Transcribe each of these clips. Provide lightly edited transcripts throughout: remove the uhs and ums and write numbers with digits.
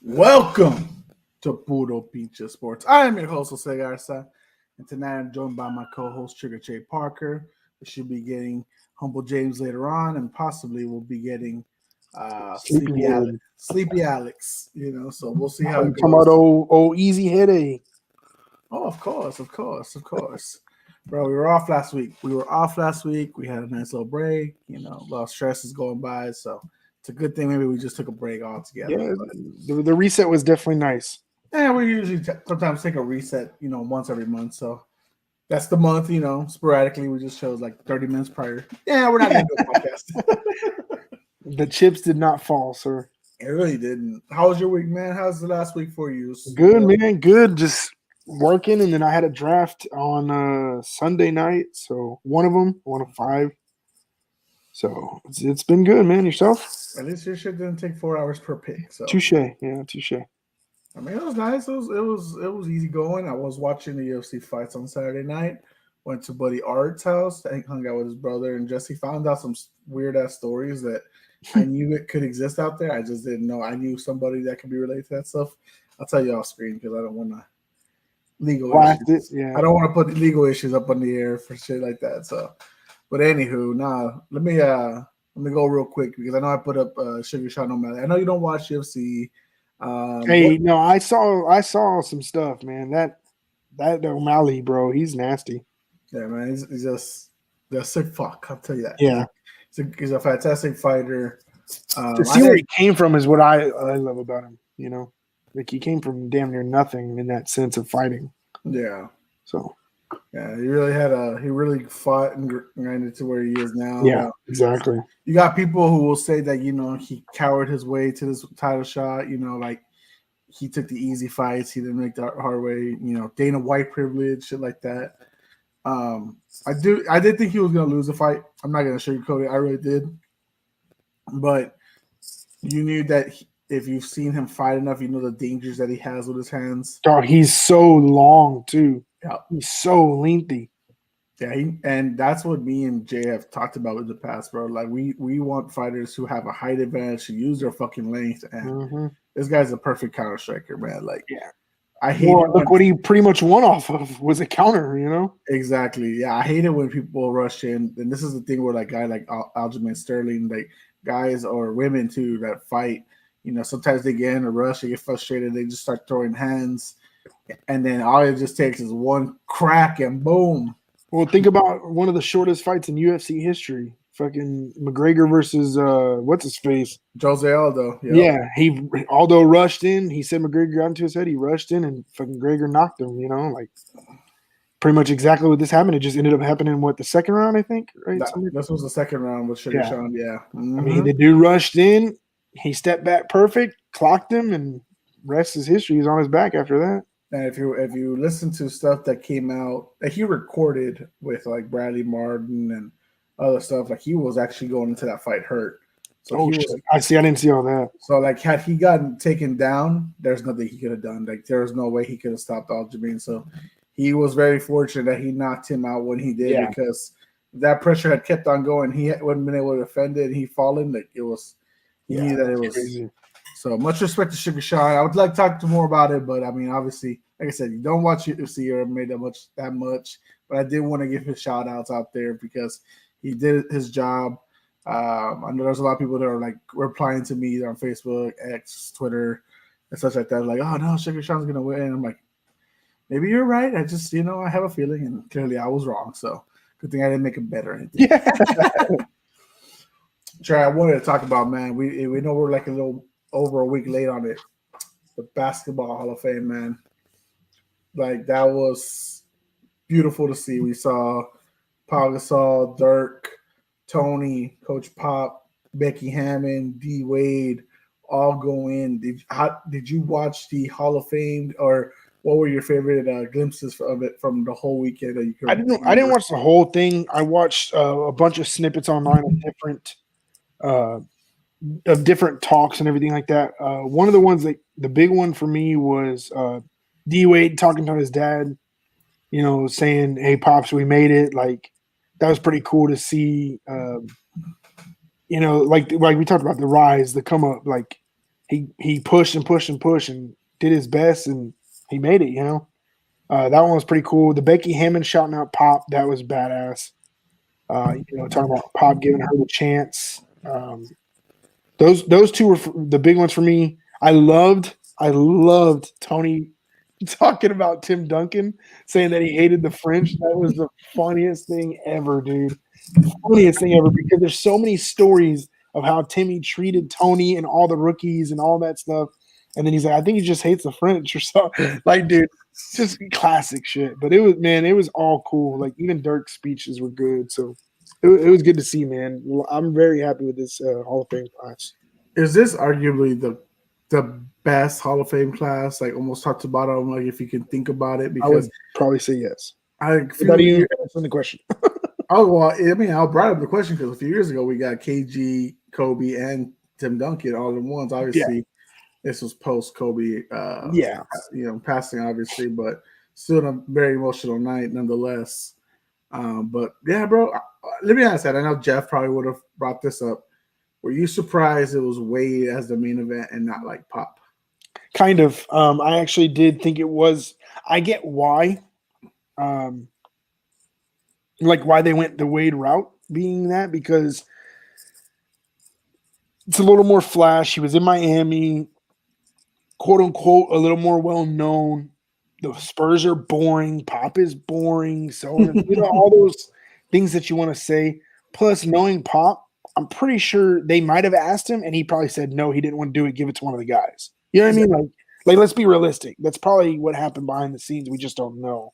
Welcome to Puro Pinche Sports. I am your host, Jose Garza, and tonight I'm joined by my co-host, Trigger J. Parker. We should be getting Humble James later on, and possibly we'll be getting Sleepy Alex. So we'll see how it goes. Talking about old easy headache. Oh, of course. Bro, we were off last week. We had a nice little break. A lot of stress is going by, so it's a good thing. Maybe we just took a break altogether. Yeah, the reset was definitely nice. Yeah, we usually sometimes take a reset, once every month. So that's the month, sporadically. We just chose like 30 minutes prior. Yeah, we're not going to do a podcast. The chips did not fall, sir. It really didn't. How was your week, man? How's the last week for you? Good, man. Good. Just working, and then I had a draft on Sunday night. So one of 5. So it's been good, man. Yourself? At least your shit didn't take 4 hours per pick. So touche. Yeah, touche. I mean, it was nice. It was easy going. I was watching the UFC fights on Saturday night. Went to Buddy Art's house. I hung out with his brother and Jesse. Found out some weird ass stories that I knew it could exist out there. I just didn't know. I knew somebody that could be related to that stuff. I'll tell you off screen because I don't want to legal issues. Yeah. I don't want to put legal issues up on the air for shit like that. So, but anywho, let me go real quick because I know I put up Sugar Sean O'Malley. I know you don't watch UFC. No, I saw some stuff, man. That O'Malley, bro, he's nasty. Yeah, man, he's just a sick fuck. I'll tell you that. Yeah, he's a fantastic fighter. To see where he came from is what I love about him. Like he came from damn near nothing in that sense of fighting. Yeah. So. Yeah, he really fought and grinded to where he is now. Yeah, exactly. You got people who will say that, he cowered his way to this title shot, like he took the easy fights, he didn't make the hard way, Dana White privilege, shit like that. I did think he was gonna lose the fight. I'm not gonna sugarcoat it, I really did. But you knew that if you've seen him fight enough, you know the dangers that he has with his hands. Oh, he's so long too. Yeah, he's so lengthy. Yeah, and that's what me and Jay have talked about in the past, bro. Like we want fighters who have a height advantage to use their fucking length, and this guy's a perfect counter striker, man. Like, yeah, I hate. Look what he pretty much won off of was a counter, Exactly. Yeah, I hate it when people rush in, and this is the thing where like guy like Aljamain Sterling, like guys or women too that fight. Sometimes they get in a rush, they get frustrated, they just start throwing hands. And then all it just takes is one crack and boom. Well, think about one of the shortest fights in UFC history. Fucking McGregor versus what's his face? Jose Aldo. Yep. Yeah, Aldo rushed in. He said McGregor got into his head. He rushed in and fucking McGregor knocked him. Like pretty much exactly what this happened. It just ended up happening the second round, I think. Right? This was the second round with Sugar Sean. Yeah. I mean, the dude rushed in. He stepped back perfect, clocked him, and rest is history. He's on his back after that. And if you listen to stuff that came out that he recorded with like Bradley Martin and other stuff, like he was actually going into that fight hurt. So I didn't see all that. So like had he gotten taken down, there's nothing he could have done. Like there was no way he could have stopped Aljamain. So he was very fortunate that he knocked him out when he did because that pressure had kept on going. He wouldn't been able to defend it. And he fallen. Like it was. He knew that it was crazy. So much respect to Sugar Sean. I would like to talk to more about it, but I mean, obviously, like I said, you don't watch UFC or made that much. But I did want to give his shout outs out there because he did his job. I know there's a lot of people that are like replying to me on Facebook, X, Twitter, and such like that. Like, oh no, Sugar Sean's gonna win. I'm like, maybe you're right. I just, I have a feeling, and clearly I was wrong. So good thing I didn't make it better or anything. Yeah. Trey, I wanted to talk about, man. We know we're like a little over a week late on it. The Basketball Hall of Fame, man. Like that was beautiful to see. We saw Pau Gasol, Dirk, Tony, Coach Pop, Becky Hammond, D Wade, all go in. Did you watch the Hall of Fame, or what were your favorite glimpses of it from the whole weekend? That you could I didn't watch the whole thing. I watched a bunch of snippets online of different talks and everything like that. One of the ones the big one for me was D Wade talking to his dad saying, "Hey, pops, we made it." Like that was pretty cool to see. Like we talked about the rise, the come up. Like he pushed and pushed and pushed and did his best, and he made it. That one was pretty cool. The Becky Hammond shouting out Pop, that was badass. Talking about Pop giving her the chance. Those two were the big ones for me. I loved Tony talking about Tim Duncan, saying that he hated the French. That was the funniest thing ever, dude. Funniest thing ever, because there's so many stories of how Timmy treated Tony and all the rookies and all that stuff. And then he's like, I think he just hates the French or something. Like, dude, just classic shit. But it was all cool. Like, even Dirk's speeches were good. So it was good to see, man. I'm very happy with this Hall of Fame class. Is this arguably the best Hall of Fame class, like almost top to bottom, like if you can think about it? Because I would probably say yes. I feel you answering the question. Oh, well, I mean, I'll brought up the question because a few years ago we got KG, Kobe, and Tim Duncan all in ones. Obviously, this was post Kobe, passing, obviously, but still a very emotional night nonetheless. But yeah, bro, let me ask that. I know Jeff probably would have brought this up. Were you surprised it was Wade as the main event and not like Pop? Kind of. I actually did think it was. I get why. Like why they went the Wade route, being that because it's a little more flash. He was in Miami, quote unquote, a little more well known. The Spurs are boring. Pop is boring. So all those things that you want to say. Plus, knowing Pop, I'm pretty sure they might have asked him, and he probably said no. He didn't want to do it. Give it to one of the guys. You know what I mean? Like let's be realistic. That's probably what happened behind the scenes. We just don't know.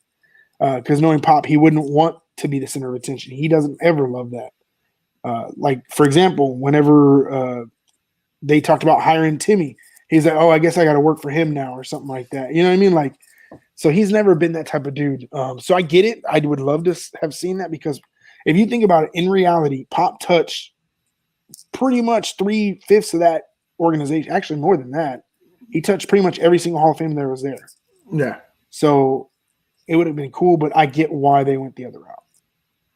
Because knowing Pop, he wouldn't want to be the center of attention. He doesn't ever love that. Like, for example, whenever they talked about hiring Timmy, he's like, oh, I guess I got to work for him now or something like that. You know what I mean? Like, so he's never been that type of dude. So I get it. I would love to have seen that because if you think about it, in reality, Pop touched pretty much 3/5 of that organization. Actually, more than that. He touched pretty much every single Hall of Fame that was there. Yeah. So it would have been cool, but I get why they went the other route.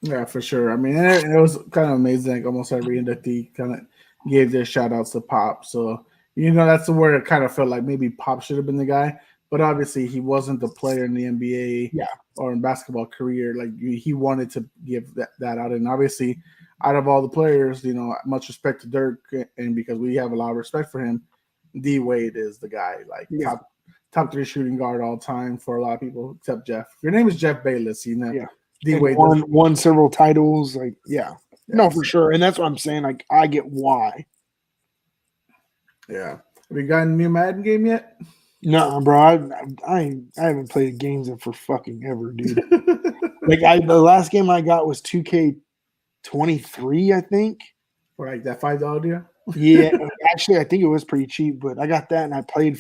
Yeah, for sure. I mean, it was kind of amazing. Like almost every inductee kind of gave their shout outs to Pop. So, that's where it kind of felt like maybe Pop should have been the guy. But obviously, he wasn't the player in the NBA or in basketball career. Like, he wanted to give that out. And obviously, out of all the players, much respect to Dirk. And because we have a lot of respect for him, D Wade is the guy. Like, top 3 shooting guard all time for a lot of people, except Jeff. If your name is Jeff Bayless, D Wade won several titles. Like, no, for sure. And that's what I'm saying. Like, I get why. Yeah. Have you gotten a new Madden game yet? No, bro. I haven't played games in for fucking ever, dude. The last game I got was 2K23, I think. For like that $5 deal? Yeah, actually, I think it was pretty cheap, but I got that and I played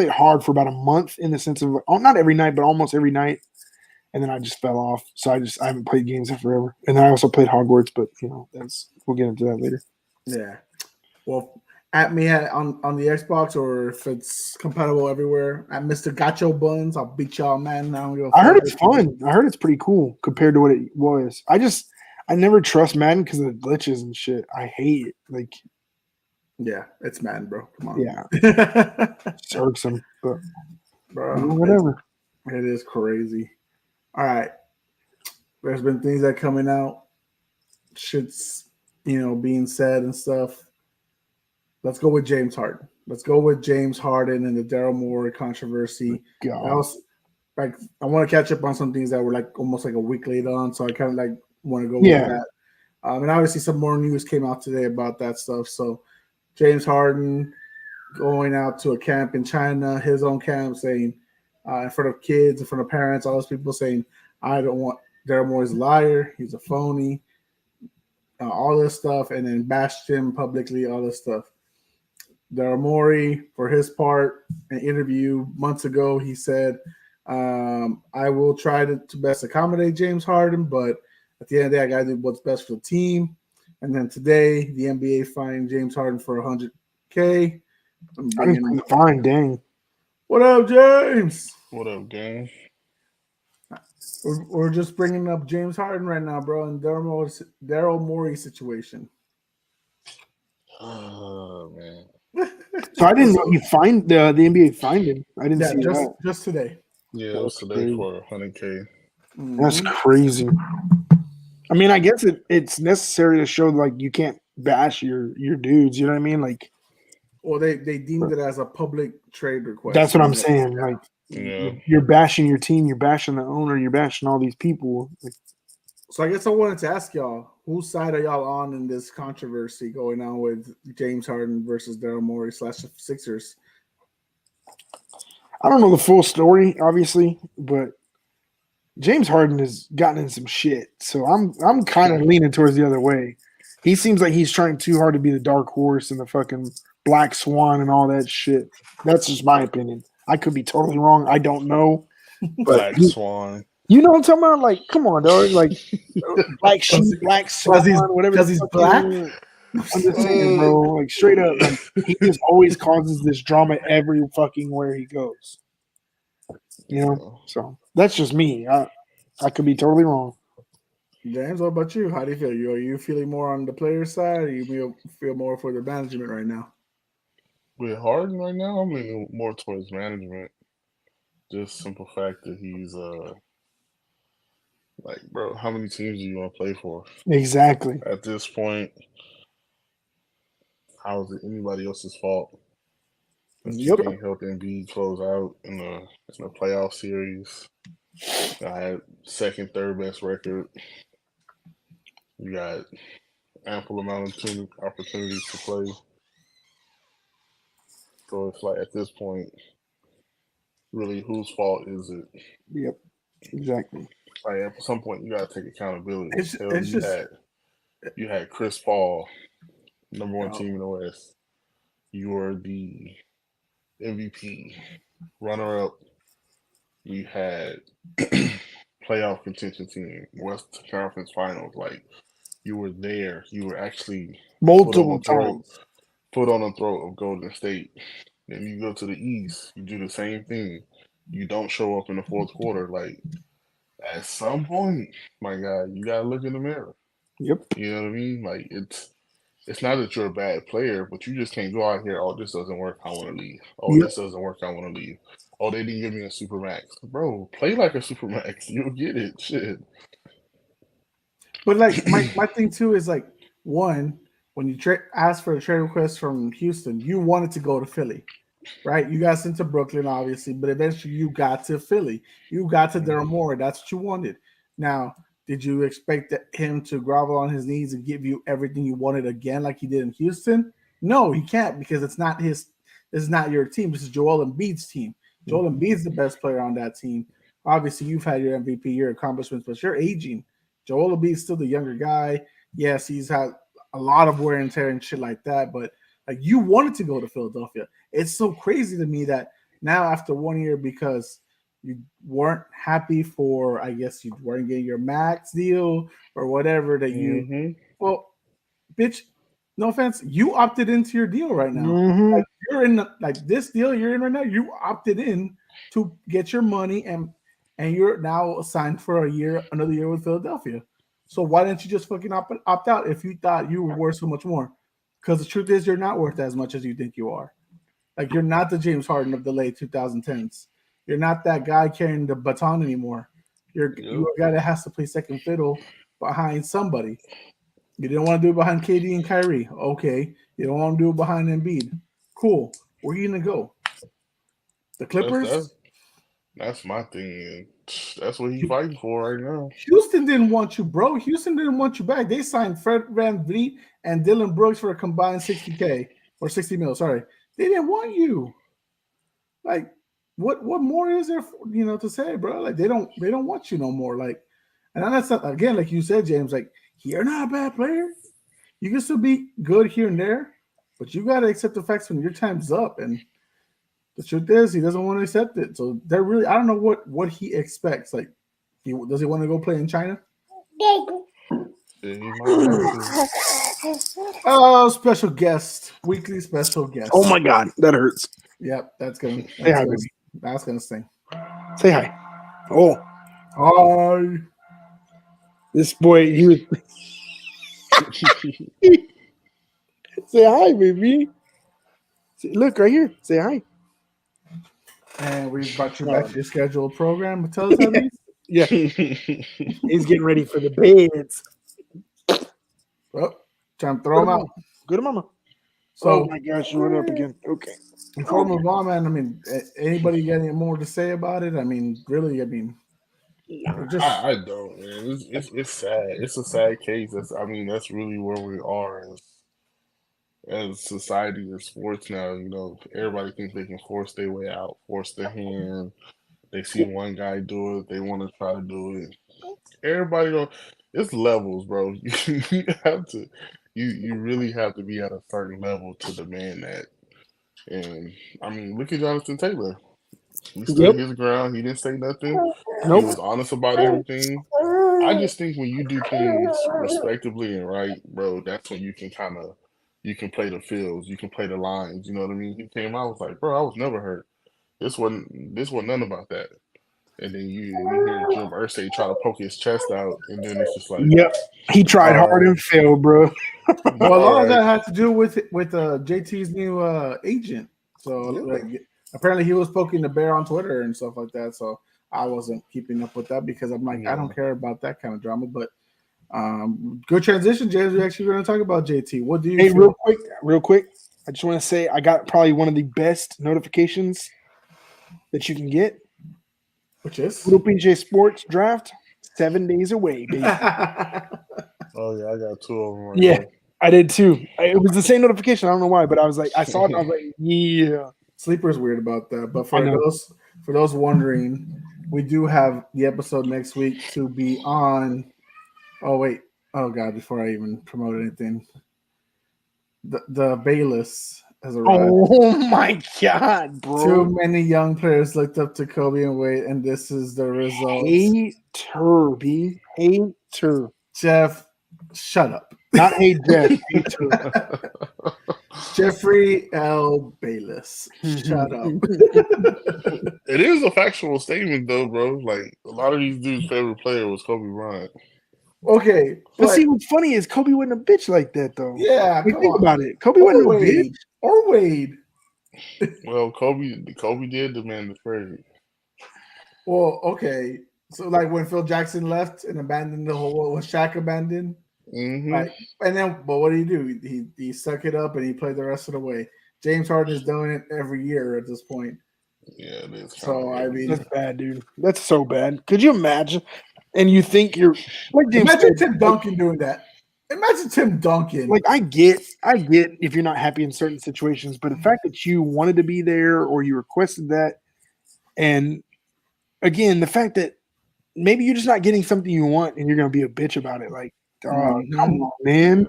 hard for about a month in the sense of not every night, but almost every night. And then I just fell off. So I haven't played games in forever. And then I also played Hogwarts, but we'll get into that later. Yeah. Well, at me on the Xbox, or if it's compatible everywhere, at Mr. Gacho Buns, I'll beat y'all, man. I heard it's fun. I heard it's pretty cool compared to what it was. I never trust Madden because of the glitches and shit. I hate it. Like, yeah, it's Madden, bro. Come on. Yeah. It's irksome, but bro, whatever. It is crazy. All right. There's been things that are coming out. Shit's, being said and stuff. Let's go with James Harden. Let's go with James Harden and the Daryl Morey controversy. I want to catch up on some things that were like almost like a week late on, so I kind of like want to go with that. And obviously some more news came out today about that stuff. So James Harden going out to a camp in China, his own camp, saying in front of kids, in front of parents, all those people saying, I don't want Daryl Morey's a liar, he's a phony, all this stuff, and then bashed him publicly, all this stuff. Daryl Morey, for his part, an interview months ago, he said, I will try to best accommodate James Harden, but at the end of the day, I got to do what's best for the team. And then today, the NBA fined James Harden for $100K. Fine, dang. What up, James? What up, gang? We're just bringing up James Harden right now, bro, and Daryl Morey situation. Oh man. So I didn't know you find the NBA fined him. I didn't see that. Just today. Yeah, it was today for 100K. That's crazy. I mean, I guess it's necessary to show like you can't bash your dudes. You know what I mean? Like, well, they deemed it as a public trade request. That's what I'm saying. Like, you're bashing your team, you're bashing the owner, you're bashing all these people. Like, so I guess I wanted to ask y'all, whose side are y'all on in this controversy going on with James Harden versus Daryl Morey / Sixers? I don't know the full story, obviously, but James Harden has gotten in some shit. So I'm kind of leaning towards the other way. He seems like he's trying too hard to be the dark horse and the fucking black swan and all that shit. That's just my opinion. I could be totally wrong. I don't know. Black swan. You know what I'm talking about? Like, come on, dog. Like, black sheep, black swan, whatever. Because he's black? I'm just saying, bro. Like, straight up, like, he just always causes this drama every fucking where he goes. You know? So, that's just me. I could be totally wrong. James, what about you? How do you feel? Are you feeling more on the player side, or you feel more for the management right now? With Harden right now, I'm leaning more towards management. Just simple fact that he's like, bro, how many teams do you want to play for? Exactly. At this point, how is it anybody else's fault? You can't help Embiid close out in the playoff series. I had second, third best record. You got ample amount of opportunities to play. So it's like at this point, really, whose fault is it? Yep, exactly. Like at some point, you gotta take accountability. You had Chris Paul, number one team in the West. You were the MVP, runner-up. You had playoff contention team, West Conference Finals. Like you were there. You were actually multiple times put on the throat of Golden State. Then you go to the East. You do the same thing. You don't show up in the fourth quarter. Like at some point, my guy, you gotta look in the mirror. Yep. You know what I mean? Like it's not that you're a bad player, but you just can't go out here. Oh, this doesn't work. I want to leave. Oh, this doesn't work. I want to leave. Oh, they didn't give me a super max, bro. Play like a super max. You'll get it. Shit. But like my thing too is like, one, when you asked for a trade request from Houston, you wanted to go to Philly, right? You got sent to Brooklyn, obviously, but eventually you got to Philly. You got to Daryl Morey. That's what you wanted. Now, did you expect him to grovel on his knees and give you everything you wanted again, like he did in Houston? No, he can't, because it's not his. This is not your team. This is Joel Embiid's team. Joel Embiid's the best player on that team. Obviously, you've had your MVP, your accomplishments, but you're aging. Joel Embiid's still the younger guy. Yes, he's had a lot of wear and tear and shit like that, but like, you wanted to go to Philadelphia. It's so crazy to me that now after 1 year, because you weren't happy for, I guess you weren't getting your max deal or whatever that you, well, bitch, no offense, you opted into your deal right now. Like, you're in this deal you're in right now. You opted in to get your money, and you're now assigned for another year with Philadelphia. So why didn't you just fucking opt out if you thought you were worth so much more? Because the truth is, you're not worth as much as you think you are. Like, you're not the James Harden of the late 2010s. You're not that guy carrying the baton anymore. You're a guy that has to play second fiddle behind somebody. You didn't want to do it behind KD and Kyrie. Okay. You don't want to do it behind Embiid. Cool. Where are you going to go? The Clippers? That's my thing. That's what he's fighting for right now. Houston didn't want you, bro. Houston didn't want you back. They signed Fred VanVleet and Dylan Brooks for a combined $60K or $60 million. Sorry. They didn't want you. Like, what more is there to say, bro? Like, they don't want you no more. Like, and that's not, again, like you said, James, like, you're not a bad player. You can still be good here and there, but you got to accept the facts when your time's up. And the truth is, he doesn't want to accept it. So they're really, I don't know what he expects. Like, does he want to go play in China? Oh, special guest, weekly special guest. Oh my God, that hurts. Yep, that's gonna sting. Say hi. Oh, Hi. This boy, he was say hi, baby. Look right here. Say hi. And we brought you back to your scheduled program. Tell us at least. Yeah, he's getting ready for the beds. Well, time to throw him out. Go to mama. So, oh my gosh, you went up again. Okay. before we move on, man, I mean, anybody got any more to say about it? I mean, really, just I don't, man. It's sad. It's a sad case. That's really where we are as society and sports now. Everybody thinks they can force their way out, force their hand. They see one guy do it, they want to try to do it. Everybody know it's levels, bro. You have to, you really have to be at a certain level to demand that. And look at Jonathan Taylor. He stood his ground. He didn't say nothing. Nope. He was honest about everything. I just think when you do things respectably and right, bro, that's when you can you can play the fields, you can play the lines. You know what I mean? He came out, was like, bro, I was never hurt. This wasn't none about that. And then you hear Jim Irsay try to poke his chest out, and then it's just like, yep, he tried hard and failed, bro. well, a lot of that had to do with JT's new agent. So apparently he was poking the bear on Twitter and stuff like that. So I wasn't keeping up with that because I'm like, I don't care about that kind of drama. But good transition, James. We're actually going to talk about JT. What do you? Hey, real quick. I just want to say I got probably one of the best notifications that you can get. Which is Puro Pinche Sports draft 7 days away, baby. oh yeah, I got 2 of them right Yeah, now. I did too. It was the same notification. I don't know why, but I was like, I saw it. I was like, yeah. Sleeper's weird about that. But for those wondering, we do have the episode next week to be on. Oh wait. Oh god. Before I even promote anything, the Bayless has arrived. Oh my god, bro! Too many young players looked up to Kobe and Wade, and this is the results. Hater. Jeff, shut up. Not hate Jeff. Hater. Jeffrey L. Bayless, shut up. It is a factual statement, though, bro. Like a lot of these dudes' favorite player was Kobe Bryant. Okay, but see, what's funny is Kobe wasn't a bitch like that, though. Yeah, think about it. Kobe wasn't a bitch. Or Wade. Well, Kobe did demand the trade. Well, okay. So, like when Phil Jackson left and abandoned the whole, what was Shaq abandoned? Mm-hmm. Like, and then, but what do? He suck it up and he played the rest of the way. James Harden is doing it every year at this point. Yeah, it is. So that's bad, dude. That's so bad. Could you imagine? And you think you're like James imagine Tim Duncan doing that. Imagine Tim Duncan. Like I get if you're not happy in certain situations, but the fact that you wanted to be there or you requested that, and again, the fact that maybe you're just not getting something you want and you're gonna be a bitch about it. Like, come on, man.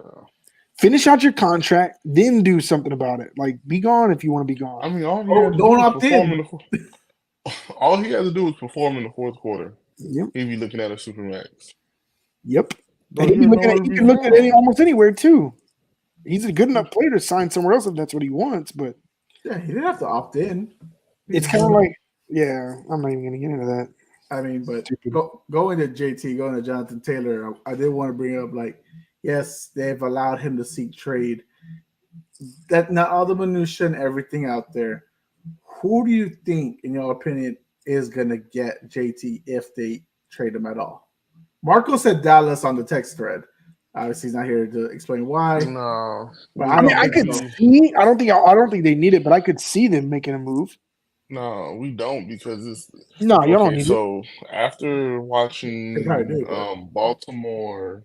Finish out your contract, then do something about it. Like, be gone if you want to be gone. I mean, don't opt in. All he had to do was perform in the fourth quarter. Yep. He'd be looking at a supermax. Yep. And he can look at almost anywhere too. He's a good enough player to sign somewhere else if that's what he wants. But yeah, he didn't have to opt in. It's kind of like, yeah, I'm not even going to get into that. I mean, but going to JT, going to Jonathan Taylor, I did want to bring up, like, yes, they've allowed him to seek trade. That not all the minutia and everything out there. Who do you think, in your opinion, is going to get JT if they trade him at all? Marco said Dallas on the text thread. Obviously, he's not here to explain why. No, but I could see. I don't think they need it, but I could see them making a move. No, we don't because it's you don't need it. So after watching Baltimore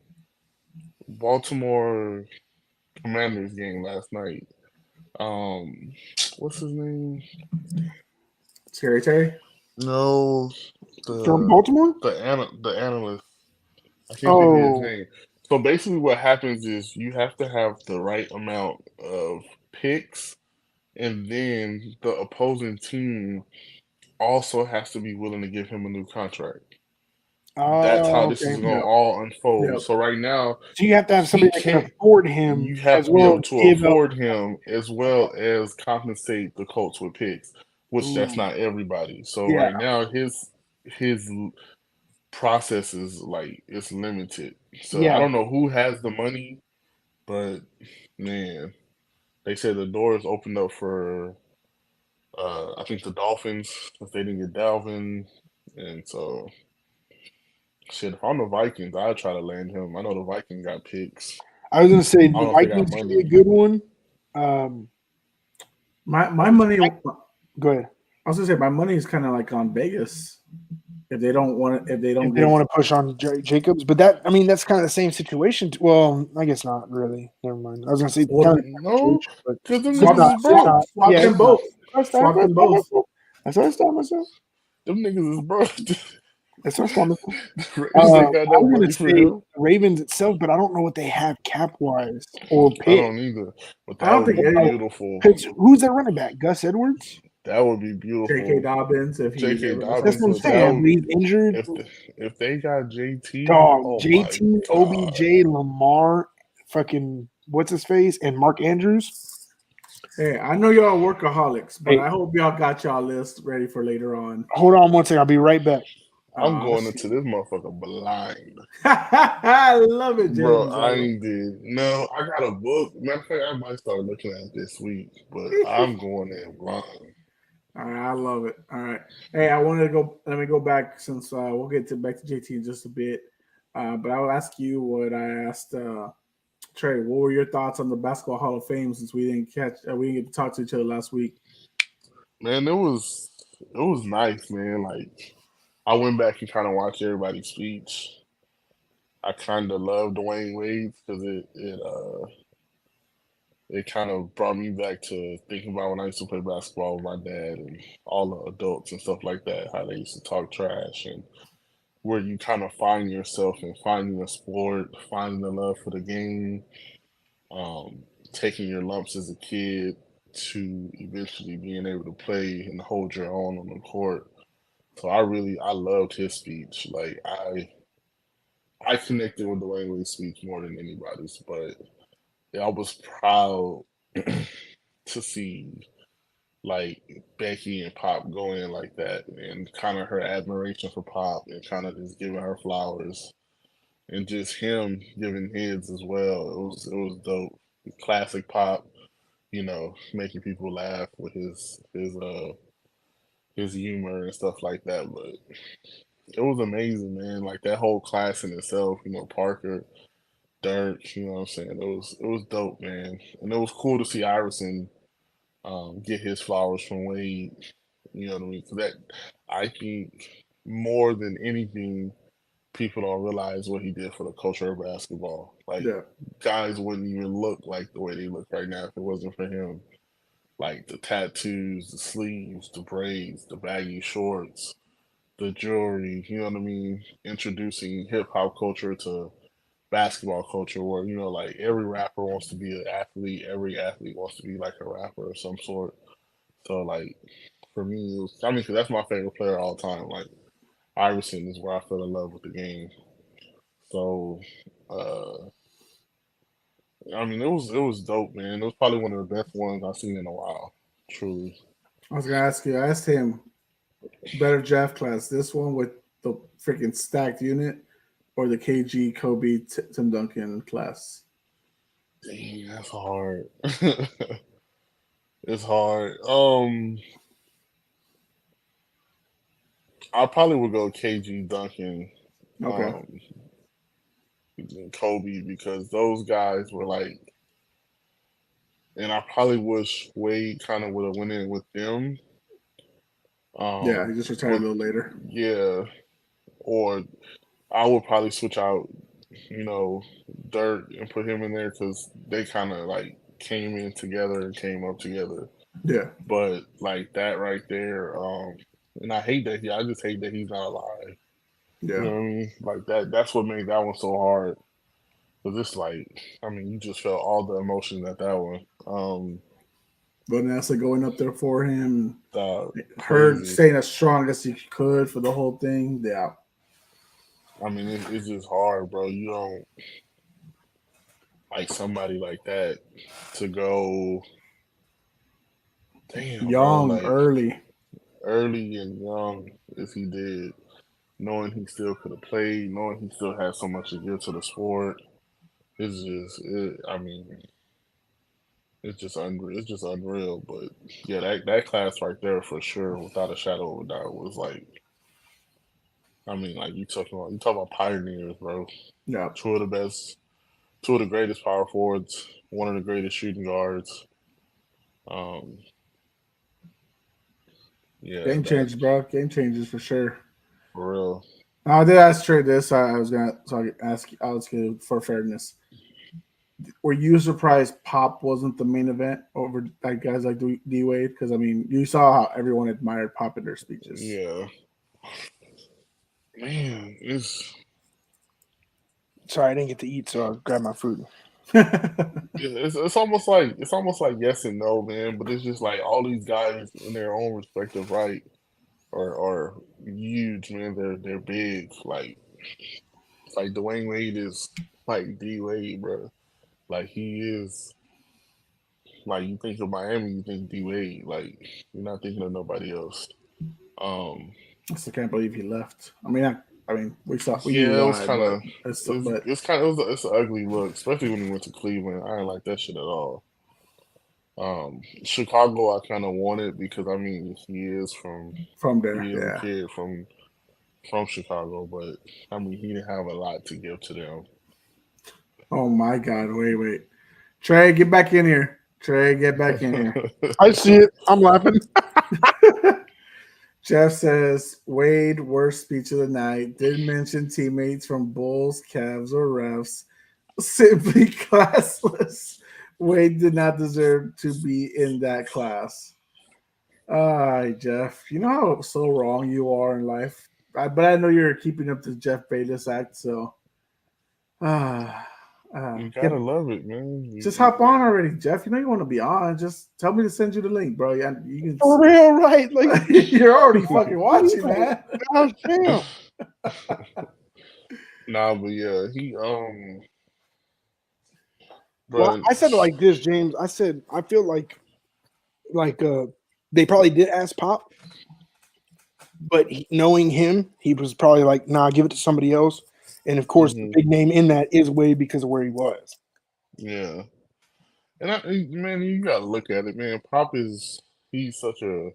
Commanders game last night, what's his name? Scary Terry? No, from Baltimore. The analyst. I can't think of his name. So basically, what happens is you have to have the right amount of picks, and then the opposing team also has to be willing to give him a new contract. That's how this is going to all unfold. Yep. So right now, so you have to have somebody that can afford him. You have to be able to afford him as well as compensate the Colts with picks, which that's not everybody. So right now, his process is like it's limited. So Yeah. I don't know who has the money, but man, they said the doors opened up for I think the Dolphins if they didn't get Dalvin, and so shit. If I'm the Vikings, I'd try to land him. I know the Vikings got picks. I was gonna say I don't the know if they got Vikings could be a money. good one. My money. Go ahead. I was gonna say my money is kind of like on Vegas. If they don't want, if they don't want to push on Jacobs, but that's kind of the same situation. Well, I guess not really. Never mind. I was gonna say Well, No, because them swap, niggas is broke. swap Yeah, them it's both. not. Swap them both. That's what I thought myself. Them niggas is broke. That's what I thought myself. The Ravens ain't got I no was money gonna for say him. Ravens itself, but I don't know what they have cap wise or I pick. don't either. But I that don't would think be any beautiful. Who's their running back? Gus Edwards. That would be beautiful. J.K. Dobbins, if he J.K. ever Dobbins, That's what I'm but that saying. would, He's injured. if they got JT, Dog, oh JT, my God. OBJ, Lamar, fucking what's his face, and Mark Andrews. Hey, I know y'all are workaholics, but Hey. I hope y'all got y'all list ready for later on. Hold on one second. I'll be right back. I'm going into this motherfucker blind. I love it, James. Bro, I ain't did. No, I got a book. Matter of fact, I might start looking at it this week, but I'm going in blind. All right, I love it. All right. Hey, I wanted to go. Let me go back since we'll get back to JT in just a bit. But I will ask you what I asked Trey. What were your thoughts on the Basketball Hall of Fame since we didn't get to talk to each other last week? Man, it was nice, man. Like I went back and kind of watched everybody's speech. I kind of love Dwayne Wade because it kind of brought me back to thinking about when I used to play basketball with my dad and all the adults and stuff like that, how they used to talk trash and where you kind of find yourself and finding a sport, finding the love for the game, taking your lumps as a kid to eventually being able to play and hold your own on the court. So I loved his speech. Like I connected with Dwayne Wade's speech more than anybody's, but I was proud to see like Becky and Pop go in like that and kind of her admiration for Pop and kind of just giving her flowers and just him giving his as well. It was dope. Classic Pop, making people laugh with his humor and stuff like that. But it was amazing, man. Like that whole class in itself, Parker, Dirk, you know what I'm saying? It was dope, man. And it was cool to see Iverson get his flowers from Wade. You know what I mean? 'Cause that I think more than anything, people don't realize what he did for the culture of basketball. Like guys wouldn't even look like the way they look right now if it wasn't for him. Like the tattoos, the sleeves, the braids, the baggy shorts, the jewelry, you know what I mean? Introducing hip hop culture to basketball culture where, like every rapper wants to be an athlete, every athlete wants to be like a rapper of some sort. So like for me, because that's my favorite player all time. Like Iverson is where I fell in love with the game. So, it was dope, man. It was probably one of the best ones I've seen in a while, truly. I was gonna ask you. I asked him better draft class. This one with the freaking stacked unit, or the KG Kobe Tim Duncan class. Dang, that's hard. It's hard. I probably would go KG Duncan. Okay. Kobe because those guys were like, and I probably wish Wade kind of would have went in with them. Yeah, he just retired a little later. Yeah, or I would probably switch out, Dirk and put him in there because they kind of like came in together and came up together. Yeah, but like that right there, and I just hate that he's not alive. Yeah, you know what I mean? Like that's what made that one so hard. Because it's like, you just felt all the emotions at that one. Vanessa going up there for him. Her Crazy. staying as strong as he could for the whole thing. Yeah. It's just hard, bro. You don't like somebody like that to go. Damn, bro. Young, Like early and young, if he did. knowing he still could have played, knowing he still had so much to give to the sport. It's just, I mean, it's just unreal. It's just unreal. But yeah, that class right there for sure, without a shadow of a doubt, was like, I mean, like you talking about pioneers, bro. Yeah. Two of the best, two of the greatest power forwards, one of the greatest shooting guards. Um, yeah, Game changes, bro. Game changes for sure. for real. I did ask Trey this. I was gonna so I ask you for fairness. Were you surprised Pop wasn't the main event over like guys like D Wade? Because I mean, you saw how everyone admired Pop in their speeches. Yeah, man, Sorry, I didn't get to eat, so I'll grab my food. it's almost like yes and no, man. But it's just like all these guys in their own respective right are huge, man. They're big. Like Dwayne Wade is like D Wade, bro. Like he is. Like you think of Miami, you think D Wade. Like you're not thinking of nobody else. Um, I still can't believe he left. I mean, we knew yeah, it was why, kind of but it's an ugly look, especially when he went to Cleveland. I didn't like that shit at all. Chicago, I kind of wanted because I mean from there, he is a yeah. kid from Chicago, but I mean he didn't have a lot to give to them. Oh my God! Wait, Trey, get back in here. Trey, get back in here. I see it. I'm laughing. Jeff says Wade worst speech of the night. Didn't mention teammates from Bulls, Cavs, or refs. Simply classless. Wade did not deserve to be in that class. All right, Jeff. You know how so wrong you are in life, but I know you're keeping up the Jeff Bayless act. So, You gotta love it, man. just hop on already, Jeff. You know you want to be on. Just tell me to send you the link, bro. Yeah, you can. For real, right? Like you're already fucking watching, man. gosh damn. Nah, but yeah, Well, but I said it like this, James. I said I feel like they probably did ask Pop, but knowing him, he was probably like, "Nah, give it to somebody else." And of course, the big name in that is Wade because of where he was. yeah, and man, you gotta look at it, man. Pop he's such a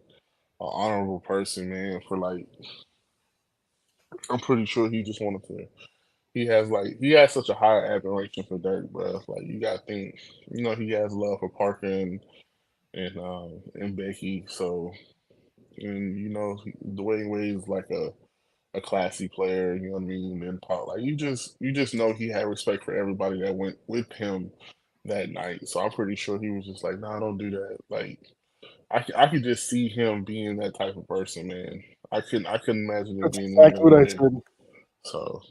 honorable person, man. For like, I'm pretty sure he just wanted to. He has such a high admiration for Dirk, bro. Like you gotta think, he has love for Parker and Becky. So, and Dwayne Wade's like a classy player. You know what I mean? And Pop, like you just know he had respect for everybody that went with him that night. So I'm pretty sure he was just like, nah, don't do that. Like I could just see him being that type of person, man. I couldn't imagine it That's being any exactly other what I way. said. So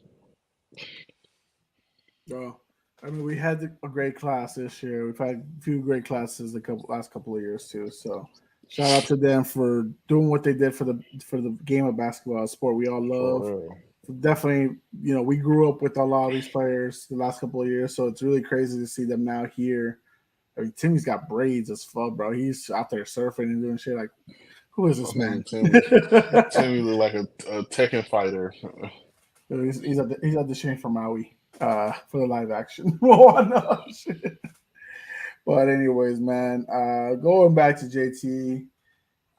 Well, I mean, we had a great class this year. We've had a few great classes last couple of years too. So, shout out to them for doing what they did for the game of basketball, a sport we all love. for real. Definitely, we grew up with a lot of these players the last couple of years, so it's really crazy to see them now here. I mean, Timmy's got braids as fuck, bro. He's out there surfing and doing shit. Like, who is this man? Timmy look like a Tekken fighter. He's at the shooting for Maui for the live action. Oh no, shit. But anyways, man, going back to JT,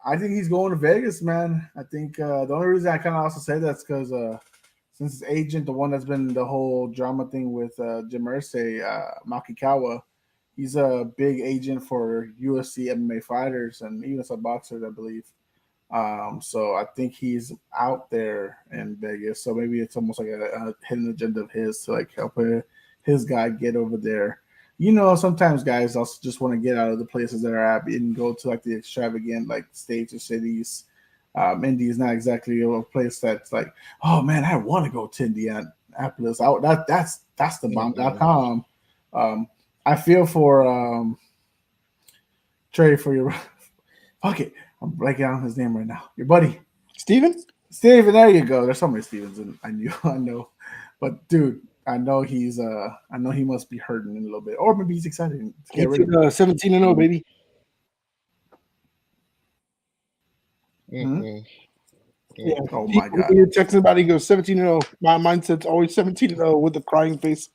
I think he's going to Vegas, man. I think the only reason I kind of also say that's because since his agent, the one that's been the whole drama thing with Jim Irsay, Makikawa, he's a big agent for UFC MMA fighters and even some boxers, I believe. So I think he's out there in Vegas. So maybe it's almost like a hidden agenda of his to like help his guy get over there. Sometimes guys also just want to get out of the places that are at and go to like the extravagant like states or cities. Indy is not exactly a place that's like, oh man, I want to go to Indianapolis. That's the bomb.com. I feel for Trey for your fuck it. I'm breaking down his name right now. Your buddy. Steven, there you go. There's so many Stevens, and I know. But dude, I know he must be hurting in a little bit. Or maybe he's excited to get rid of it. 17-0, baby. Hmm? Yeah. Oh my God. When you're texting about it, he goes 17-0. My mindset's always 17-0 with a crying face.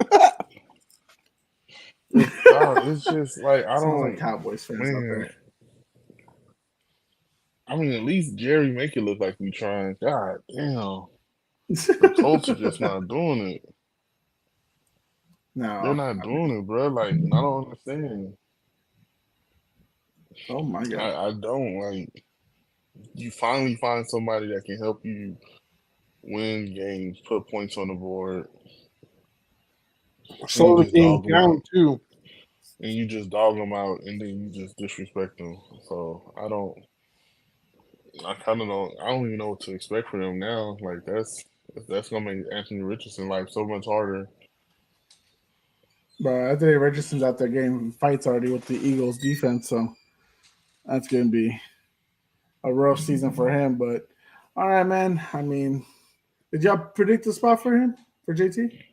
It's just like I Sounds don't. like Cowboys fans out there. I mean, at least Jerry make it look like we trying. God damn, the Colts are just not doing it. No, They're not doing it, bro. Like I don't understand. Oh my God. I don't like. You finally find somebody that can help you win games, put points on the board. Slow the game down too. And you just dog them out, and then you just disrespect them. So I don't. I kind of don't. I don't even know what to expect from them now. Like that's gonna make Anthony Richardson life so much harder. Bro, Anthony Richardson's out there getting fights already with the Eagles defense, so that's gonna be a rough season for him. But all right, man. I mean, did y'all predict the spot for him for JT?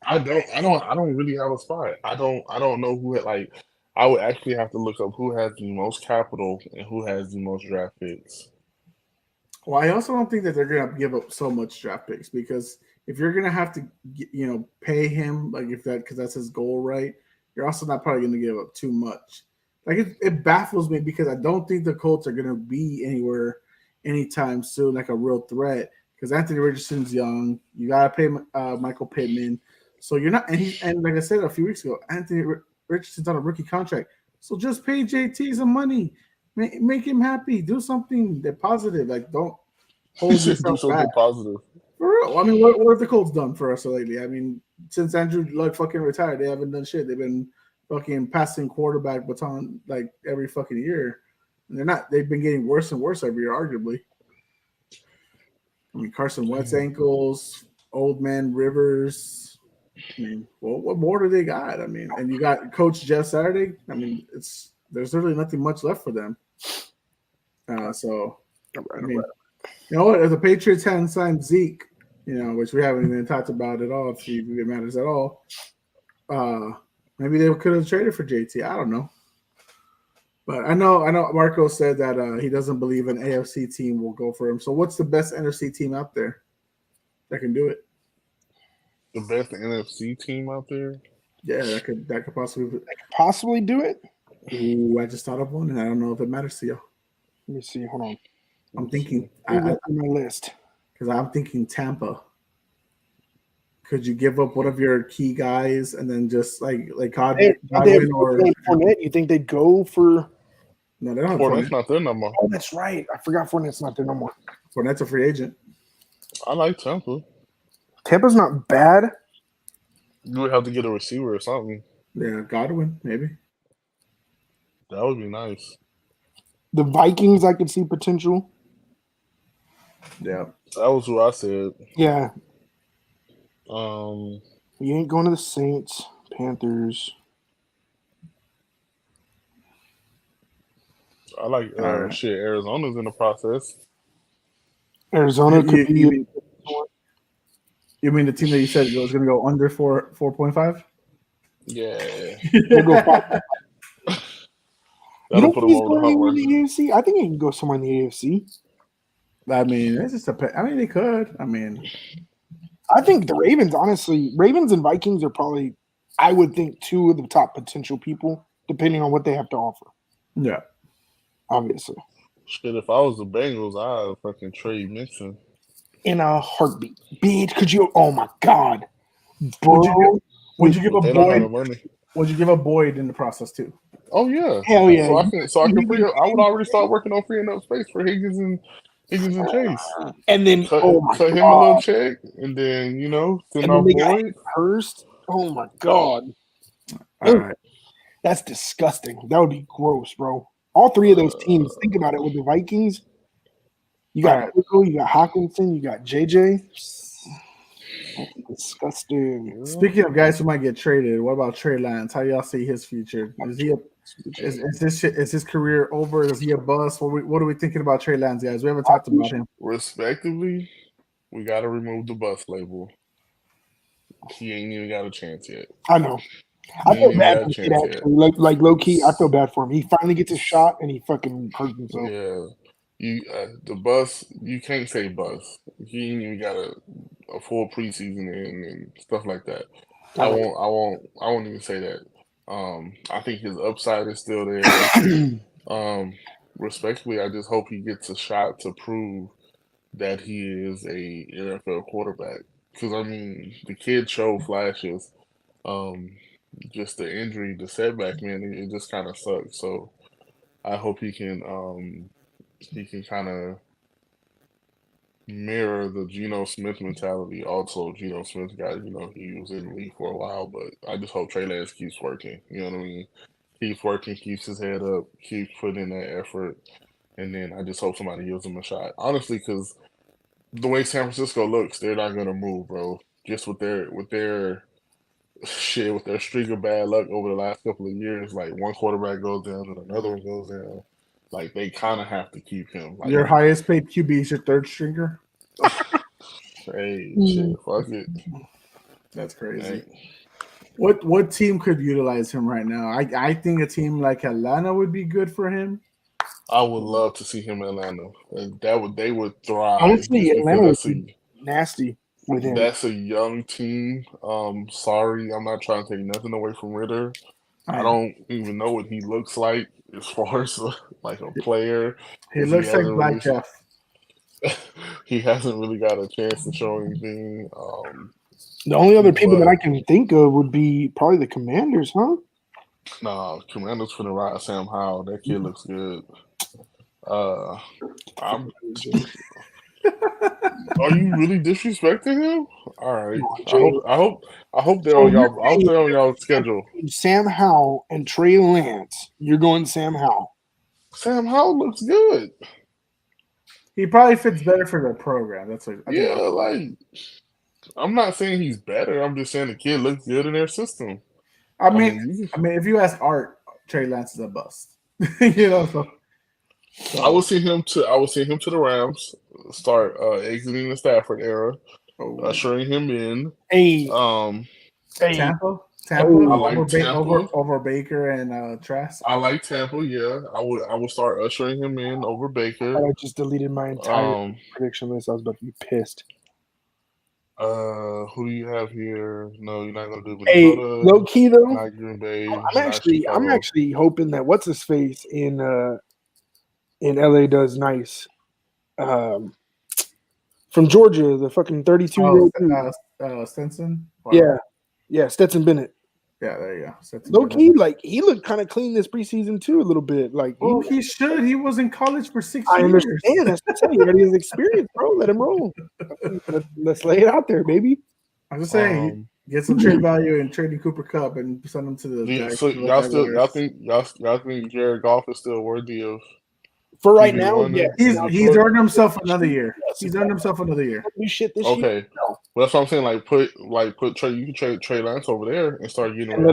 I don't really have a spot. I don't know who like. I would actually have to look up who has the most capital and who has the most draft picks. Well, I also don't think that they're gonna give up so much draft picks because if you're gonna have to, pay him like because that's his goal, right? You're also not probably gonna give up too much. Like it baffles me because I don't think the Colts are gonna be anywhere anytime soon, like a real threat. Because Anthony Richardson's young, you gotta pay Michael Pittman, so you're not. And like I said a few weeks ago, Anthony Richardson's on a rookie contract, so just pay JT some money. Make him happy. Do something that positive. Like, don't hold yourself back. Positive. For real. I mean, what have the Colts done for us lately? I mean, since Andrew Luck fucking retired, they haven't done shit. They've been fucking passing quarterback baton like every fucking year. And they've been getting worse and worse every year, arguably. I mean, Carson Wentz ankles, old man Rivers. I mean, well, what more do they got? I mean, and you got Coach Jeff Saturday. I mean, there's really nothing much left for them. I mean, you know what? If the Patriots hadn't signed Zeke, which we haven't even talked about at all, if it matters at all, maybe they could have traded for JT. I don't know. But I know Marco said that he doesn't believe an AFC team will go for him. So what's the best NFC team out there that can do it? The best NFC team out there? Yeah, that could possibly do it. Ooh, I just thought of one, and I don't know if it matters to you. Let me see. Hold on. I'm thinking on my list because I'm thinking Tampa. Could you give up one of your key guys and then just like Godwin or Fournette? You think they'd go for? No, they don't have Fournette's not there no more. Oh, that's right. I forgot Fournette's not there no more. Fournette's a free agent. I like Tampa. Tampa's not bad. You would have to get a receiver or something. Yeah, Godwin, maybe. That would be nice. The Vikings, I could see potential. Yeah. That was who I said. Yeah. You ain't going to the Saints, Panthers. I like Arizona's in the process. Arizona could be. You mean the team that you said was going to go under 4.5? Yeah. We'll go 5. You don't think he's going in the AFC? I think he can go somewhere in the AFC. I mean, it's just they could. I mean, I think the Ravens, honestly, Ravens and Vikings are probably, I would think, two of the top potential people, depending on what they have to offer. Yeah. Obviously. Shit, if I was the Bengals, I'd fucking trade Mixon. In a heartbeat. Bitch, could you? Oh, my God. Bro. Would you give a Boyd? Would you give a Boyd in the process, too? Oh, yeah. Hell yeah. So I can free up. I would already start working on freeing up space for Higgins and Chase. And then, cut him a little check, and then, send off Boyd. Hurst. Oh, my God. All right. That's disgusting. That would be gross, bro. All three of those teams, think about it, with the Vikings, you got Pickle, you got Hawkinson, you got JJ. That's disgusting. Speaking of guys who might get traded, what about Trey Lance? How y'all see his future? Is his career over? Is he a bust? What are we thinking about Trey Lance, guys? We haven't talked about him. Respectively, we got to remove the bust label. He ain't even got a chance yet. I know. I feel bad for him, actually. Like low key, I feel bad for him. He finally gets a shot and he fucking hurt himself. Yeah. The bus. You can't say bus. He ain't even got a full preseason and stuff like that. I won't even say that. I think his upside is still there. Respectfully, I just hope he gets a shot to prove that he is a NFL quarterback. Because I mean, the kid showed flashes. Just the injury, the setback, man, it just kind of sucks. So I hope he can kind of mirror the Geno Smith mentality. Also, Geno Smith got, he was in the league for a while, but I just hope Trey Lance keeps working. You know what I mean? Keeps working, keeps his head up, keeps putting in that effort, and then I just hope somebody gives him a shot. Honestly, because the way San Francisco looks, they're not gonna move, bro. Just with their shit, with their streak of bad luck over the last couple of years, like one quarterback goes down and another one goes down. Like they kind of have to keep him. Like, your highest paid QB is your third stringer. Hey, shit, fuck it. That's crazy. What team could utilize him right now? I think a team like Atlanta would be good for him. I would love to see him in Atlanta. They would thrive. Honestly, Atlanta would be nasty with him. That's a young team. Sorry, I'm not trying to take nothing away from Ritter. I don't even know what he looks like as far as like a player. He looks like Black Jeff. He hasn't really got a chance to show anything. The only other people that I can think of would be probably the Commanders, huh? Nah, Commanders finna ride Sam Howell. That kid looks good. Are you really disrespecting him? All right. I hope they're on y'all. I hope they're on y'all schedule. Sam Howell and Trey Lance. You're going Sam Howell. Sam Howell looks good. He probably fits better for their program. I'm not saying he's better. I'm just saying the kid looks good in their system. I mean, if you ask Art, Trey Lance is a bust. So. I will see him to the Rams. Start exiting the Stafford era, ushering him in. Tampa. I like Tampa over Baker and Trask. I like Tampa. Yeah, I would start ushering him in over Baker. I just deleted my entire prediction list. I was about to be pissed. Who do you have here? No, you're not gonna do Minnesota. Hey, low key though, not Green Bay. I'm actually hoping that what's his face in LA does nice. From Georgia, the fucking 32-year-old Stetson. Wow. Yeah, Stetson Bennett. Yeah, there you go. Low key, like he looked kind of clean this preseason too, a little bit. Like, he should. He was in college for 6 years. I understand. That's what I'm saying. He already has experience, bro. Let him roll. Let's lay it out there, baby. I'm just saying, get some trade value and trade Cooper Kupp and send him to the. So y'all think Jared Goff is still worthy of? For right now, yeah. He's earned himself another year. He's earned himself another year. New shit this year. Okay. No. Well, that's what I'm saying. Put Trey. You can trade Trey Lance over there and start getting and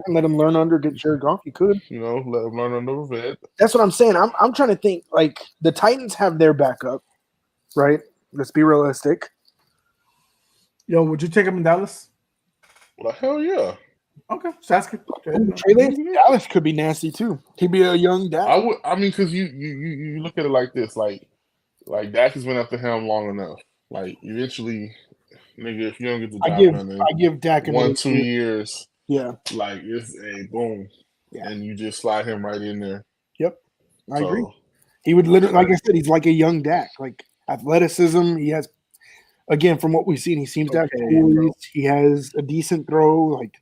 let him learn under get Jared Goff. You could. Let him learn under a vet. That's what I'm saying. I'm trying to think. Like the Titans have their backup, right? Let's be realistic. Yo, would you take him in Dallas? Well, hell yeah. Okay, Sasuke. Trey Lance in Dallas could be nasty too. He'd be a young Dak. I mean, because you look at it like this, like Dak has been at the helm long enough. Like eventually, nigga, if you don't get the job I give Dak 1-2 years. Yeah, like it's a boom, and you just slide him right in there. Yep, I agree. He would literally, like I said, he's like a young Dak. Like athleticism, he has. Again, from what we've seen, he seems to have tools. He has a decent throw. Like.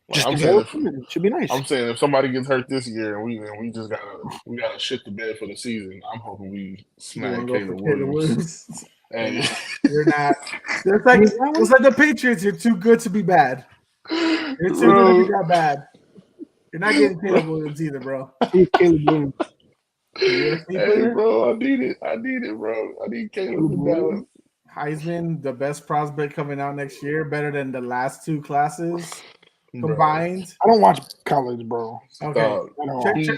It should be nice. I'm saying if somebody gets hurt this year and we just gotta shit the bed for the season, I'm hoping we smack Caleb Williams. Hey, you're not. It's like the Patriots. You're too good to be bad. You're too good to be that bad. You're not getting Caleb Williams either, bro. Caleb Williams. Hey, bro, I need it, bro. I need Caleb Williams. Heisman, the best prospect coming out next year, better than the last two classes. Combined. I don't watch college, bro. Okay.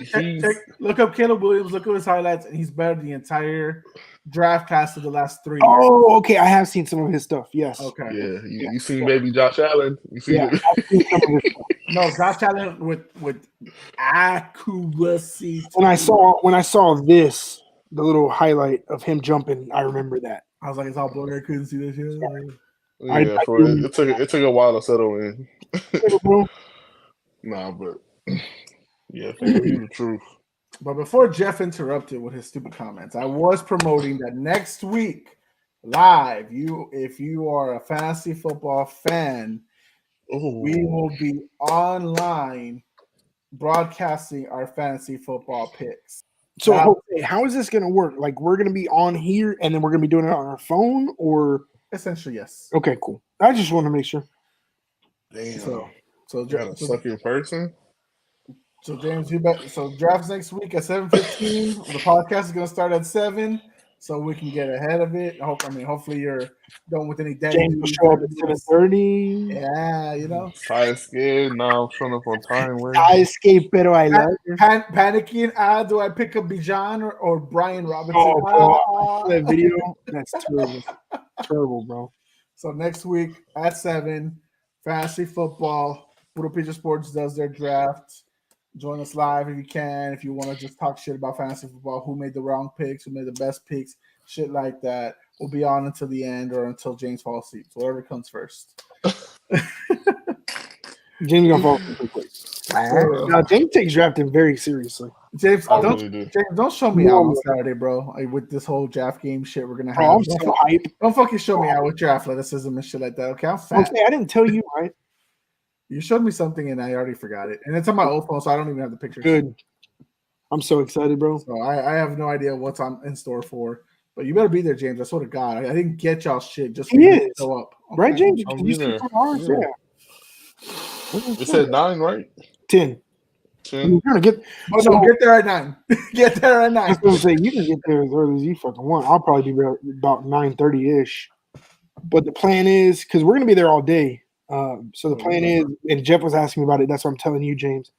Check. Look up Caleb Williams. Look at his highlights, and he's better than the entire draft class of the last 3 years. Oh, okay. I have seen some of his stuff. Yes. Okay. Yeah. You seen baby Josh Allen? You seen I've seen some of his stuff. No, Josh Allen with accuracy. When I saw this, the little highlight of him jumping. I remember that. I was like, it's all blurry. I couldn't see this shit. Yeah, it took a while to settle in. Nah, but yeah, fam, you the truth. But before Jeff interrupted with his stupid comments, I was promoting that next week, live, if you are a fantasy football fan, we will be online broadcasting our fantasy football picks. So how is this going to work? Like, we're going to be on here and then we're going to be doing it on our phone, or essentially yes. Okay, cool. I just want to make sure. Damn. So you gotta suck in person. So James, you bet. So drafts next week at 7:15. The podcast is gonna start at 7, so we can get ahead of it. Hopefully you're done with any dead. James will show up at 7:30. Yeah, you know. Tired, scared. Now I'm showing up on time. I escape, pero I love you. Panicking. Do I pick up Bijan or Brian Robinson? That video. That's terrible. Terrible, bro. So next week at 7, fantasy football. Puro Pinche Sports does their draft. Join us live if you can. If you want to just talk shit about fantasy football, who made the wrong picks, who made the best picks, shit like that. We'll be on until the end or until James falls asleep. So whatever comes first. James gonna fall asleep quick. Now James takes drafting very seriously. James, don't show me out on Saturday, bro. With this whole draft game shit we're gonna have. I'm so hype. Don't fucking show me out with your athleticism and shit like that. Okay, I'm fat. Okay, I didn't tell you, right? You showed me something and I already forgot it. And it's on my old phone, so I don't even have the pictures. Good. I'm so excited, bro. So I have no idea what's in store for. But you better be there, James. I swear to God. I didn't get y'all shit just for you to show up. Okay. Right, James? Yeah. It said 9, right? 10. You're gonna get get there at 9. Get there at 9. I was gonna say you can get there as early as you fucking want. I'll probably be there about 9:30-ish. But the plan is, because we're gonna be there all day. So the plan is, and Jeff was asking me about it. That's what I'm telling you, James.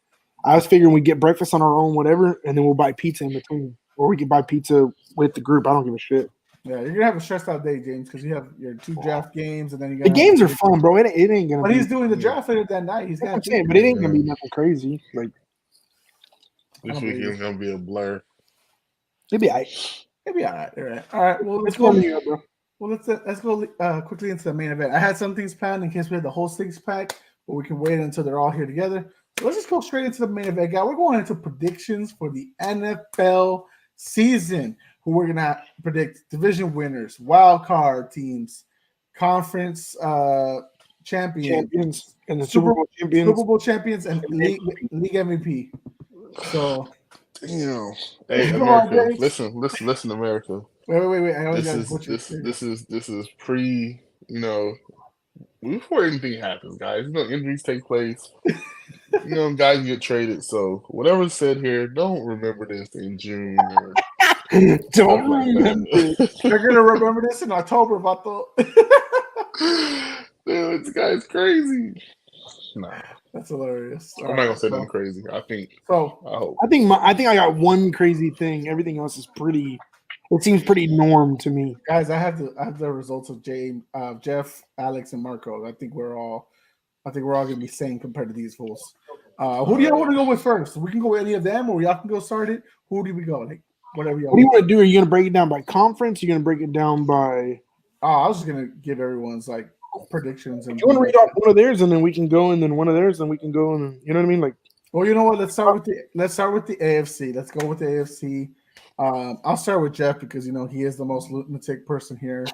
I was figuring we'd get breakfast on our own, whatever, and then we'll buy pizza in between, or we can buy pizza with the group. I don't give a shit. Yeah, you're gonna have a stressed out day, James, because you have your 2 draft games, and then you. The games are fun, bro. It ain't gonna. But he's doing the draft later that night. He's gonna. But it ain't gonna be nothing crazy. Like this weekend's gonna be a blur. It'll be all right. It'll be all right. All right. All right. Well, let's go. Bro. Well, let's go quickly into the main event. I had some things planned in case we had the whole 6-pack, but we can wait until they're all here together. So let's just go straight into the main event, guys. We're going into predictions for the NFL season. Who we're gonna predict division winners, wild card teams, conference champions, and the Super Bowl champions, and league MVP. So, damn. Hey, America, listen, America. Wait. This is pre. Before anything happens, guys. Injuries take place. Guys get traded. So whatever's said here, don't remember this in June. Don't remember. They're gonna remember this in October, Vato. Dude, this guy's crazy. Nah, that's hilarious. I'm not gonna say nothing crazy. I think. So I hope. I think I got one crazy thing. Everything else is pretty. It seems pretty norm to me, guys. I have the results of Jeff, Alex, and Marco. I think we're all gonna be sane compared to these fools. Who do y'all want to go with first? We can go with any of them, or y'all can go start it. Who do we go? Like whatever y'all. What do you want to do? Are you gonna break it down by conference? Are you gonna break it down by? I was just gonna give everyone's like predictions. And you want to read off one of theirs, and then we can go, and then one of theirs, and we can go, and you know what I mean? Like, well, you know what? Let's start with the AFC. Let's go with the AFC. I'll start with Jeff because he is the most lunatic person here.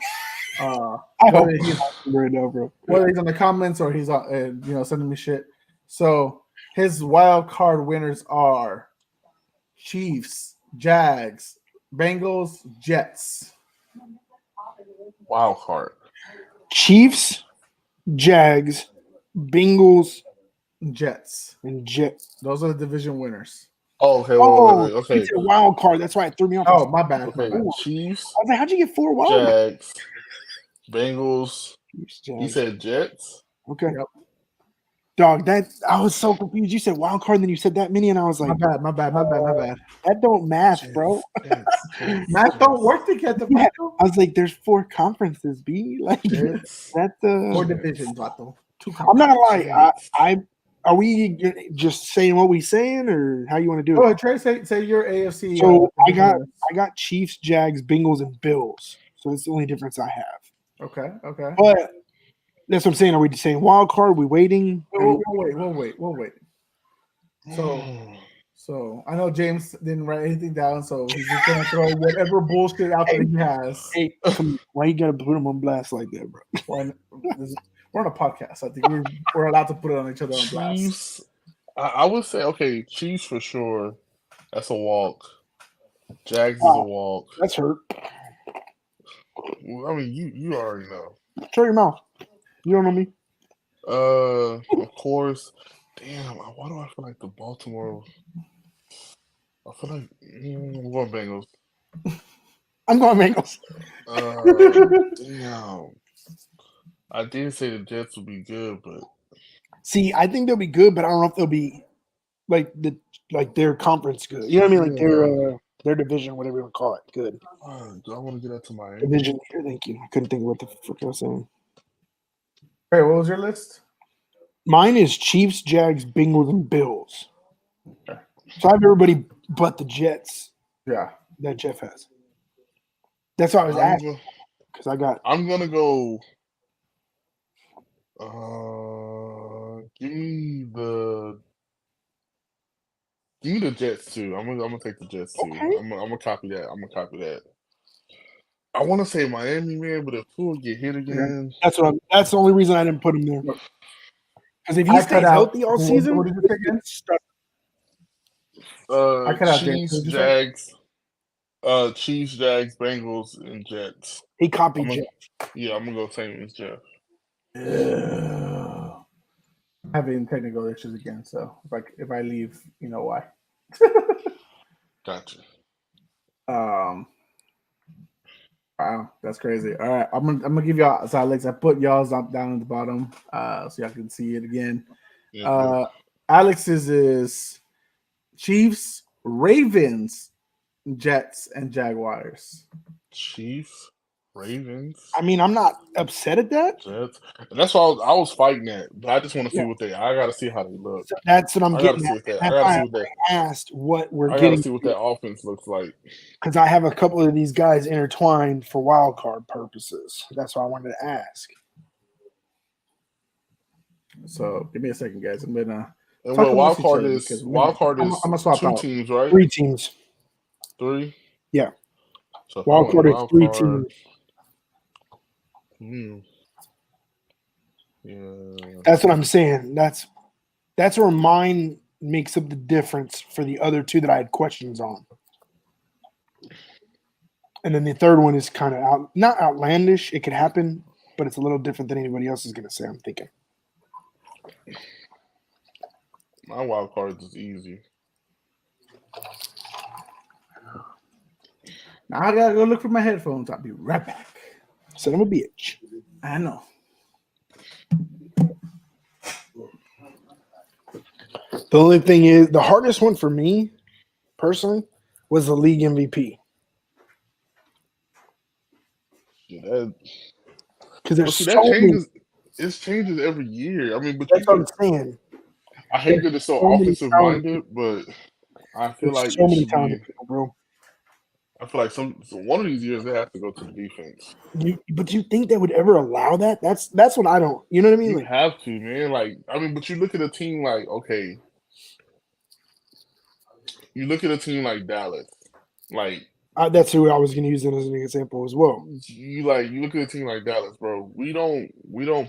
Whether he's right now, bro. Whether he's in the comments or he's sending me shit. So his wild card winners are Chiefs, Jags, Bengals, Jets. Wild card. Chiefs, Jags, Bengals, Jets, and Jets. Those are the division winners. Oh, okay. Okay. It's a wild card. That's why it threw me off. Oh, my bad. Okay. Chiefs. I was like, how'd you get 4 wild? Jags, Bengals. You said Jets. Okay. Yep. Dog, I was so confused. You said wild card, and then you said that many, and I was like, my bad. That don't math, bro. Math don't work together. Yeah. I was like, there's 4 conferences, B. Like that's 4 divisions, Vato. I'm not gonna lie. Are we just saying what we saying, or how you want to do it? Oh, Trey, say your AFC. So I got Chiefs, Jags, Bengals, and Bills. So that's the only difference I have. Okay. But that's what I'm saying. Are we just saying wild card? Are we waiting? We'll wait. So I know James didn't write anything down, so he's just gonna throw whatever bullshit out that he has. Hey, why you gotta put him on blast like that, bro? We're on a podcast. I think we're allowed to put it on each other on blast. Chiefs, I would say okay, Chiefs for sure. That's a walk. Jags is a walk. That's hurt. I mean, you already know. Shut your mouth. You don't know me. Of course. Damn, why do I feel like the Baltimore? I feel like I'm going Bengals. I'm going Bengals. Damn. I did say the Jets would be good, but see, I think they'll be good, but I don't know if they'll be like their conference good. You know what I mean? Like their division, whatever you want to call it, good. Do I want to get that to my division here? Thank you. I couldn't think of what the fuck I was saying. Hey, what was your list? Mine is Chiefs, Jags, Bengals, and Bills. Okay. So I have everybody but the Jets. Yeah, that Jeff has. That's what I was asking because I'm gonna go. Give me the Jets too. I'm gonna take the Jets too. Okay. I'm gonna copy that. I want to say Miami, man, but if Tua get hit again, that's the only reason I didn't put him there. Because if he stays healthy all season, what did you say again? I cut out Chiefs, Jags, Bengals, and Jets. He copied Jeff. Yeah, I'm gonna go same as Jeff. Having technical issues again, so if I leave, you know why. Gotcha. Wow, that's crazy. All right, I'm gonna give y'all. So Alex, I put y'all's down at the bottom, so y'all can see it again. Yeah, Alex's is Chiefs, Ravens, Jets, and Jaguars. Chiefs, Ravens. I mean, I'm not upset at that. Jets. And that's why I was fighting that, but I just want to see what I got to see how they look. So that's what I'm getting at. I got to see what that. Asked what we're getting. I got to see what that offense looks like. Because I have a couple of these guys intertwined for wild card purposes. That's why I wanted to ask. So give me a second, guys. I'm gonna. And what wild card is? Wild card is. I'm gonna swap out. 2 teams, right? 3 teams. 3. Yeah. So wild card is 3 teams. Yeah. That's what I'm saying. That's where mine makes up the difference for the other 2 that I had questions on. And then the third one is kind of not outlandish. It could happen, but it's a little different than anybody else is going to say, I'm thinking. My wild card is easy. Now I gotta go look for my headphones. I'll be right back. Son of a bitch. I know. The only thing is, the hardest one for me, personally, was the league MVP. Yeah, because there's that changes. It changes every year. I mean, but that's what I'm saying. I hate that it's so offensive minded, but I feel like so many talented people, bro. I feel like one of these years they have to go to the defense. But do you think they would ever allow that? That's what I don't. You know what I mean? You have to, man. Like, I mean, but you look at a team like, okay, you look at a team like Dallas, like that's who I was going to use as an example as well. You look at a team like Dallas, bro. We don't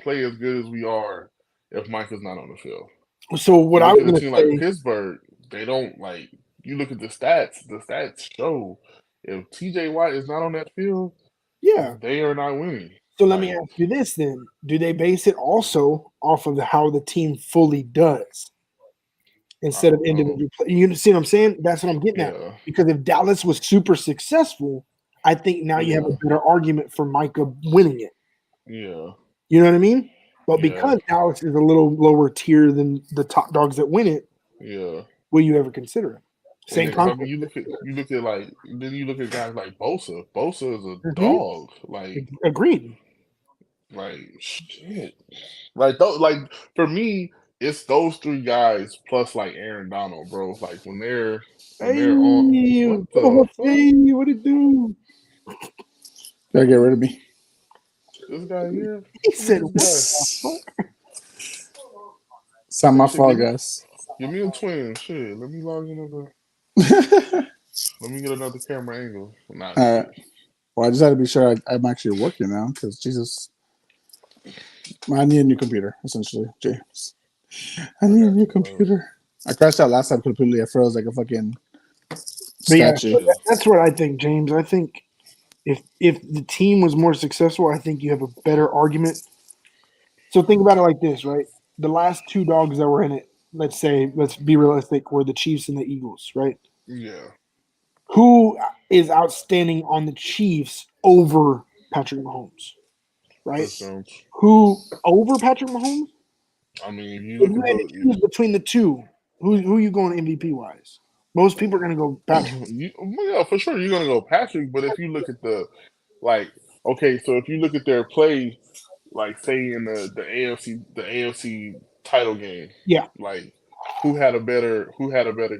play as good as we are if Micah's not on the field. So what I was going to say, like Pittsburgh, they don't like. You look at the stats. The stats show if TJ Watt is not on that field, yeah, they are not winning. So let me ask you this then: do they base it also off of how the team fully does, instead of individual play? You see what I'm saying? That's what I'm getting at. Because if Dallas was super successful, I think now you have a better argument for Micah winning it. Yeah, you know what I mean. But because Dallas is a little lower tier than the top dogs that win it, will you ever consider it? Same concept. I mean, you look at guys like Bosa. Bosa is a dog. Like agreed. Like shit. Like for me, it's those three guys plus like Aaron Donald, bro. Like when they're Hey, on, what the fuck? what it do? Gotta get rid of me. This guy here, He look said, at "What this the guy. fuck?" It's not my Shit, fault, guys. give me a twin. Shit, let me log in. Let me get another camera angle. Nah, All just right. kidding. Well, I just had to be sure I'm actually working now because Jesus, I need a new computer. Essentially, James. I need a new computer. I crashed out last time completely. I froze like a fucking But yeah, statue. that's what I think, James. I think if the team was more successful, I think you have a better argument. So think about it like this, right? The last two dogs that were in it, let's be realistic, were the Chiefs and the Eagles, right? Yeah, Who is outstanding on the Chiefs over Patrick Mahomes, right? Chris Jones. Who over Patrick Mahomes? I mean, if you If look you at had to choose between the two, who you going MVP wise? Most people are going to go Patrick. yeah, for sure, you're gonna go Patrick. But if you look at okay, so if you look at their play, like say in the AFC title game, Yeah, like who had a better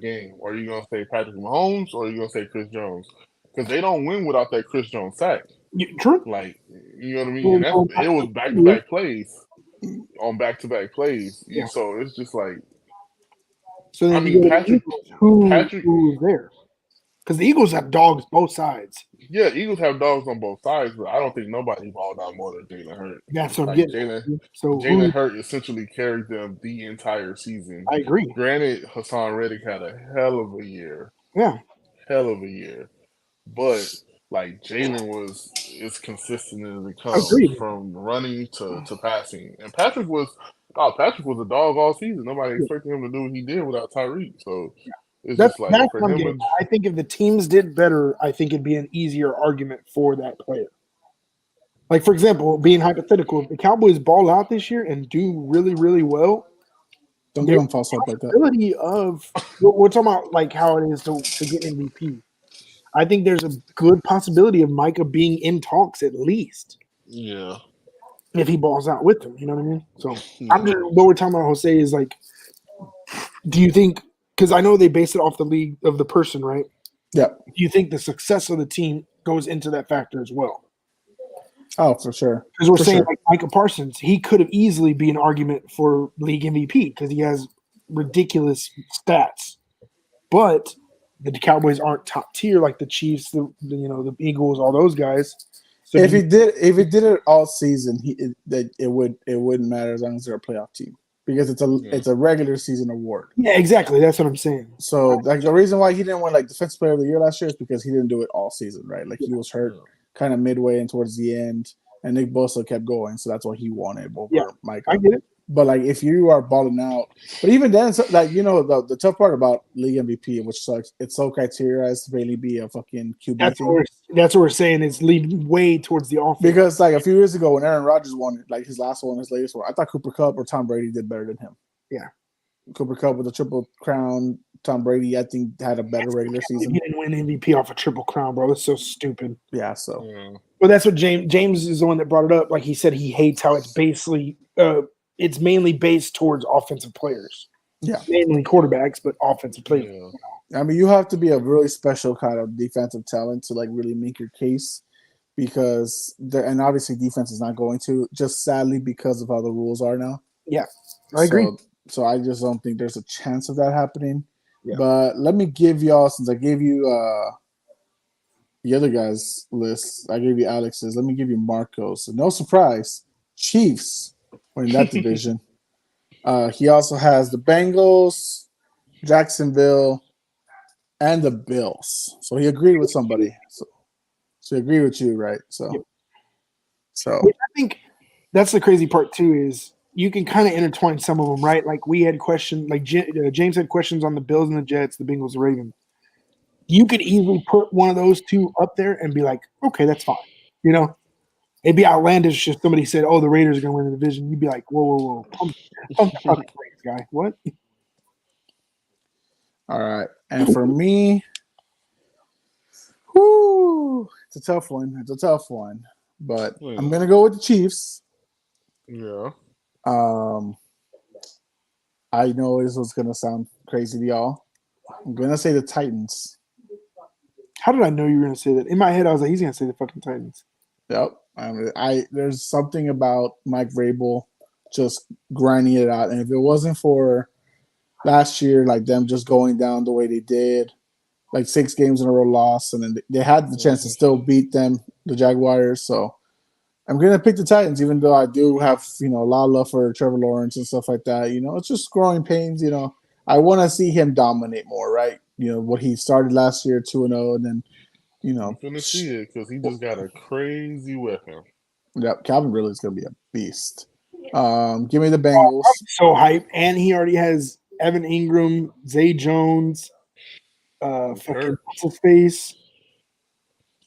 game? Are you gonna say Patrick Mahomes or are you gonna say Chris Jones? Because they don't win without that Chris Jones sack. true. Like you know what I mean? And Well, it was back to back plays on back to back plays. yeah. So it's just like So I then you mean go to the Patrick Eagles. Patrick. Who is there? Because the Eagles have dogs both sides. Yeah, Eagles have dogs on both sides, but I don't think nobody balled out more than Jalen Hurts. That's what I'm Like getting Jalen at. So Jalen Hurts essentially carried them the entire season. I agree. Granted, Hassan Reddick had a hell of a year. Yeah. Hell of a year. But like Jalen was as consistent as it comes Agreed. from running to passing. And Patrick was a dog all season. Nobody expected him to do what he did without Tyreek. So it's That's just like that's for what I'm him getting and at. I think if the teams did better, I think it'd be an easier argument for that player. Like for example, being hypothetical, if the Cowboys ball out this year and do really, really well, Don't give there's him false hope like that. ability of we're talking about like how it is to get MVP. I think there's a good possibility of Micah being in talks at least yeah. if he balls out with them. You know what I mean? So I'm Yeah. just what we're talking about, Jose, is like, do you think? Because I know they base it off the league of the person, right? Yeah. Do you think the success of the team goes into that factor as well? Oh, for sure. Because we're For saying sure. like Micah Parsons, he could have easily be an argument for league MVP because he has ridiculous stats, but the Cowboys aren't top tier like the Chiefs, the Eagles, all those guys. So If he did it all season, it wouldn't matter as long as they're a playoff team because it's a regular season award. yeah, exactly. That's what I'm saying. So like the reason why he didn't win like defensive player of the year last year is because he didn't do it all season, right? Like he was hurt kind of midway and towards the end, and Nick Bosa kept going, so that's why he won it over Micah. I get it. But like if you are balling out, but even then, like the tough part about league MVP, which sucks, it's so criterialized to really be a fucking QB That's thing. what we're saying. It's leading way towards the offense Because like a few years ago when Aaron Rodgers won it, like his last one, his latest one, I thought Cooper Kupp or Tom Brady did better than him. Yeah, Cooper Kupp with a triple crown. Tom Brady, I think, had a better regular season. He didn't win MVP off a triple crown, bro. That's so stupid. Yeah, so. Well, that's what James is the one that brought it up. Like he said, he hates how it's basically it's mainly based towards offensive players. Yeah, mainly quarterbacks, but offensive players. Yeah. I mean, you have to be a really special kind of defensive talent to like really make your case, because and obviously defense is not going to, just sadly because of how the rules are now. Yeah, I agree. So I just don't think there's a chance of that happening. Yeah. But let me give y'all, since I gave you the other guys' list, I gave you Alex's. Let me give you Marco's. So no surprise, Chiefs win that division. He also has the Bengals, Jacksonville, and the Bills. So he agreed with somebody. So he agreed with you, right? So I think that's the crazy part too, is you can kind of intertwine some of them, right? Like we had questions, like James had questions on the Bills and the Jets, the Bengals, the Ravens. You could easily put one of those two up there and be like, okay, that's fine. You know, it'd be outlandish if somebody said, "Oh, the Raiders are going to win the division." You'd be like, "Whoa, pump the fucking brakes, guy." What? All right, and for me, it's a tough one. But I'm gonna go with the Chiefs. Yeah. I know this was gonna sound crazy to y'all. I'm gonna say the Titans. How did I know you were going to say that? In my head, I was like, he's going to say the fucking Titans. Yep. There's something about Mike Vrabel just grinding it out, and if it wasn't for last year, like them just going down the way they did, like 6 games in a row loss, and then they had the chance to still beat them, the Jaguars. So I'm gonna pick the Titans, even though I do have a lot of love for Trevor Lawrence and stuff like that. It's just growing pains. I want to see him dominate more, right? What he started last year 2-0, and then You're gonna see it because he just got a crazy weapon. Yep, Calvin really is gonna be a beast. Give me the Bengals. So hype, and he already has Evan Ingram, Zay Jones, fucking what's his face.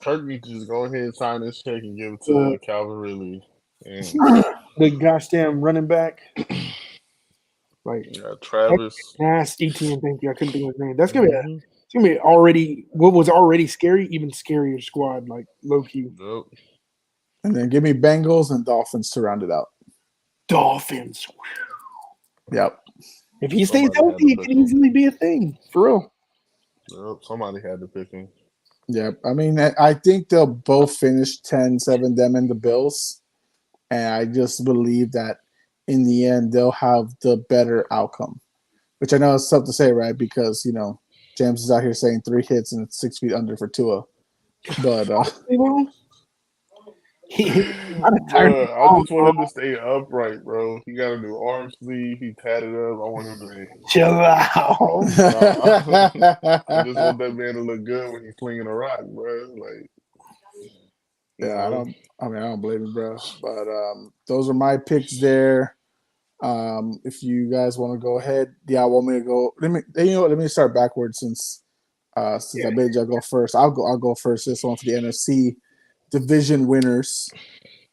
Kirk needs to just go ahead and sign this check and give it to Calvin Ridley. The gosh damn running back. Like Travis. Etienne, thank you. I couldn't think of his name. That's gonna be already what was already scary, even scarier squad, like low key. Yep. And then give me Bengals and Dolphins to round it out. Dolphins. Yep. If he stays healthy, it could easily be a thing. For real. Yep. Somebody had to pick him. Yep. I mean, I think they'll both finish 10-7, them and the Bills. And I just believe that in the end, they'll have the better outcome. Which I know is tough to say, right? Because, James is out here saying 3 hits and it's 6 feet under for Tua. But I just want him to stay upright, bro. He got a new arm sleeve. He tatted up. I want him to chill out. I just want that man to look good when he's slinging a rock, bro. Like, I don't blame him, bro. But those are my picks there. If you guys want to go ahead, want me to go. Let me start backwards since I made y'all go first. I'll go first. This one for the NFC division winners.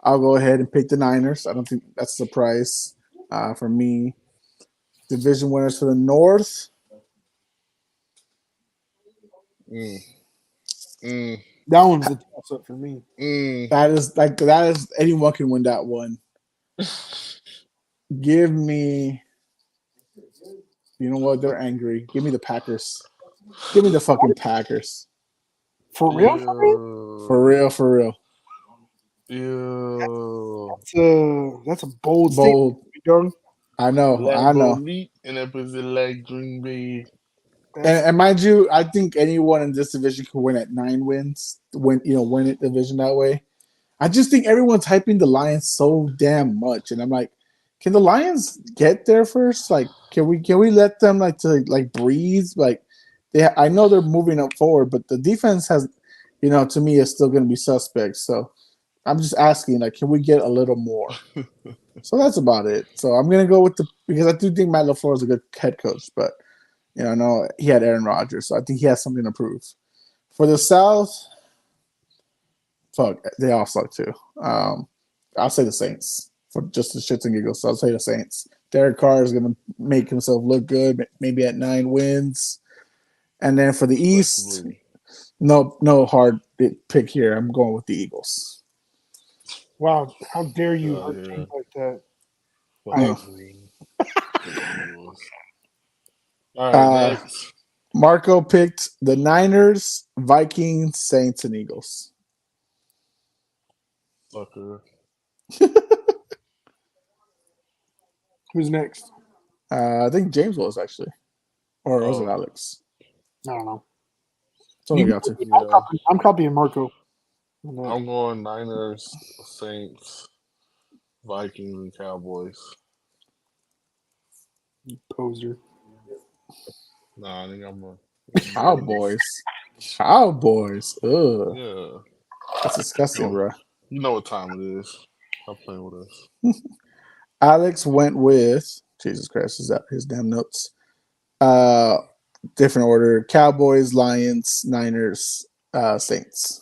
I'll go ahead and pick the Niners. I don't think that's a surprise for me. Division winners for the North. That one's a toss-up for me. That is anyone can win that one. Give me. You know what? They're angry. Give me the Packers. Give me the fucking Packers. For real? For real? For real. Yeah. That's a bold statement. I know. And that pussy like Green Bay. And mind you, I think anyone in this division could win at 9 wins. Win it division that way. I just think everyone's hyping the Lions so damn much, and I'm like, can the Lions get there first? Like, can we let them breathe? Like, I know they're moving up forward, but the defense has, to me, is still going to be suspect. So I'm just asking, like, can we get a little more? So that's about it. So I'm going to go with because I do think Matt LaFleur is a good head coach, but I know he had Aaron Rodgers, so I think he has something to prove. For the South, fuck, they all suck too. I'll say the Saints for just the shits and giggles. So I'll say the Saints. Derek Carr is going to make himself look good, maybe at 9 wins. And then for the East, no hard pick here. I'm going with the Eagles. Wow, how dare you think like that? All right, next. Marco picked the Niners, Vikings, Saints, and Eagles. Sucker. Who's next? I think James was actually. Or was it Alex? I don't know. Somebody got to. I'm copying Marco. I'm going Niners, Saints, Vikings, and Cowboys. You poser. Nah, I think I'm a Cowboys. Cowboys. Ugh. Yeah. That's disgusting, bro. You know what time it is. Stop playing with us. Alex went with Jesus Christ, is that his damn notes? Different order. Cowboys, Lions, Niners, Saints.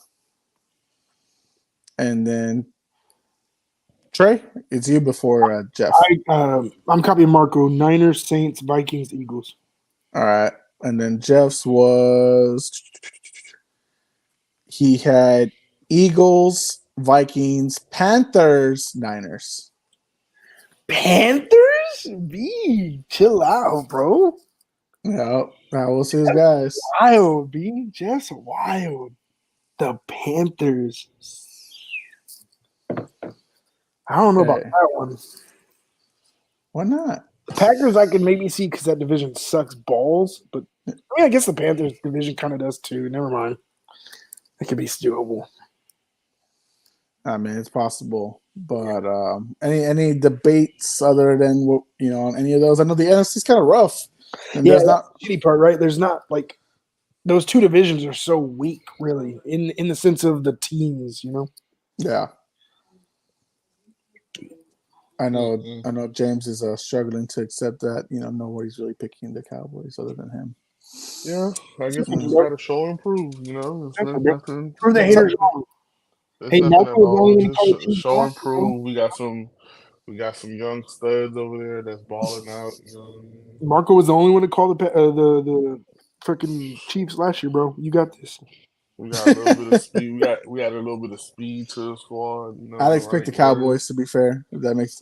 And then Trey, it's you before Jeff. I'm copying Marco. Niners, Saints, Vikings, Eagles. All right. And then Jeff's was he had Eagles, Vikings, Panthers, Niners. Panthers? B, chill out, bro. Yeah, we'll see his guys. Wild, B, just wild. The Panthers. I don't know about that one. Why not? The Packers I can maybe see because that division sucks balls, but I guess the Panthers division kind of does too. Never mind. It could be doable. I mean, it's possible, but any debates other than what on any of those? I know the NFC's kind of rough. And yeah, that's the shitty part, right? There's not like those two divisions are so weak, really, in the sense of the teams, Yeah. I know James is struggling to accept that, nobody's really picking the Cowboys other than him. Yeah, I guess we just got to show and prove, There's nothing. Prove the haters wrong. Hey, Marco, just show and prove. We got some young studs over there that's balling out. Marco was the only one to call the freaking Chiefs last year, bro. You got this. We got a little bit of speed. We got a little bit of speed to the squad. Alex picked the Cowboys. To be fair, if that makes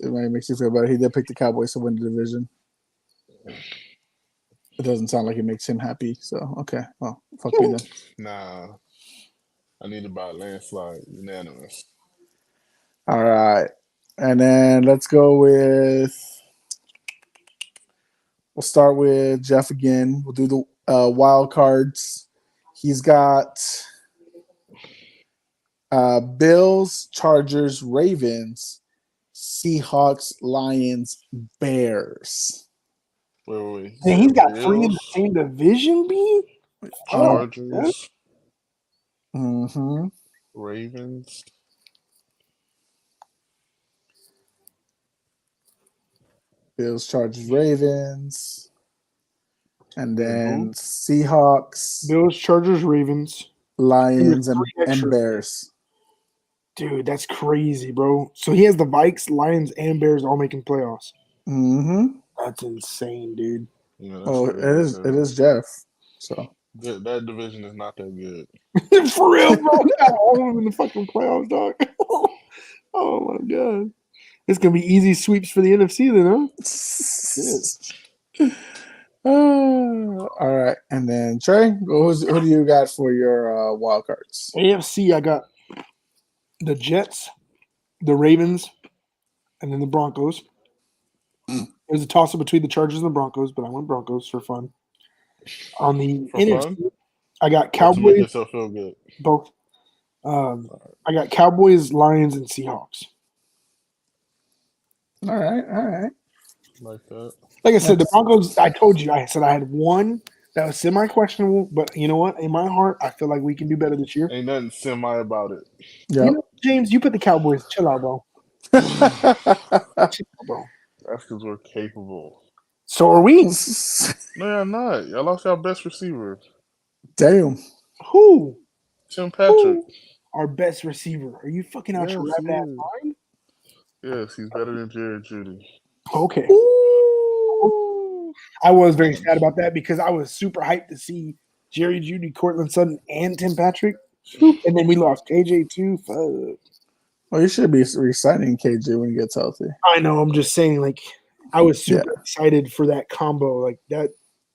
you feel better, he did pick the Cowboys to win the division. It doesn't sound like it makes him happy. So okay, well, fuck me then. Nah, I need about landslide, unanimous. All right, and then let's go with. We'll start with Jeff again. We'll do the wild cards. He's got Bills, Chargers, Ravens, Seahawks, Lions, Bears. Wait. And he's got Bills, 3 in the same division, B? Chargers. Mm-hmm. Ravens. Bills, Chargers, Ravens. And then Seahawks. Bills, Chargers, Ravens. Lions, and Bears. Dude, that's crazy, bro. So he has the Vikes, Lions, and Bears all making playoffs. Mm-hmm. That's insane, dude. Yeah, it is Jeff. So that division is not that good. For real, bro. Got all of them in the fucking playoffs, dog. Oh my god. It's gonna be easy sweeps for the NFC then, huh? All right, and then Trey, who do you got for your wild cards? AFC, I got the Jets, the Ravens, and then the Broncos. There's a toss-up between the Chargers and the Broncos, but I went Broncos for fun. On the NFC, I got Cowboys. To make yourself feel good. Both. I got Cowboys, Lions, and Seahawks. All right. Like that. Like I said, the Broncos, I told you, I said I had one that was semi-questionable, but you know what? In my heart, I feel like we can do better this year. Ain't nothing semi about it. Yep. James, you put the Cowboys. Chill out, bro. Chill out, bro. That's because we're capable. So are we. No, you're not. Y'all lost our best receiver. Damn. Who? Tim Patrick. Who? Our best receiver. Are you fucking out your rap ass mind? Yes, he's better than Jared Judy. Okay. I was very sad about that because I was super hyped to see Jerry Judy, Cortland Sutton, and Tim Patrick. And then we lost KJ too. Fuck. Well, you should be re-signing KJ when he gets healthy. I know. I'm just saying, like, I was super excited for that combo. Like that.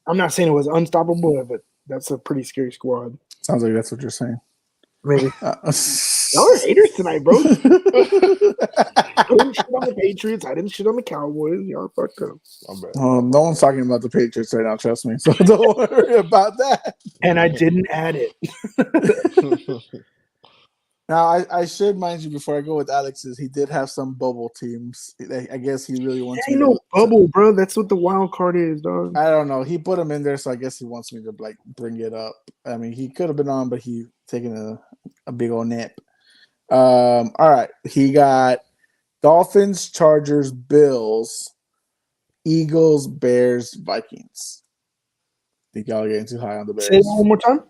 I'm not saying it was unstoppable, but that's a pretty scary squad. Sounds like that's what you're saying. Maybe. Y'all are haters tonight, bro. I didn't shit on the Patriots. I didn't shit on the Cowboys. Y'all fucked up. No one's talking about the Patriots right now, trust me. So don't worry about that. And I didn't add it. Now, I should mind you before I go with Alex's, he did have some bubble teams. I guess he really wants me to bubble, bro. That's what the wild card is, dog. I don't know. He put him in there, so I guess he wants me to like bring it up. I mean, he could have been on, but he taking a big old nap. All right. He got Dolphins, Chargers, Bills, Eagles, Bears, Vikings. Think y'all are getting too high on the Bears. Say it one more time.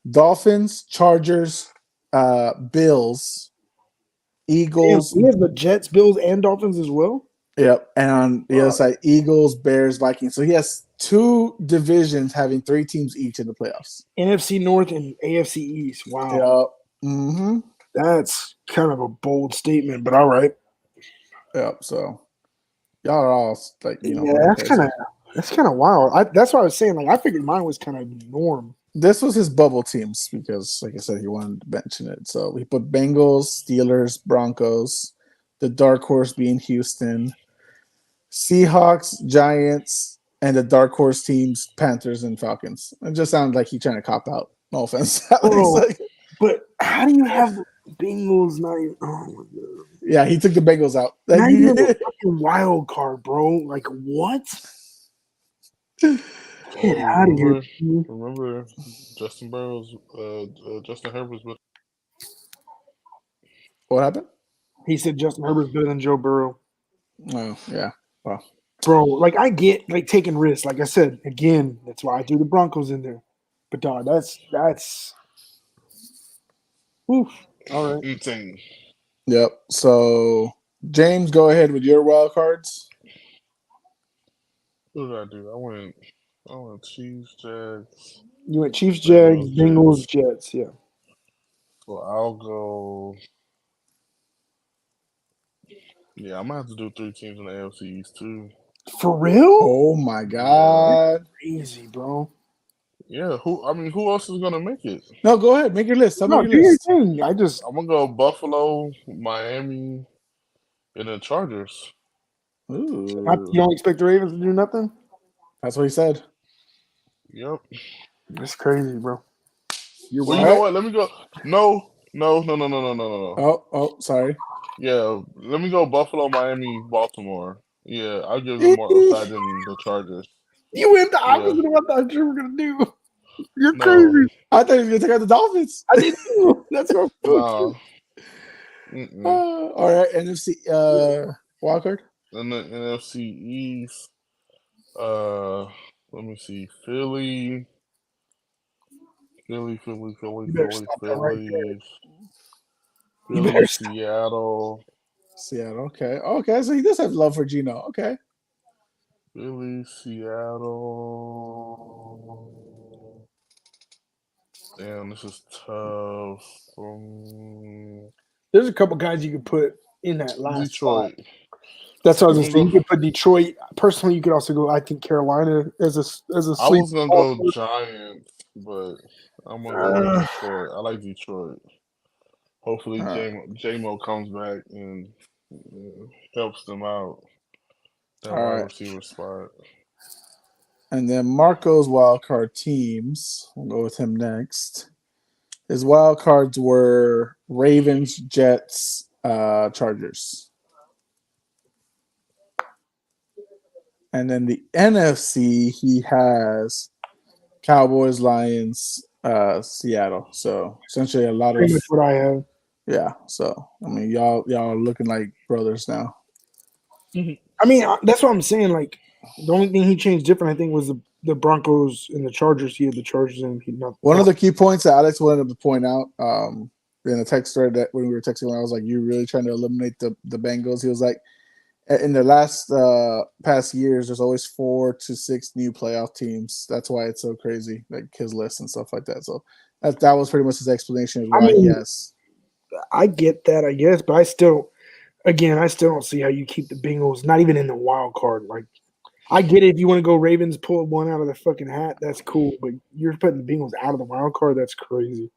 Dolphins, Chargers, Bills, Eagles. We have the Jets, Bills, and Dolphins as well. Yep. And on the other side, Eagles, Bears, Vikings. So he has 2 divisions having 3 teams each in the playoffs. NFC North and AFC East. Wow. Yep. Mm-hmm. That's kind of a bold statement, but all right. Yep. So Y'all are all like, that's kind of wild. That's what I was saying. Like, I figured mine was kind of norm. This was his bubble teams because, like I said, he wanted to mention it. So he put Bengals, Steelers, Broncos, the dark horse being Houston, Seahawks, Giants, and the dark horse teams, Panthers and Falcons. It just sounded like he trying to cop out. No offense. But how do you have the Bengals not even? Oh my god! Yeah, he took the Bengals out. Like, not even a fucking wild card, bro. Like what? Get out of here! Remember, Justin Herbert's with. What happened? He said Justin Herbert's better than Joe Burrow. Oh yeah, wow. Bro, like I get like taking risks. Like I said again, that's why I threw the Broncos in there. But dog, that's. Oof. All right. Insane. Yep. So James, go ahead with your wild cards. What did I do? I went Chiefs, Jags. You went Chiefs, Jags, Bengals, Jets. Yeah. Well, I'll go. Yeah, I'm gonna have to do 3 teams in the AFC East too. For real? Oh my god! Crazy, bro. Yeah. Who else is gonna make it? No, go ahead. Make your list. No, do your thing. I'm gonna go Buffalo, Miami, and the Chargers. Ooh. You don't expect the Ravens to do nothing? That's what he said. Yep. That's crazy, bro. You know what? Let me go. No. Oh, sorry. Yeah, let me go Buffalo, Miami, Baltimore. Yeah, I'll give them more upside than the Chargers. You went the opposite of what I thought you were gonna do. You're crazy. I thought he was gonna take out the Dolphins. I did too. That's what Nah. All right, NFC wild card. In the NFC East, let me see. Philly, Seattle. Okay, so he does have love for Gino. Okay. Philly, Seattle. Damn, this is tough. There's a couple guys you could put in that last Detroit. spot. That's what I was going to say. You could put Detroit. Personally, you could also go, I think, Carolina as a sleeper. I was going to go Giants, but I'm going to go Detroit. I like Detroit. Hopefully, J-Mo comes back and helps them out. That wide receiver spot. And then Marco's wild card teams. We'll go with him next. His wild cards were Ravens, Jets, Chargers. And then the NFC, he has Cowboys, Lions, Seattle. So essentially a lot pretty much what I have. Yeah. So I mean, y'all are looking like brothers now. I mean, that's what I'm saying. Like the only thing he changed different, I think, was the Broncos and the Chargers. He had the Chargers and he not. One of the key points that Alex wanted to point out in the text thread that when we were texting, I was like, "You're really trying to eliminate the Bengals." He was like, "In the last past years, there's always 4 to 6 new playoff teams. That's why it's so crazy, like his list and stuff like that." So that was pretty much his explanation of why he has. I get that, I guess, but I still don't see how you keep the Bengals not even in the wild card. Like, I get it if you want to go Ravens, pull one out of the fucking hat, that's cool. But you're putting the Bengals out of the wild card, that's crazy.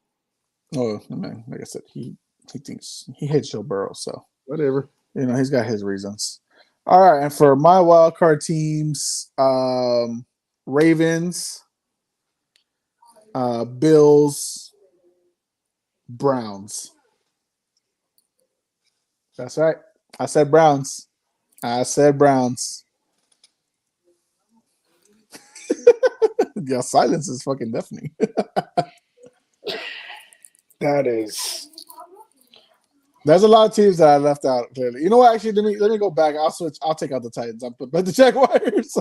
Oh, I mean, like I said, he thinks he hates Joe Burrow, so whatever. You know, he's got his reasons. All right, and for my wild card teams, Ravens, Bills, Browns. That's right. I said Browns. Your silence is fucking deafening. That is. There's a lot of teams that I left out. Clearly, you know what? Actually, let me go back. I'll switch. I'll take out the Titans. I'll put the Jaguars.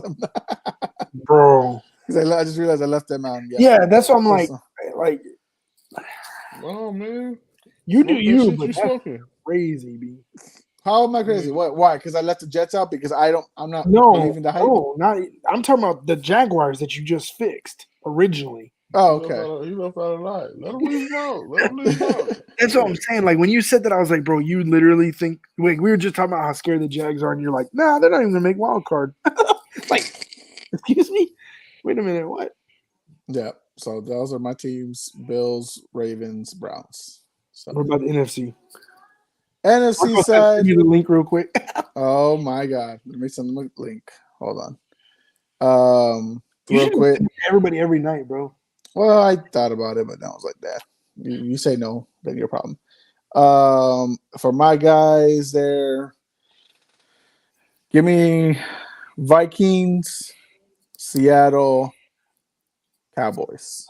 Bro, because I just realized I left them out. Yeah, that's what I'm like. Oh man, you do you, but that's crazy, B. How am I crazy? What? Why? Because I left the Jets out because I'm not no, believing the hype. No, not. I'm talking about the Jaguars that you just fixed originally. Oh, okay. He left out a lot. Let him leave him out. Let him leave him out. That's what I'm saying. Like when you said that, I was like, bro, you literally think. Wait, we were just talking about how scared the Jags are, and you're like, nah, they're not even gonna make wild card. Like, excuse me. Wait a minute, what? Yeah. So those are my teams: Bills, Ravens, Browns. So What about the NFC? NFC I'll side. send you the link real quick. Oh my God! Let me send them a link. Hold on. Real quick. Everybody every night, bro. Well, I thought about it, but I was like, that. You say no, then your problem. For my guys there, give me Vikings, Seattle, Cowboys.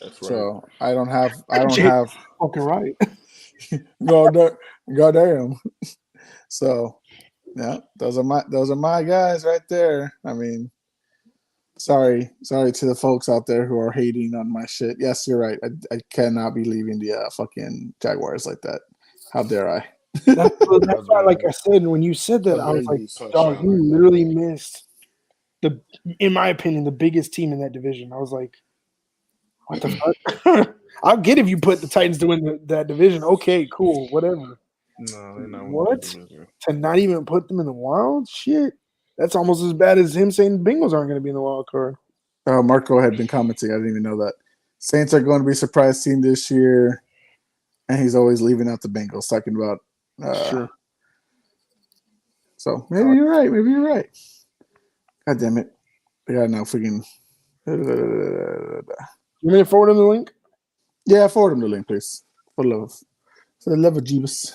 That's right. So I don't have fucking right. goddamn. So yeah, those are my guys right there. I mean, sorry to the folks out there who are hating on my shit. Yes, you're right. I cannot be leaving the fucking Jaguars like that. How dare I? That's why, like I said, when you said that, I was like, dog, you literally missed in my opinion, the biggest team in that division. I was like, what the fuck? I'll get if you put the Titans to win that division. Okay, cool, whatever. No, they're not. What? To not even put them in the wild? Shit. That's almost as bad as him saying the Bengals aren't going to be in the wild card. Marco had been commenting. I didn't even know that. Saints are going to be a surprise team this year, and he's always leaving out the Bengals, talking about. Sure. So maybe you're right. Maybe you're right. God damn it! I got now freaking. You want me to forward him the link? Yeah, forward him the link, please. For the love of Jeebus.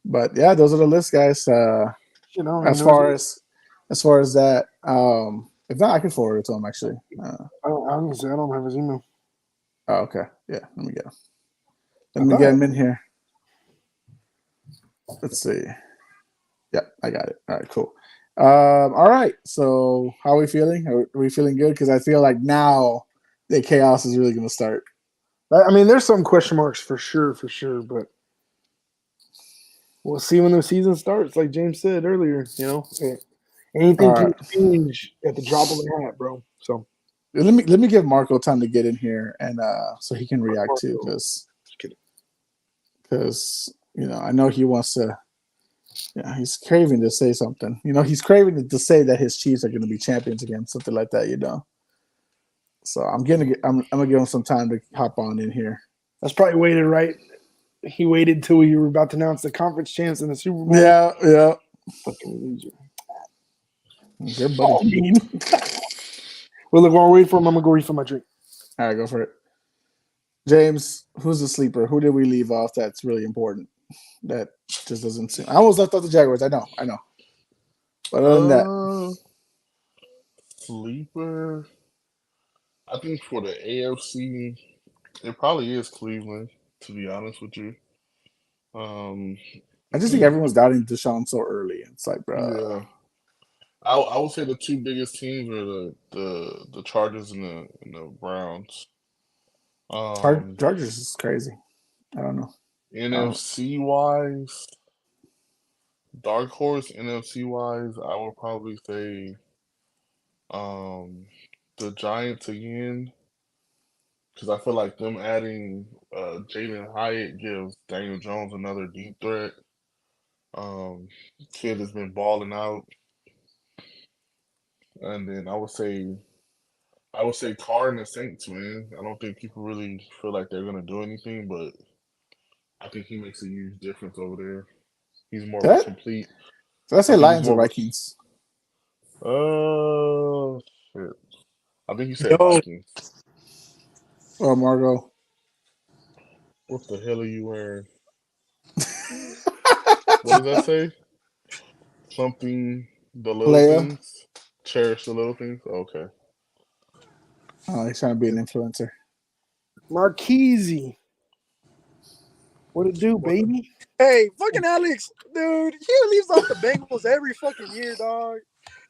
But yeah, those are the lists, guys. As far as that, if not, I can forward it to him actually. I don't have his email. Oh, okay. Yeah, let me get him. Let me get him in here. Let's see. Yeah, I got it. All right, cool. All right. So how are we feeling? Are we feeling good? Because I feel like now the chaos is really going to start. I mean, there's some question marks for sure, but we'll see when the season starts. Like James said earlier, anything can change at the drop of a hat, bro. So let me give Marco time to get in here and so he can react too, because I know he wants to. Yeah, he's craving to say something. He's craving to say that his Chiefs are going to be champions again, something like that. So I'm gonna give him some time to hop on in here. That's probably waited, right? He waited till we were about to announce the conference champs in the Super Bowl. Yeah. Fucking loser. Good buddy. Well, look, while we're waiting for him, I'm gonna go refill my drink. All right, go for it. James, who's the sleeper? Who did we leave off that's really important? That just doesn't seem. I almost left off the Jaguars. I know. But other than that, sleeper. I think for the AFC, it probably is Cleveland. To be honest with you, I just think everyone's doubting Deshaun so early. It's like, bro. Yeah, I would say the two biggest teams are the Chargers and the Browns. Chargers is crazy. I don't know. NFC wise, dark horse. NFC wise, I would probably say the Giants again, because I feel like them adding Jalen Hyatt gives Daniel Jones another deep threat. Kid has been balling out, and then I would say Carr and the Saints, man. I don't think people really feel like they're gonna do anything, but I think he makes a huge difference over there. He's more of a complete. So let's say Lions or Vikings. Shit. I think you said Vikings. Oh, Margo. What the hell are you wearing? What does that say? Something, the little things? Cherish the little things? Okay. Oh, he's trying to be an influencer. Marquise. What it do, baby? Hey, fucking Alex, dude, he leaves off the Bengals every fucking year, dog.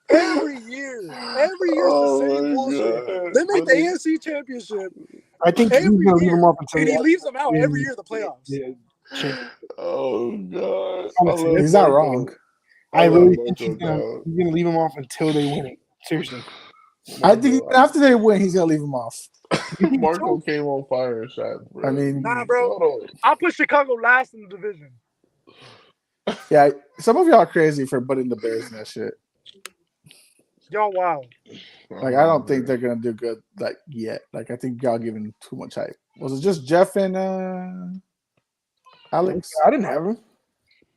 Every year. Every year's the same bullshit. They make the AFC Championship. I think he's going to leave them up until and he leaves them out every year in the playoffs. Yeah. Oh, God. He's not wrong. I really think he's going to leave them off until they win it. Seriously. I think even after they win, he's gonna leave him off. Marco came on fire and shot, bro. I mean, Nah, bro. I'll put Chicago last in the division. Yeah, some of y'all are crazy for putting the Bears in that shit. Yo, wow. Like, I don't think they're gonna do good like yet. Like, I think y'all giving too much hype. Was it just Jeff and Alex? I didn't have him.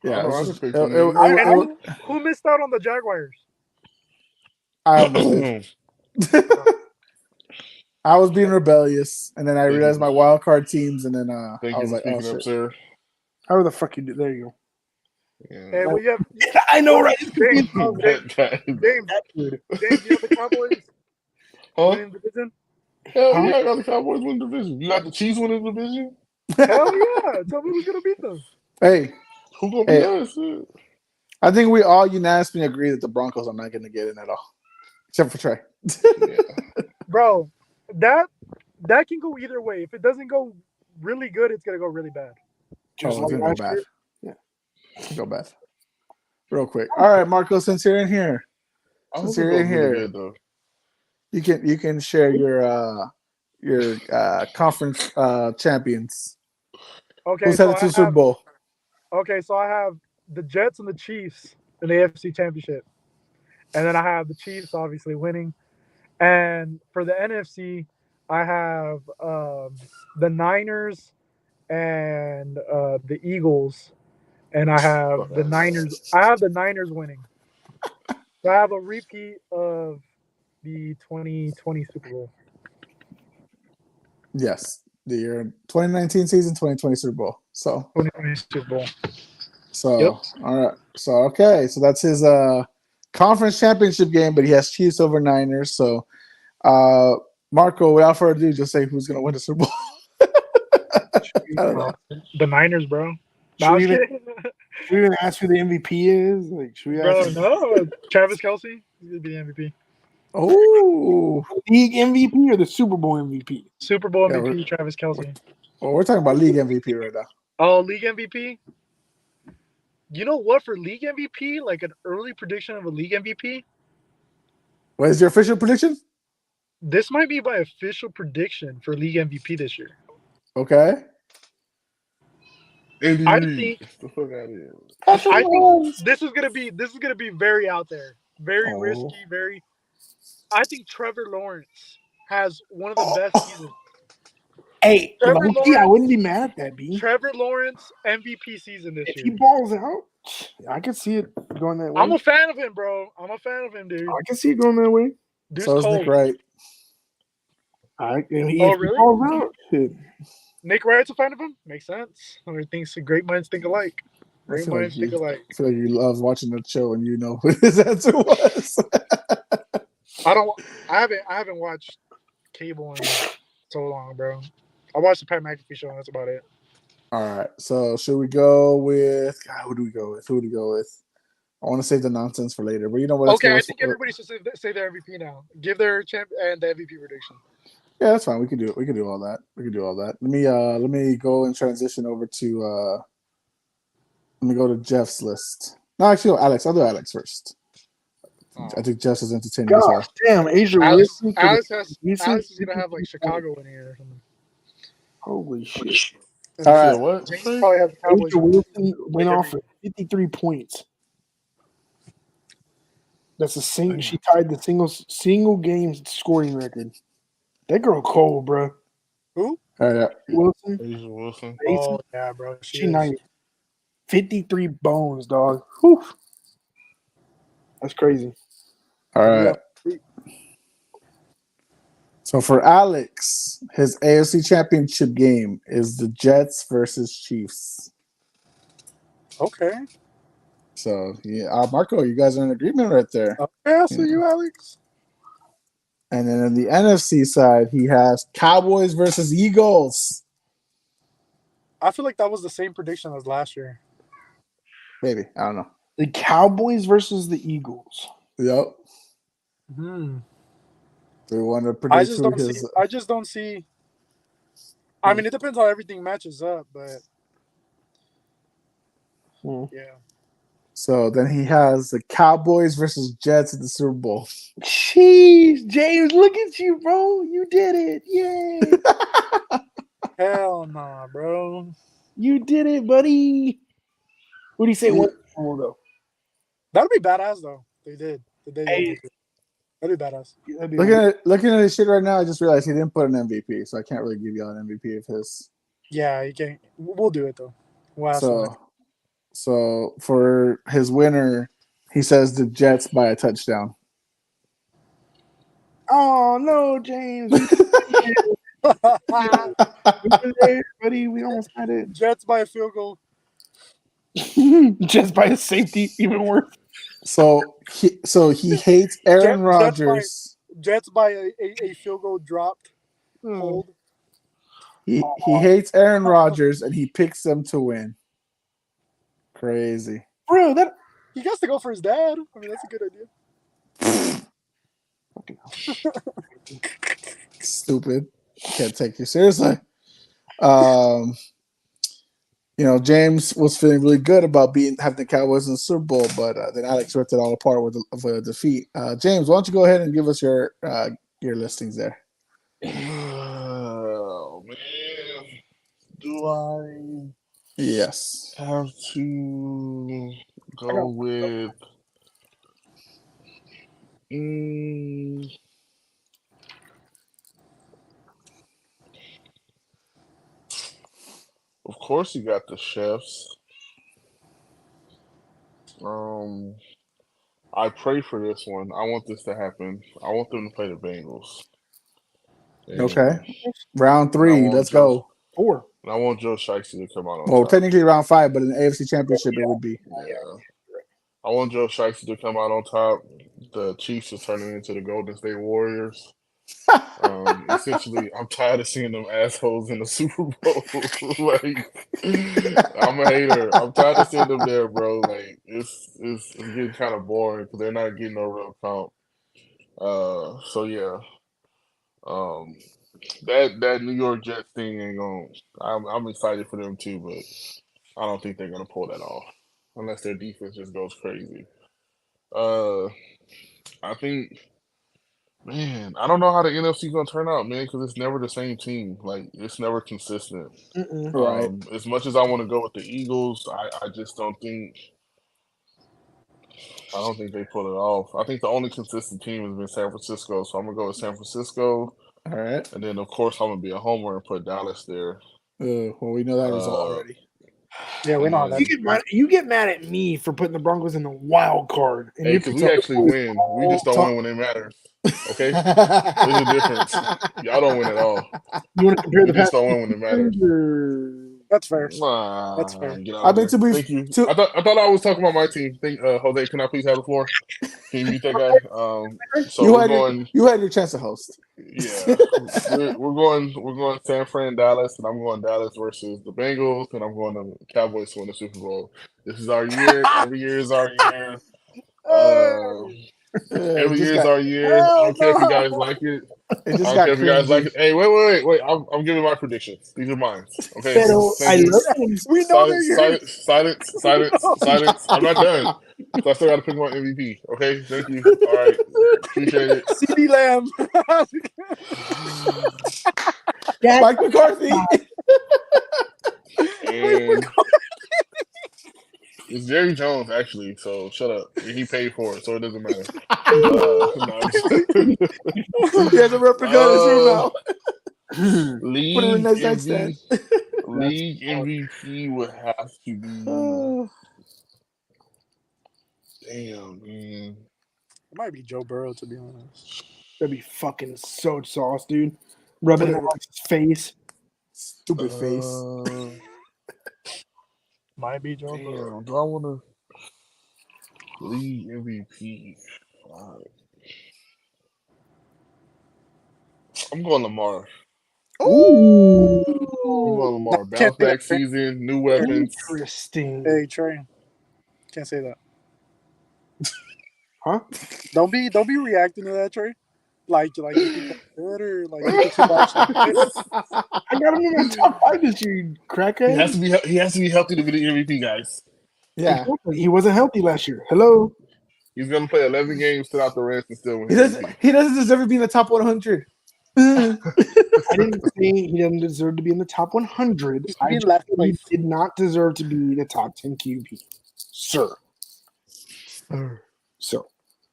Yeah, who missed out on the Jaguars? I almost did. I was being rebellious, and then I realized my wild card teams, and then I was like, "Oh shit!" Sir. How the fuck you do? There you go. Yeah. Hey, well, you have. I know, right? James, you have the Cowboys winning the division? Hell yeah, I got the Cowboys winning the division. You got the Chiefs winning the division? Hell yeah! Tell me who's gonna beat them. Hey, who gonna beat us? I think we all unanimously agree that the Broncos are not gonna get in at all, except for Trey. Bro, that can go either way. If it doesn't go really good, it's gonna go really bad. It's gonna go bad. Yeah, it's gonna go bad. Real quick. All right, Marco. Since you're in here, good, though. you can share your conference champions. Okay, who's headed to the Super Bowl? Okay, so I have the Jets and the Chiefs in the AFC Championship, and then I have the Chiefs obviously winning. And for the NFC, I have the Niners and the Eagles, and I have the Niners. I have the Niners winning. So I have a repeat of the 2020 Super Bowl. Yes, the year 2019 season, 2020 Super Bowl. So 2020 Super Bowl. So all right. So okay. So that's his conference championship game, but he has Chiefs over Niners. So Marco, without further ado, just say who's gonna win the Super Bowl. I don't know. The Niners, bro. Should we even ask who the MVP is? Like, should we ask? No. Travis Kelce. He's gonna be the MVP. Oh, league MVP or the Super Bowl MVP? Super Bowl MVP, Travis Kelce. Well, we're talking about league MVP right now. Oh, league MVP. You know what? For league MVP, like an early prediction of a league MVP. What is your official prediction? This might be my official prediction for league MVP this year. Okay. I think this is gonna be very out there, very risky, very. I think Trevor Lawrence has one of the best seasons. Hey, I wouldn't be mad at that, B. Trevor Lawrence MVP season this year. If he balls out, I can see it going that way. I'm a fan of him, bro. I'm a fan of him, dude. I can see it going that way. Dude's so is Nick Wright. Really? Balls out, Nick Wright's a fan of him? Makes sense. I mean, great minds think alike. Great minds think alike. I feel like you love watching the show and you know what his answer was. I haven't watched cable in so long, bro. I watched the Pat McAfee show and that's about it. All right. So should we go with who do we go with? I want to save the nonsense for later, but you know what? Okay, I think everybody should say their MVP now. Give their champ and the MVP prediction. Yeah, that's fine. We can do it. We can do all that. Let me go and transition over to let me go to Jeff's list. No, actually, Alex. I'll do Alex first. I think Jeff's is entertaining. Gosh, damn, Asia Alex is gonna have like Chicago in here or something. Holy shit! All right, what? James probably has Cowboys. Wilson went off for 53 points. That's a single. She tied the single game scoring record. That girl cold, bro. Who? Wilson. Asia Wilson. Oh yeah, bro. She 53 bones, dog. Whew. That's crazy. All right. So for Alex, his AFC Championship game is the Jets versus Chiefs. Okay. So yeah, Marco, you guys are in agreement right there. Okay, I'll see you, Alex. And then on the NFC side, he has Cowboys versus Eagles. I feel like that was the same prediction as last year. Maybe. I don't know. The Cowboys versus the Eagles. Yep. Hmm. Do we want to predict I just don't see. I mean, it depends how everything matches up, but yeah. So then he has the Cowboys versus Jets in the Super Bowl. Jeez, James, look at you, bro. You did it. Yay. Hell nah, bro. You did it, buddy. What do you say? What will go? That'd be badass though. They did. They Hey. did. That'd be badass. Looking at his shit right now, I just realized he didn't put an MVP, so I can't really give y'all an MVP of his. Yeah, you can. We'll do it though. We'll ask him. So for his winner, he says the Jets by a touchdown. Oh no, James. Buddy, we almost had it. Jets by a field goal. Just by a safety, even worse. So he hates Aaron Rodgers. Jets by a field goal dropped. Hold. He hates Aaron Rodgers and he picks them to win. Crazy. Bro, that he has to go for his dad. I mean, that's a good idea. Stupid. Can't take you seriously. James was feeling really good about having the Cowboys in the Super Bowl, but then Alex ripped it all apart with a defeat. James, why don't you go ahead and give us your listings there? Oh man, do I? Yes. Have to go with. Of course, you got the chefs. I pray for this one. I want this to happen. I want them to play the Bengals. And okay. Round 3. Let's go. 4. And I want Joe Shiesty to come out on top. Well, technically round 5, but in the AFC Championship it would be. Yeah. I want Joe Shiesty to come out on top. The Chiefs are turning into the Golden State Warriors. Essentially, I'm tired of seeing them assholes in the Super Bowl. Like, I'm a hater. I'm tired of seeing them there, bro. Like, it's getting kind of boring because they're not getting no real comp. So yeah, that New York Jets thing ain't going. I'm excited for them too, but I don't think they're gonna pull that off unless their defense just goes crazy. I think. Man, I don't know how the NFC gonna turn out, man, because it's never the same team. Like, it's never consistent. Right. As much as I want to go with the Eagles, I just don't think. I don't think they pull it off. I think the only consistent team has been San Francisco, so I'm gonna go with San Francisco. All right. And then, of course, I'm gonna be a homer and put Dallas there. Well, we know that result already. Yeah, we know that. You get mad at me for putting the Broncos in the wild card. And hey, because we actually win. We just don't win when it matters. Okay? There's a difference. Y'all don't win at all. You want to compare we just don't win when it matters. That's fair. That's fair. I mean, Thank you. I thought I was talking about my team. Jose, can I please have the floor? Can you mute that guy? So you had your chance to host. Yeah, we're going San Fran, Dallas, and I'm going Dallas versus the Bengals, and I'm going the Cowboys to win the Super Bowl. This is our year. Every year is our year. Every year is our year. I don't care if you guys like it. I don't care if you guys like it. Hey, wait. I'm giving my predictions. These are mine. Okay. I love them. We know they're Silence. I'm not done. So I still got to pick my MVP. Okay. Thank you. All right. Appreciate it. CeeDee Lamb. Mike McCarthy. And it's Jerry Jones, actually, so shut up. He paid for it, so it doesn't matter. He has a representative now. League MVP would have to be. Damn, man. It might be Joe Burrow, to be honest. That'd be fucking so sauce, dude. Rubbing it on his face. Stupid face. Might be Joe Burrow. Do I want to league MVP? I'm going Lamar. Ooh. I'm going Lamar. Bounce back season, new weapons. Interesting. Hey, Trey. Can't say that. Huh? Don't be reacting to that, Trey. Like you think that's good or like I got him in my top 5 this year, you crackhead. He has to be healthy to be the MVP, guys. Yeah. Exactly. He wasn't healthy last year. Hello. He's gonna play 11 games throughout the rest and still win. He doesn't deserve to be in the top 100. I didn't say he doesn't deserve to be in the top 100. I just said he did not deserve to be the top 10 QB, sir. So,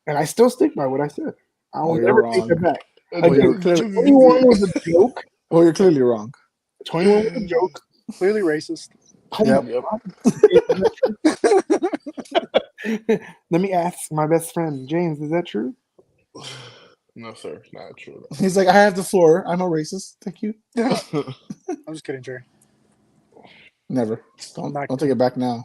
and I still stick by what I said. I will never take it back. Again, 21 was a joke. Well, you're clearly wrong. 21 was a joke. Clearly racist. Let me ask my best friend, James, is that true? No, sir. Not true. He's like, I have the floor. I'm a racist. Thank you. I'm just kidding, Trey. Never. Don't take it back now.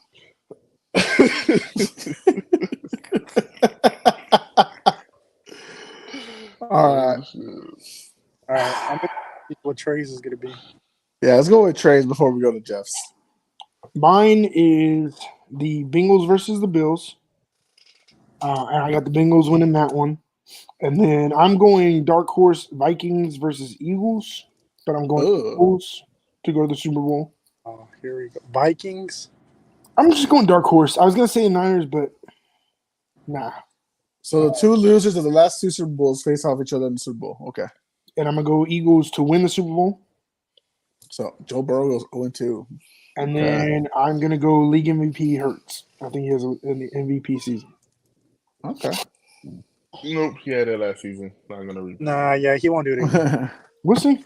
All right. All right. I'm going to see what Trey's is going to be. Yeah, let's go with Trey's before we go to Jeff's. Mine is the Bengals versus the Bills. And I got the Bengals winning that one. And then I'm going dark horse Vikings versus Eagles. But I'm going Eagles to go to the Super Bowl. Oh, here we go. Vikings. I'm just going dark horse. I was going to say Niners, but nah. So the two losers of the last two Super Bowls face off each other in the Super Bowl. Okay. And I'm going to go Eagles to win the Super Bowl. So Joe Burrow goes 0-2. And then I'm going to go league MVP Hurts. I think he has an MVP season. Okay. Nope, he had that last season. Not going to repeat. Nah, yeah, he won't do it again. We'll see.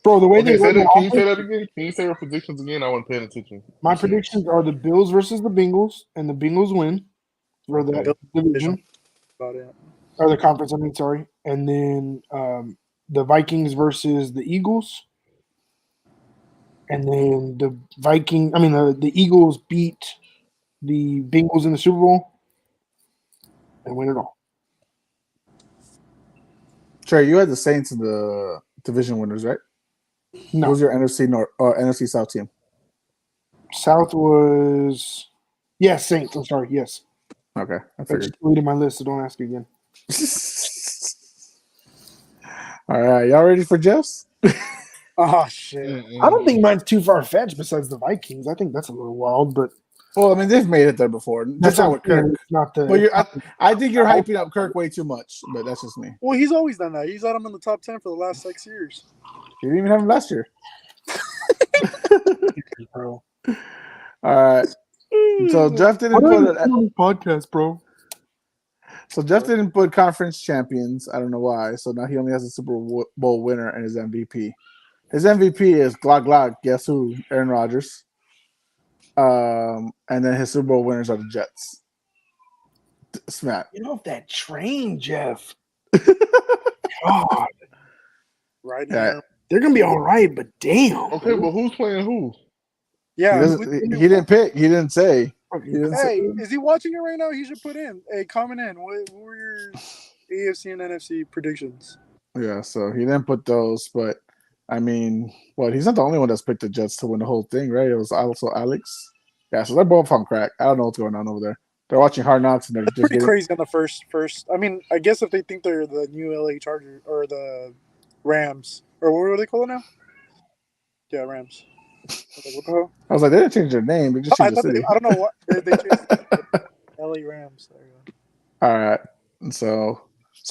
Bro, the way can you say that again? Can you say your predictions again? I wasn't paying attention. My predictions are the Bills versus the Bengals, and the Bengals win for the division. About it. Or the conference, sorry. And then the Vikings versus the Eagles. And then the Eagles beat the Bengals in the Super Bowl and win it all. Trey, you had the Saints in the division winners, right? No. What was your NFC North or NFC South team? South was Saints. I'm sorry. Yes. Okay, I just deleted my list, so don't ask again. All right, y'all ready for Jeff's? Oh shit! I don't think mine's too far fetched. Besides the Vikings, I think that's a little wild, but well, I mean they've made it there before. That's not what Kirk. Not the. But I think you're hyping up Kirk way too much. But that's just me. Well, he's always done that. He's had him in the top 10 for the last 6 years. You didn't even have him last year. Bro. All right. So Jeff didn't put it podcast, bro. So Jeff didn't put conference champions. I don't know why. So now he only has a Super Bowl winner and his MVP. His MVP is Glock Glock. Guess who? Aaron Rodgers. And then his Super Bowl winners are the Jets. Smack. You know that train, Jeff. God. Right now. They're gonna be all right, but damn. Okay, but who's playing who? Yeah, he didn't pick. He didn't say. Is he watching it right now? He should put in. Hey, comment in. What were your AFC and NFC predictions? Yeah, so he didn't put those, but I mean, he's not the only one that's picked the Jets to win the whole thing, right? It was also Alex. Yeah, so they're both on crack. I don't know what's going on over there. They're watching Hard Knocks and they're just pretty crazy on the first. I mean, I guess if they think they're the new LA Chargers or the Rams or what are they called now? Yeah, Rams. What the hell? I was like, they didn't change their name. They just changed the city. I don't know what they changed. LA Rams. There you go. All right. And so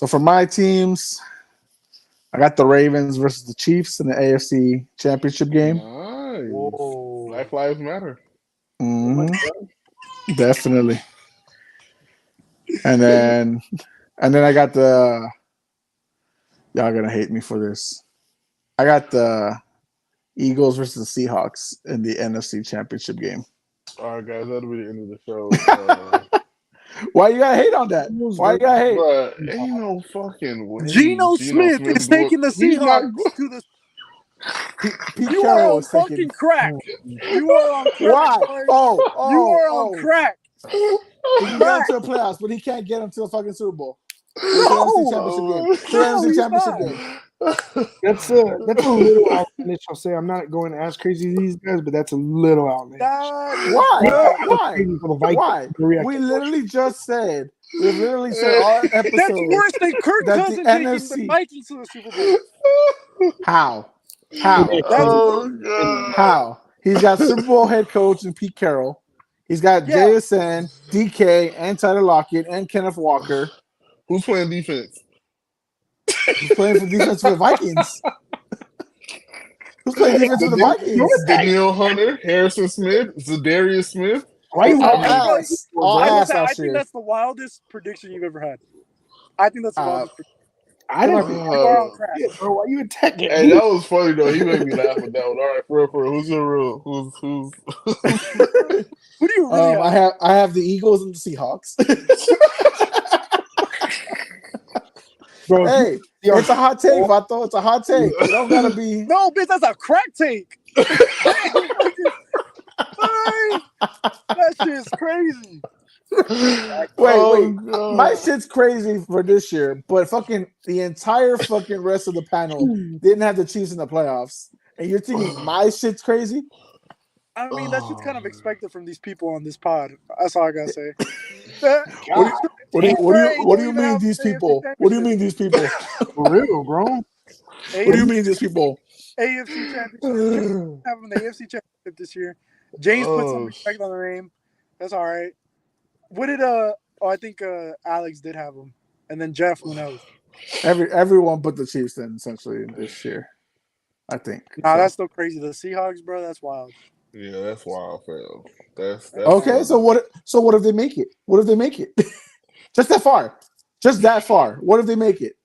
for my teams, I got the Ravens versus the Chiefs in the AFC Championship game. Nice. Whoa. Black Lives Matter. Mm-hmm. Definitely. And then I got the. Y'all gonna hate me for this. I got the Eagles versus the Seahawks in the NFC Championship game. All right, guys, that'll be the end of the show. Why you gotta hate on that? Why you gotta hate? But ain't no fucking way. Geno Smith is taking the Seahawks to the. You are on fucking crack. You are on crack. Why? You are on crack. He can get him to the playoffs, but he can't get him to the fucking Super Bowl. NFC Championship game. That's a little outlandish. I'll say I'm not going as crazy as these guys, but that's a little outlandish. Why? Why? We literally just said. We literally said our episode. That's worse than Kirk Cousins taking the Vikings to the Super Bowl. How? Oh, God. How? He's got Super Bowl head coach and Pete Carroll. He's got JSN, DK, and Tyler Lockett, and Kenneth Walker. Who's playing defense? Who's playing for defense for the Vikings? Who's playing defense for the Vikings? Daniel Hunter, Harrison Smith, Zadarius Smith. Right? I I think that's the wildest prediction you've ever had. I think that's the wildest prediction. I didn't bro. Why you attacking? Hey, that was funny though. He made me laugh with that one. All right, for real. Who's your real? Who's? Who do you really have? I have the Eagles and the Seahawks. Bro, hey, it's a hot take, Vato. It's a hot take. You don't gotta be. No, bitch, that's a crack take. That shit's crazy. Wait. My shit's crazy for this year, but fucking the entire fucking rest of the panel didn't have the Chiefs in the playoffs. And you're thinking my shit's crazy? I mean, that shit's kind of expected from these people on this pod. That's all I gotta say. What do you mean these people? What do you mean these people? For real, bro. What do you mean these people? AFC championship. Having the AFC championship this year. James put some respect on the name. That's all right. What did I think Alex did have him, and then Jeff. Who knows? Everyone but the Chiefs then essentially this year. I think. Nah, that's still crazy. The Seahawks, bro. That's wild. Yeah, that's wild, fam. That's okay. Wild. So what if they make it? What if they make it? Just that far. Just that far. What if they make it?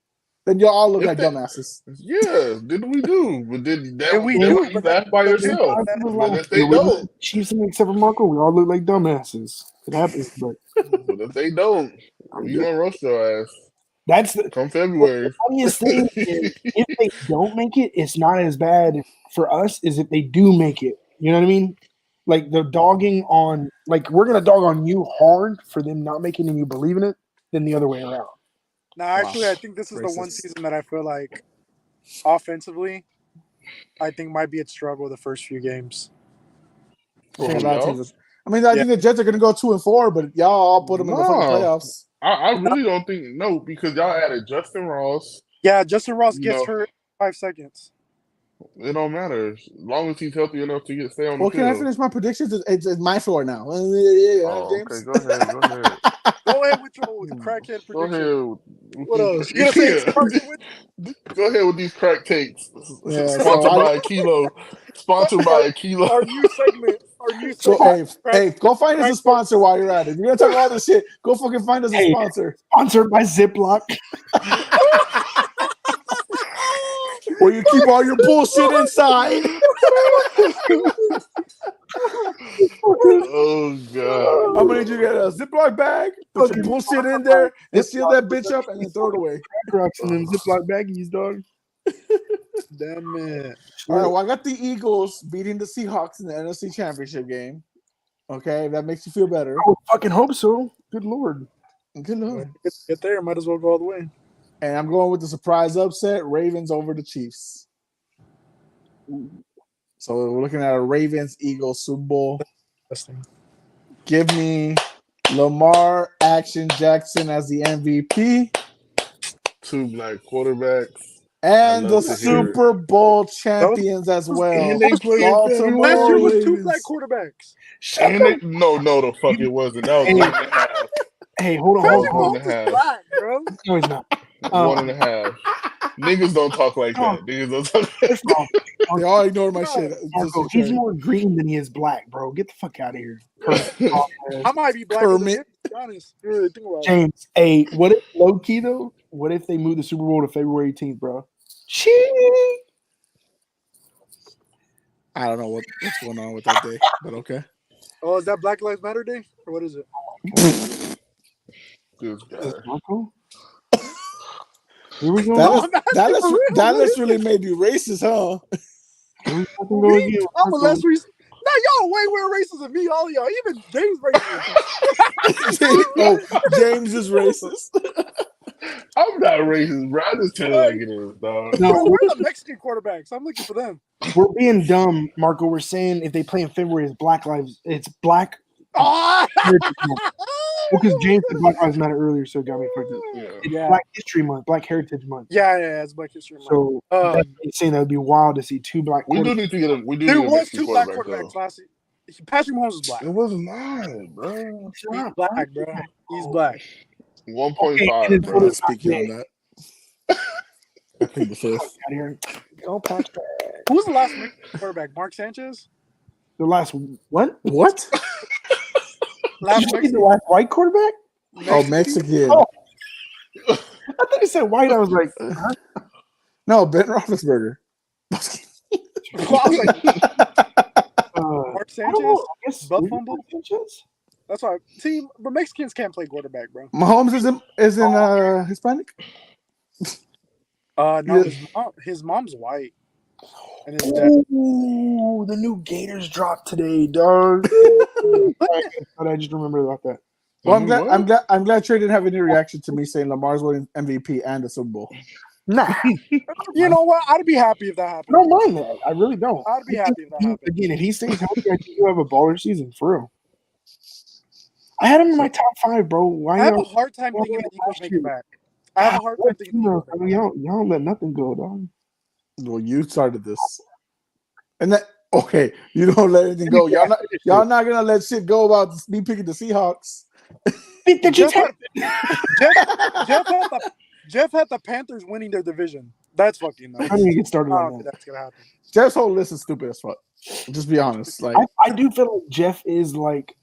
Then you all look like dumbasses. Yeah, did we do? But did that we do? You laugh by yourself. But if they don't, Chiefs except for Marco, we all look like dumbasses. It happens, but if they don't, you gonna roast your ass. That's come February. The funniest thing is if they don't make it, it's not as bad for us as if they do make it. You know what I mean? Like they're dogging on, like we're gonna dog on you hard for them not making it and you believe in it, than the other way around. No, actually, I think this is the one season that I feel like offensively, I think might be a struggle the first few games. I think the Jets are going to go 2-4, but y'all all put them in the fucking playoffs. I really don't think because y'all added Justin Ross. Yeah, Justin Ross gets hurt in 5 seconds. It don't matter as long as he's healthy enough to stay on the field. Can I finish my predictions? It's my floor now. Okay, go ahead. Go ahead with your crackhead prediction. Go ahead. What else? You gonna say Go ahead with these crack takes. Yeah, Sponsored by a kilo. Sponsored by a kilo. Our new segment. So hey, go find us a sponsor while you're at it. You're gonna talk all this shit. Go fucking find us a sponsor. Sponsored by Ziploc. Where you keep all your bullshit inside. Oh god! I'm gonna need you to get a Ziploc bag, put your bullshit in there, and seal that bitch up, and then throw it away. Rocks in them Ziploc baggies, dog. Damn it! All right, well, I got the Eagles beating the Seahawks in the NFC Championship game. Okay, if that makes you feel better. I would fucking hope so. Good lord. Good lord. Get there. Might as well go all the way. And I'm going with the surprise upset: Ravens over the Chiefs. So we're looking at a Ravens-Eagles Super Bowl. Give me Lamar Action Jackson as the MVP. 2 black quarterbacks. And the Super Bowl champions as well. And they played last year was 2 black quarterbacks. No, the fuck it wasn't. That was 1.5. Hey, hold on. 1.5. Black, bro. No, he's not. 1.5. Niggas don't talk like that. Niggas don't talk like that. They all ignore my shit. Marco, he's more green than he is black, bro. Get the fuck out of here. I might be black. To be honest. Really, think about James, hey, what if low key though? What if they move the Super Bowl to February 18th, bro? I don't know what's going on with that day, but okay. Oh, is that Black Lives Matter Day? Or what is it? Marco? Here we go. Dallas really made you racist, huh? I'm a less racist. Now y'all way more racist than me, all y'all. Even James racist. James is racist. I'm not racist, bro. I just tell you like it is, dog. No, we're the Mexican quarterbacks. I'm looking for them. We're being dumb, Marco. We're saying if they play in February, it's Black. Because James said Black Lives Matter earlier, so it got me fucked up. It's Black History Month, Black Heritage Month. Yeah, it's Black History Month. So saying that would be wild to see 2 black. We do need to get There was 2 black quarterbacks last year. Patrick Mahomes is black. It was not, bro. He's black, bro. He's black. 1.5, bro. Not speaking on that. I think the fifth. Go Patrick. Who was the last quarterback? Mark Sanchez? The last what? What? Last Did you say the last white quarterback? Oh, Mexican. Oh. I thought you said white. I was like, huh? No, Ben Roethlisberger. Mark Sanchez? Butt fumble? Sanchez? That's why. See, but Mexicans can't play quarterback, bro. Mahomes isn't Hispanic? No, Yeah. his mom's white. And his dad. Ooh, the new Gators dropped today, dog. I just remember about that. Well, I'm glad Trey didn't have any reaction to me saying Lamar's winning MVP and the Super Bowl. Nah. You know what? I'd be happy if that happened. I don't mind that. I really don't. I'd be happy if that happened. Again, if he stays healthy, I think he'll have a baller season for real. I had him in my top 5, bro. Why? I have a hard time thinking the Eagles make it back. I have a hard time thinking the Eagles make it back. Y'all don't let nothing go, dog. Well, you started this, and that okay. You don't let anything go. Y'all not gonna let shit go about me picking the Seahawks. Jeff had the Panthers winning their division. That's fucking nice. I didn't get started I on don't that. think that's gonna happen. Jeff's whole list is stupid as fuck. Just be honest. Like I do feel like Jeff is like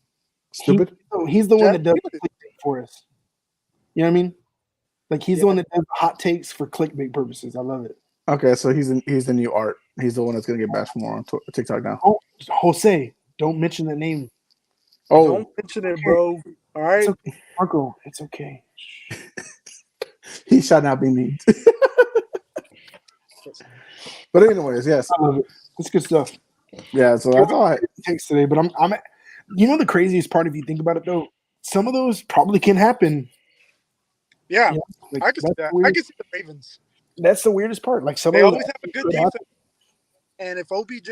stupid. He's the one that does clickbait for us. You know what I mean? Like he's the one that does hot takes for clickbait purposes. I love it. Okay, so he's the new art. He's the one that's gonna get bashed more on TikTok now. Oh, Jose, don't mention that name. Oh, don't mention it, bro. All right, it's okay. Marco, it's okay. He shall not be mean. But anyways, yes, I love it. It's good stuff. Yeah, so that's all takes today. But I'm, you know, the craziest part, if you think about it, though, some of those probably can happen. Yeah, you know, like, I can see that. I can see the Ravens. That's the weirdest part. Like they always have a good defense, and if OBJ,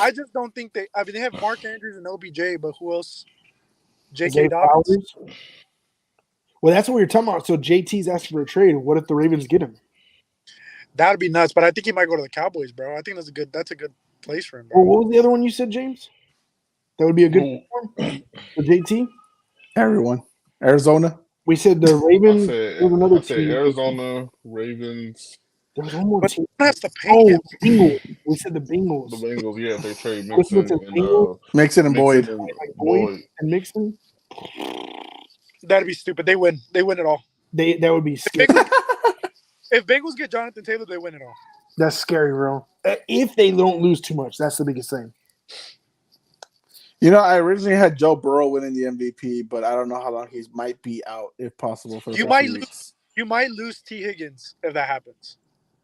I just don't think they. I mean, they have Mark Andrews and OBJ, but who else? J.K. Dobbins. Well, that's what we were talking about. So JT's asking for a trade. What if the Ravens get him? That'd be nuts. But I think he might go to the Cowboys, bro. I think that's a good place for him. Bro. Well, what was the other one you said, James? That would be a good one for JT. Everyone, Arizona. We said the Ravens. I said Arizona, Ravens. There was one more team. That's the Bengals. We said the Bengals. The Bengals, yeah, they trade Mixon and Boyd. And Mixon. That'd be stupid. They win. They win it all. That would be scary. If Bengals get Jonathan Taylor, they win it all. That's scary, bro. If they don't lose too much, that's the biggest thing. You know, I originally had Joe Burrow winning the MVP, but I don't know how long he might be out, if possible. For you might lose T. Higgins if that happens.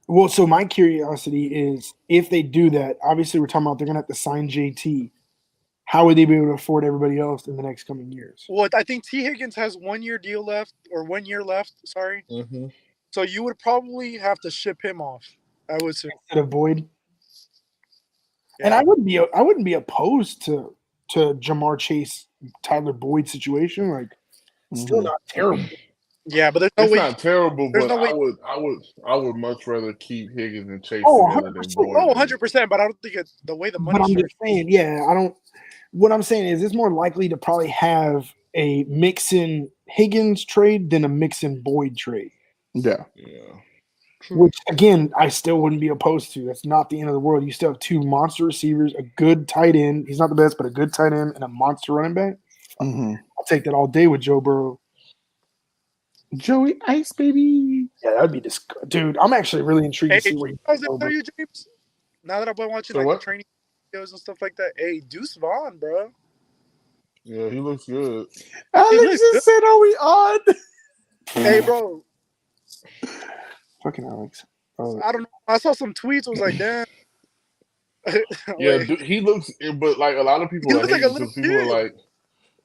Well, so my curiosity is, if they do that, obviously we're talking about they're going to have to sign JT. How would they be able to afford everybody else in the next coming years? Well, I think T. Higgins has 1 year deal left, or 1 year left. Sorry. Mm-hmm. So you would probably have to ship him off. I would say instead of Boyd. Yeah. And I wouldn't be opposed to Jamar Chase, Tyler Boyd situation. Like, still not terrible. Yeah, but there's no way. It's not terrible, but no I would much rather keep Higgins and Chase together than Boyd. 100%. But I don't think it's the way the money. But I'm just saying, I don't. What I'm saying is, it's more likely to probably have a Mixon Higgins trade than a Mixon Boyd trade. Yeah. Which, again, I still wouldn't be opposed to. That's not the end of the world. You still have 2 monster receivers, a good tight end. He's not the best, but a good tight end and a monster running back. Mm-hmm. I'll take that all day with Joe Burrow. Joey Ice, baby. Yeah, that'd be dude. I'm actually really intrigued to see where you James. Now that I've been watching the training videos and stuff like that, hey, Deuce Vaughn, bro. Yeah, he looks good. Alex just said, "Are we on?" Hey, bro. Fucking Alex. I don't know. I saw some tweets. I was like, damn. Yeah, dude, he looks. But like a lot of people are hating because people are like,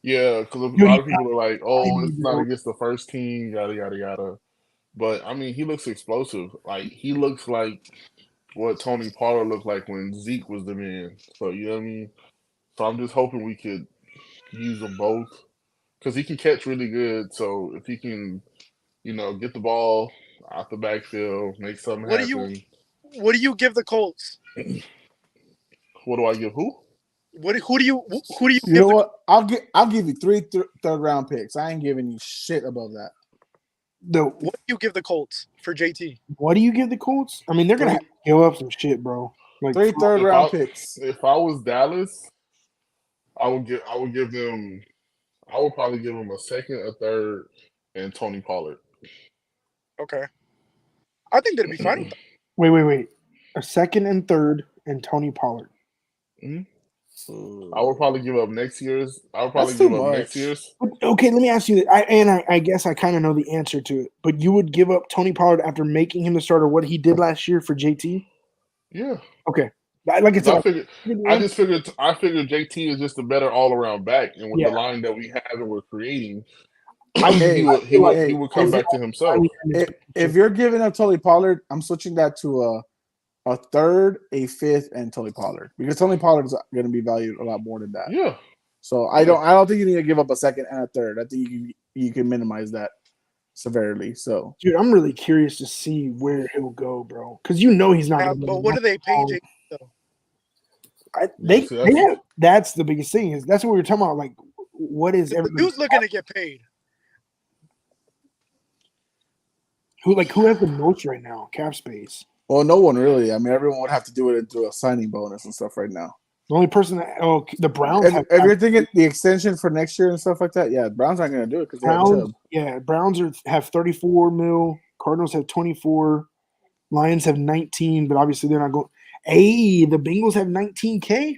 because a lot of people are like, oh, it's not against the first team, yada yada yada. But I mean, he looks explosive. Like he looks like what Tony Pollard looked like when Zeke was the man. So you know what I mean. So I'm just hoping we could use them both because he can catch really good. So if he can, get the ball out the backfield, make something happen. What do you give the Colts? What do I give who? Who do you You know what? I'll give you 3 third-round picks. I ain't giving you shit above that. What do you give the Colts for JT? What do you give the Colts? I mean, they're gonna have to give up some shit, bro. Like 3 third-round picks. If I was Dallas, I would probably give them a second, a third, and Tony Pollard. Okay. I think they'd be fine with that. Wait. A second and third and Tony Pollard. I would probably give up next year's. Okay, let me ask you that. I guess I kind of know the answer to it. But you would give up Tony Pollard after making him the starter? What he did last year for JT? Yeah. Okay. Like I said, I figured JT is just a better all-around back, and with the line that we have and we're creating, he would come back to himself. If you're giving up Tony Pollard, I'm switching that to a third, a fifth, and Tony Pollard, because Tony Pollard is going to be valued a lot more than that. Yeah. So I don't think you need to give up a second and a third. I think you can minimize that severely. So, dude, I'm really curious to see where he'll go, bro, because he's not. But what do they pay JT though? That's the biggest thing. That's what we were talking about. Like, what is everybody? Who's looking to get paid? Who has the most right now? Cap space. Well, no one really. I mean, everyone would have to do it into a signing bonus and stuff right now. The only person the Browns. If you're thinking the extension for next year and stuff like that, the Browns aren't going to do it because Browns have 34 mil. Cardinals have 24. Lions have 19, but obviously they're not going. Hey, the Bengals have 19K.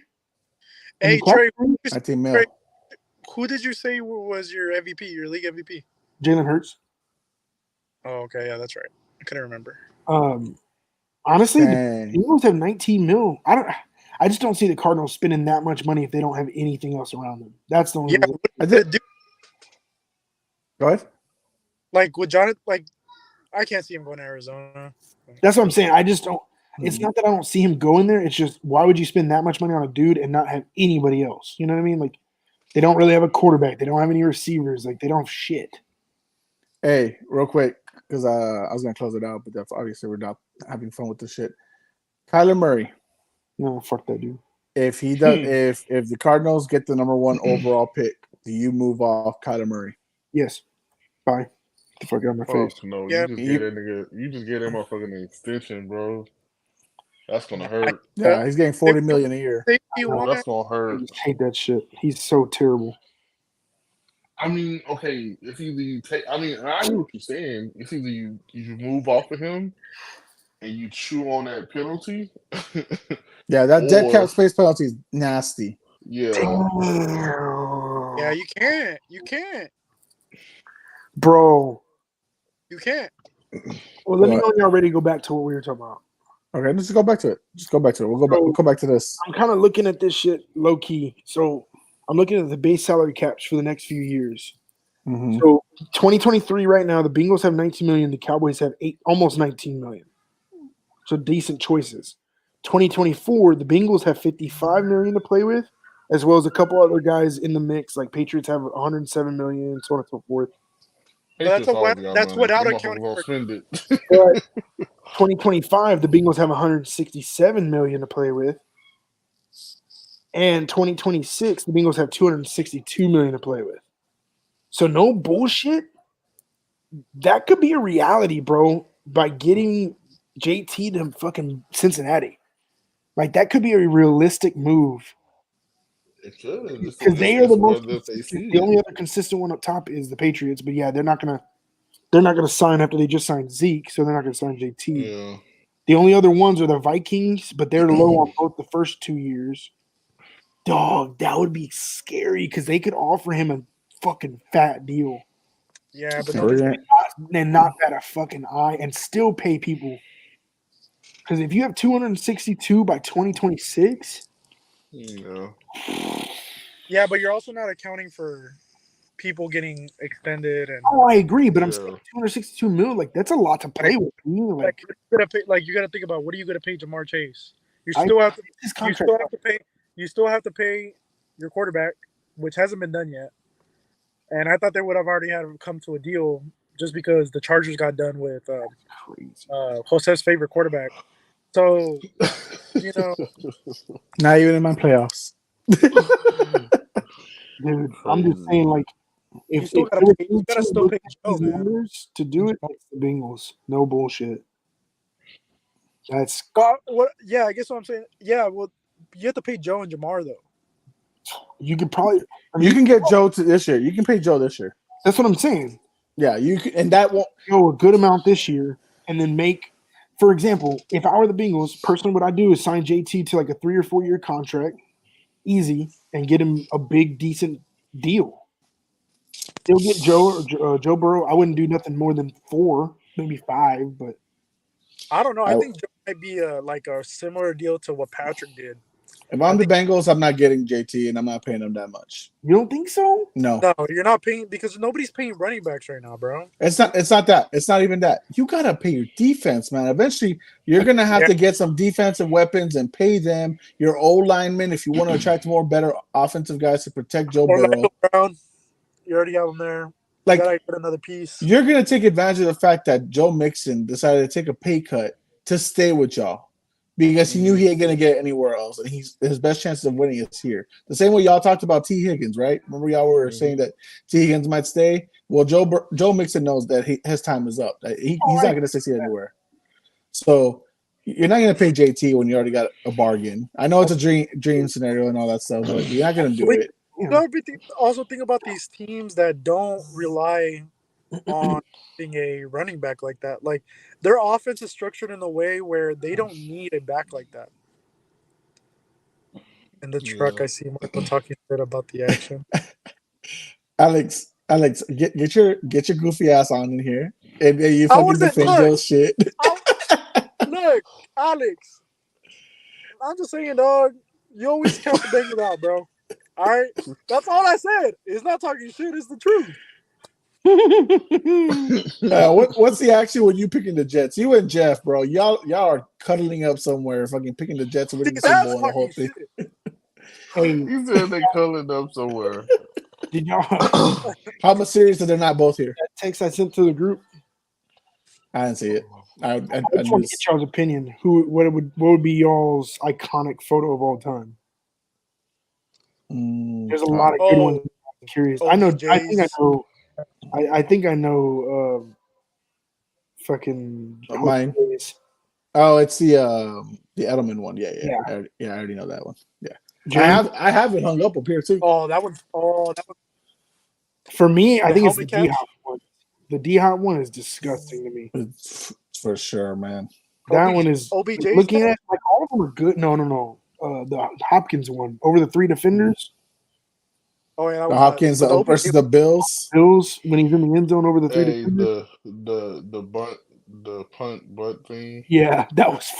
Hey, Trey, 19 mil. Who did you say was your MVP, your league MVP? Jalen Hurts. Oh, okay, yeah, that's right. I couldn't remember. Honestly, the Bengals have 19 mil. I just don't see the Cardinals spending that much money if they don't have anything else around them. That's the only reason. Go ahead. Like with Jonathan, I can't see him going to Arizona. That's what I'm saying. I just don't. It's not that I don't see him going there. It's just, why would you spend that much money on a dude and not have anybody else? You know what I mean? Like, they don't really have a quarterback. They don't have any receivers. Like, they don't have shit. Hey, real quick, because I was gonna close it out, but that's obviously we're not having fun with this shit. Kyler Murray. No, fuck that dude. If he does, if the Cardinals get the number 1 overall pick, do you move off Kyler Murray? Yes. Bye. Get the fuck out of my face. No, you just get him a fucking extension, bro. That's gonna hurt. Yeah, he's getting $40 million a year. That's gonna hurt. I just hate that shit. He's so terrible. I mean, okay, it's either you take. I mean, I know what you're saying. It's either you move off of him and you chew on that penalty. Yeah, that dead cap space penalty is nasty. Yeah. Yeah, you can't. Bro. You can't. Well, let me know when y'all ready to go back to what we were talking about. Okay, let's just go back to it. We'll come back to this. I'm kind of looking at this shit low key. So I'm looking at the base salary caps for the next few years. Mm-hmm. So 2023 right now, the Bengals have 19 million. The Cowboys have almost 19 million. So decent choices. 2024, the Bengals have 55 million to play with, as well as a couple other guys in the mix. Like Patriots have 107 million, so on and so forth. That's without accounting for it. 2025, the Bengals have 167 million to play with. And 2026, the Bengals have 262 million to play with. So no bullshit. That could be a reality, bro, by getting JT to fucking Cincinnati. Like, that could be a realistic move. It could. Because they are the most consistent. The only other consistent one up top is the Patriots. But yeah, they're not gonna sign after they just signed Zeke, so they're not gonna sign JT. Yeah. The only other ones are the Vikings, but they're low on both the first 2 years. Dog, that would be scary because they could offer him a fucking fat deal. Yeah, but not bat a fucking eye and still pay people. Because if you have 262 by 2026, yeah, but you're also not accounting for people getting extended. And I agree, but I'm saying 262 mil, like that's a lot to play with. Like you gotta think about, what are you gonna pay Jamar Chase? You still have to pay your quarterback, which hasn't been done yet. And I thought they would have already had to come to a deal just because the Chargers got done with Jose's favorite quarterback. So, not even in my playoffs. Dude, I'm just saying, like, You if still there were you two gotta teams still looking pay at Joe, these man. numbers to do it, it's the Bengals. No bullshit. That's What? Yeah, I guess what I'm saying. Yeah, well, you have to pay Joe and Jamar though. you could probably. You can get Joe to this year. You can pay Joe this year. That's what I'm saying. Yeah, you can, and that won't. Go a good amount this year, and then make. For example, if I were the Bengals, personally, what I do is sign JT to like a 3 or 4 year contract, easy, and get him a big, decent deal. They'll get Joe Burrow. I wouldn't do nothing more than 4, maybe 5, but I don't know. I think Joe might be like a similar deal to what Patrick did. If I'm the Bengals, I'm not getting JT, and I'm not paying him that much. you don't think so? No, you're not paying because nobody's paying running backs right now, bro. it's not. It's not that. It's not even that. You gotta pay your defense, man. Eventually, you're gonna have to get some defensive weapons and pay them. Your old linemen, if you want to attract more better offensive guys to protect Joe Burrow. Brown, you already have him there. Like, you gotta get another piece. You're gonna take advantage of the fact that Joe Mixon decided to take a pay cut to stay with y'all because he knew he ain't gonna get anywhere else, and his best chances of winning is here. The same way y'all talked about T. Higgins, right? Remember y'all were saying that T. Higgins might stay. Well, Joe Mixon knows that his time is up. He's not gonna succeed anywhere. So you're not gonna pay JT when you already got a bargain. I know it's a dream scenario and all that stuff, but you're not gonna do it. Also think about these teams that don't rely on being a running back like that. Like their offense is structured in a way where they don't need a back like that. In the truck, I see Marco talking shit about the action. Alex, get your goofy ass on in here, and you fucking defend Joe's shit. Look, Alex, I'm just saying, dog. You always count the Bengals out, bro. All right, that's all I said. It's not talking shit. It's the truth. What's the action when you picking the Jets? You and Jeff, bro. Y'all are cuddling up somewhere, fucking picking the Jets and winning the Super Bowl and the whole thing. You said they cuddling up somewhere. Did y'all? How much serious that they're not both here? That text I sent to the group. I didn't see it. I just want to get y'all's opinion. What would be y'all's iconic photo of all time? There's a lot of good ones. I'm curious. I think I know. Fucking mine. Oh, it's the Edelman one. Yeah. I already know that one. Yeah, I have it hung up here too. That one. For me, I think it's the D-Hop one. The D-Hop one is disgusting to me. For sure, man. That one is OBJ. Looking at like all of them are good. No. The Hopkins one over the 3 defenders. Oh yeah, the Hopkins versus the Bills. Bills when he's in the end zone over the 3 defenders. The punt butt thing. Yeah, that was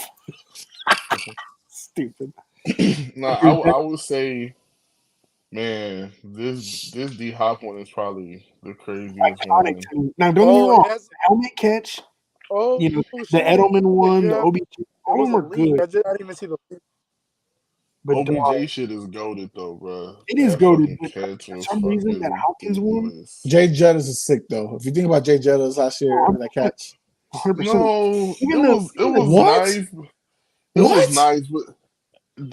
stupid. No, I would say, man, this D-Hop one is probably the craziest one. Now, don't get me wrong. The helmet catch. The Edelman one, the OBJ, all of them are good. I didn't even see the. But OBJ shit is goated though, bro. It is goated. For some reason, that Hopkins one. Jay Jettis is sick though. If you think about Jay Jettis last year, that catch. 100%. No, it was nice. It was nice, but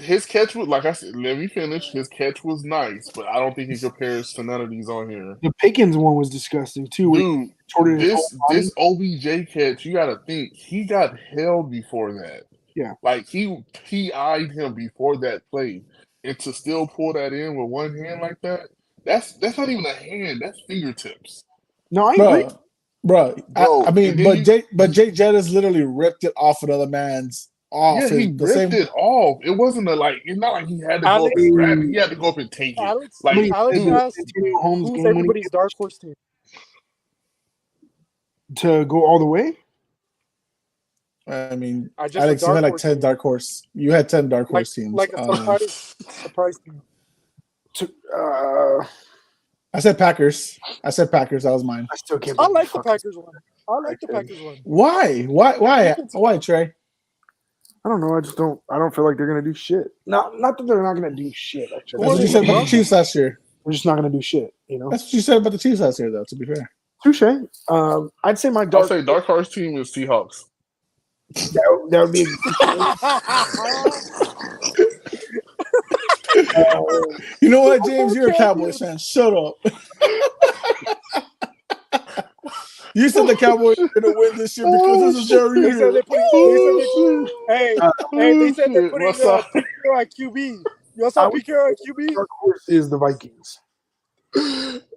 his catch was, like I said, let me finish. His catch was nice, but I don't think he compares to none of these on here. The Pickens one was disgusting too. Dude, this OBJ catch, you got to think he got held before that. Yeah, like he eyed him before that play, and to still pull that in with one hand like that's not even a hand. That's fingertips. No, I agree. Bro, I mean, but Jay Jettis literally ripped it off another man's off. Yeah, he ripped it off. It wasn't it's not like he had to go up and grab it. He had to go up and take it. Alex asked who's everybody's dark horse team to go all the way. I mean, Alex, you had like 10 dark horse. You had 10 dark horse teams. Like a surprise team. I said Packers. That was mine. I still can't. I like the Packers one. Why? Why, Trey? I don't know. I don't feel like they're gonna do shit. Not that they're not gonna do shit. Actually, that's what you said about the Chiefs last year. We're just not gonna do shit. That's what you said about the Chiefs last year, though. To be fair, touche. I'd say dark horse team is Seahawks. That would be. You know what, James? You're a Cowboys fan. Shut up. You said the Cowboys are going to win this year because this is their They year. said they're putting. Hey, they said they're putting Pete Carroll at QB. You also Pete Carroll at QB. Dark horse is the Vikings.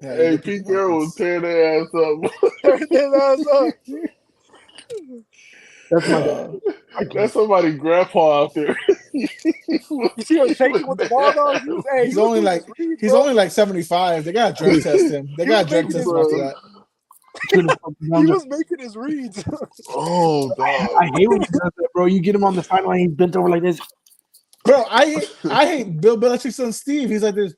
Hey, Pete Carroll was tearing their ass up. Tearing their ass up. That's my That's somebody's grandpa out there. You see him shaking with the ball, though? He's only like 75. They got to drug test him. They got to drug test him after that. He was making his reads. Oh, God. I hate when he does that, bro. You get him on the sideline, he's bent over like this. Bro, I hate Bill Belichick's son Steve. He's like this.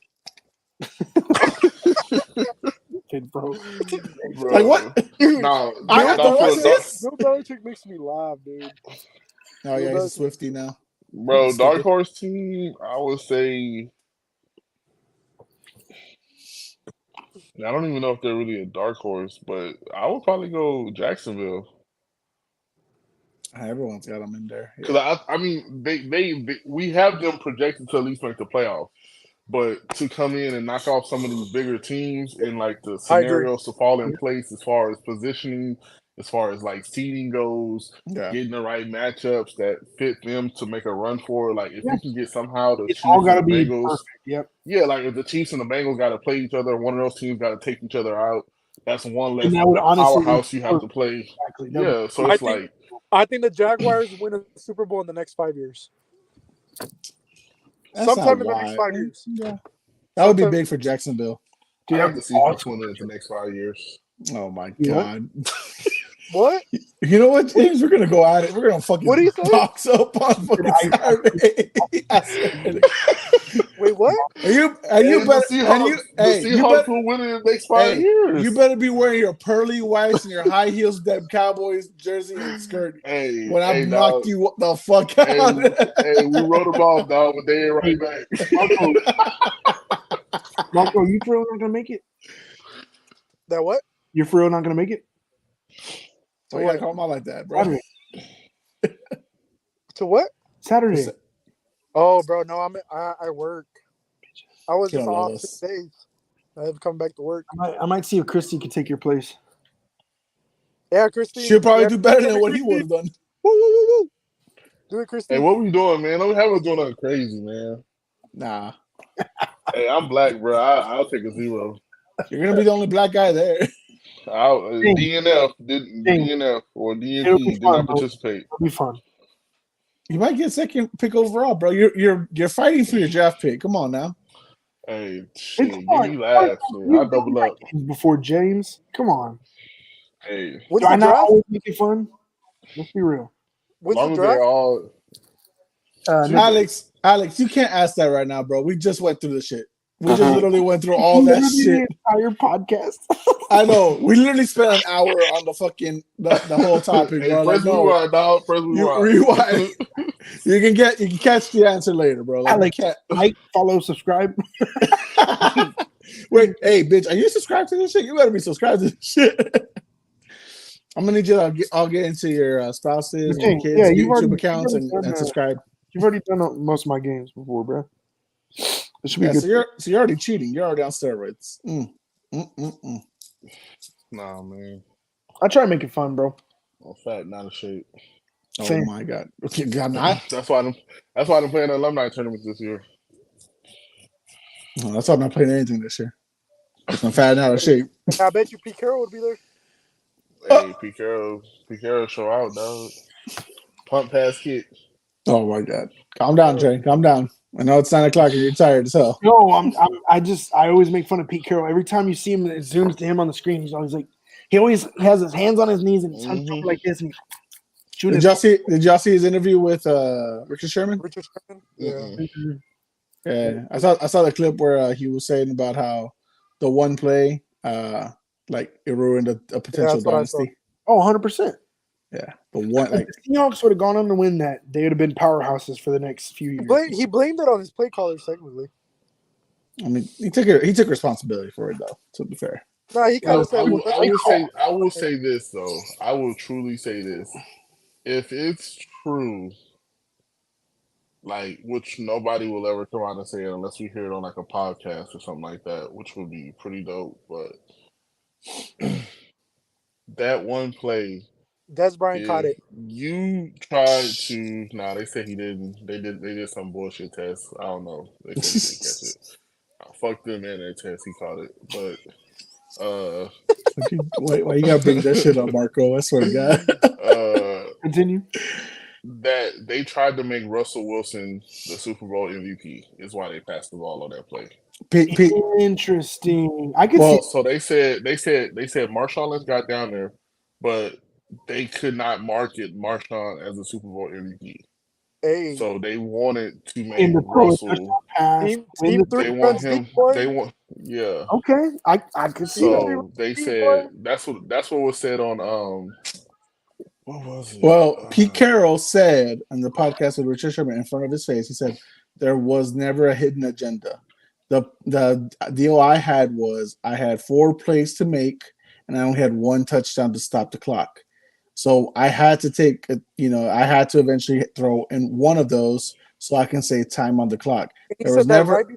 Kid, bro. Like what? No, I have to watch this. Bill Belichick makes me laugh, dude. Oh yeah, he's a Swiftie now. Bro, dark horse team, I would say. I don't even know if they're really a dark horse, but I would probably go Jacksonville. Everyone's got them in there. Because I mean, they we have them projected to at least make the playoffs, but to come in and knock off some of these bigger teams and like the scenarios to fall in place as far as positioning, as far as like seeding goes, getting the right matchups that fit them to make a run for. Like if you can get somehow the Chiefs and the Bengals, like if the Chiefs and the Bengals got to play each other, one of those teams got to take each other out. That's one less powerhouse you have to play. Exactly. Yeah, so it's like. I think the Jaguars win a Super Bowl in the next 5 years. Sometime in the next 5 years. Yeah. That would be big for Jacksonville. I have to see what's going on in the next 5 years. Oh my God. What? You know what, James? We're gonna go at it. We're gonna fucking box up on fucking Saturday. Wait, what? You better win in the next 5 years. You better be wearing your pearly whites and your high heels, that Cowboys jersey and skirt. When I knock you the fuck out. Hey, we wrote them off, dog, but they ain't right back. Marco, you for real not gonna make it? That what? You're for real not gonna make it? So you gotta call them out like that, bro. To what? Saturday. Oh, bro, no, I work. I was just off 6 days. I have to come back to work. I might see if Christy can take your place. Yeah, Christy. She'll probably do better than what he would have done. Woo, woo, woo, woo. Do it, Christy. Hey, what we doing, man? Don't have us doing nothing crazy, man. Nah. Hey, I'm black, bro. I'll take a 0. You're gonna be the only black guy there. DNF or DNP did not participate. It'll be fun. You might get second pick overall, bro. You're fighting for your draft pick. Come on now. Hey, shit, give me laughs. I'll double up before James. Come on. Hey, what's do the I not draft? always make it fun? Let's be real. What's the draft? Alex, you can't ask that right now, bro. We just went through the shit. We just literally went through all that shit. Entire podcast. I know. We literally spent an hour on the fucking the whole topic, bro. Press rewind, dog. Press rewind. You can catch the answer later, bro. Like follow, subscribe. Wait, hey, bitch, are you subscribed to this shit? You better be subscribed to this shit. I'm gonna need you to all get into your spouses and your kids' YouTube accounts and subscribe. You've already done most of my games before, bro. It should be good. So you're already cheating. You're already on steroids. Nah, man. I try to make it fun, bro. I'm fat, not in shape. Oh my God. Okay, God, not. That's why I'm playing the alumni tournament this year. Oh, that's why I'm not playing anything this year. I'm fat and out of shape. I bet you Pete Carroll would be there. Hey, Pete Carroll show out, dog. Punt, pass, kick. Oh my God. Calm down, Trey. Calm down. I know it's 9 o'clock and you're tired as hell. No, I always make fun of Pete Carroll. Every time you see him, it zooms to him on the screen. He's always like, he always has his hands on his knees and he's hunched up like this. And did y'all see his interview with Richard Sherman? Richard Sherman? Yeah. Yeah. I saw the clip where he was saying about how the one play it ruined a potential dynasty. Oh, 100%. Yeah, but what? Like if the Seahawks would have gone on to win that, they would have been powerhouses for the next few years. He blamed it on his play caller, secondly. I mean, he took responsibility for it, though. To be fair, no, he kind of said. I will say this though. I will truly say this: if it's true, like which nobody will ever come out and say it unless we hear it on like a podcast or something like that, which would be pretty dope. But that one play, Des Bryant caught if it. you tried to, they said he didn't. They did some bullshit test. I don't know. They said he didn't catch it. Fuck them and their test. He caught it, but why you gotta bring that shit up, Marco? I swear to God. Continue. That they tried to make Russell Wilson the Super Bowl MVP is why they passed the ball on that play. Interesting. I could see. So they said Marshawn Lynch got down there, but they could not market Marshawn as a Super Bowl MVP. Hey. So they wanted to make Russell pass. Team they want him. They want Okay, I could see that. So they said that's what was said on what was it? Well, Pete Carroll said on the podcast with Richard Sherman in front of his face, he said there was never a hidden agenda. The deal I had was I had 4 plays to make, and I only had 1 touchdown to stop the clock. So I had to I had to eventually throw in one of those so I can say time on the clock. He said that right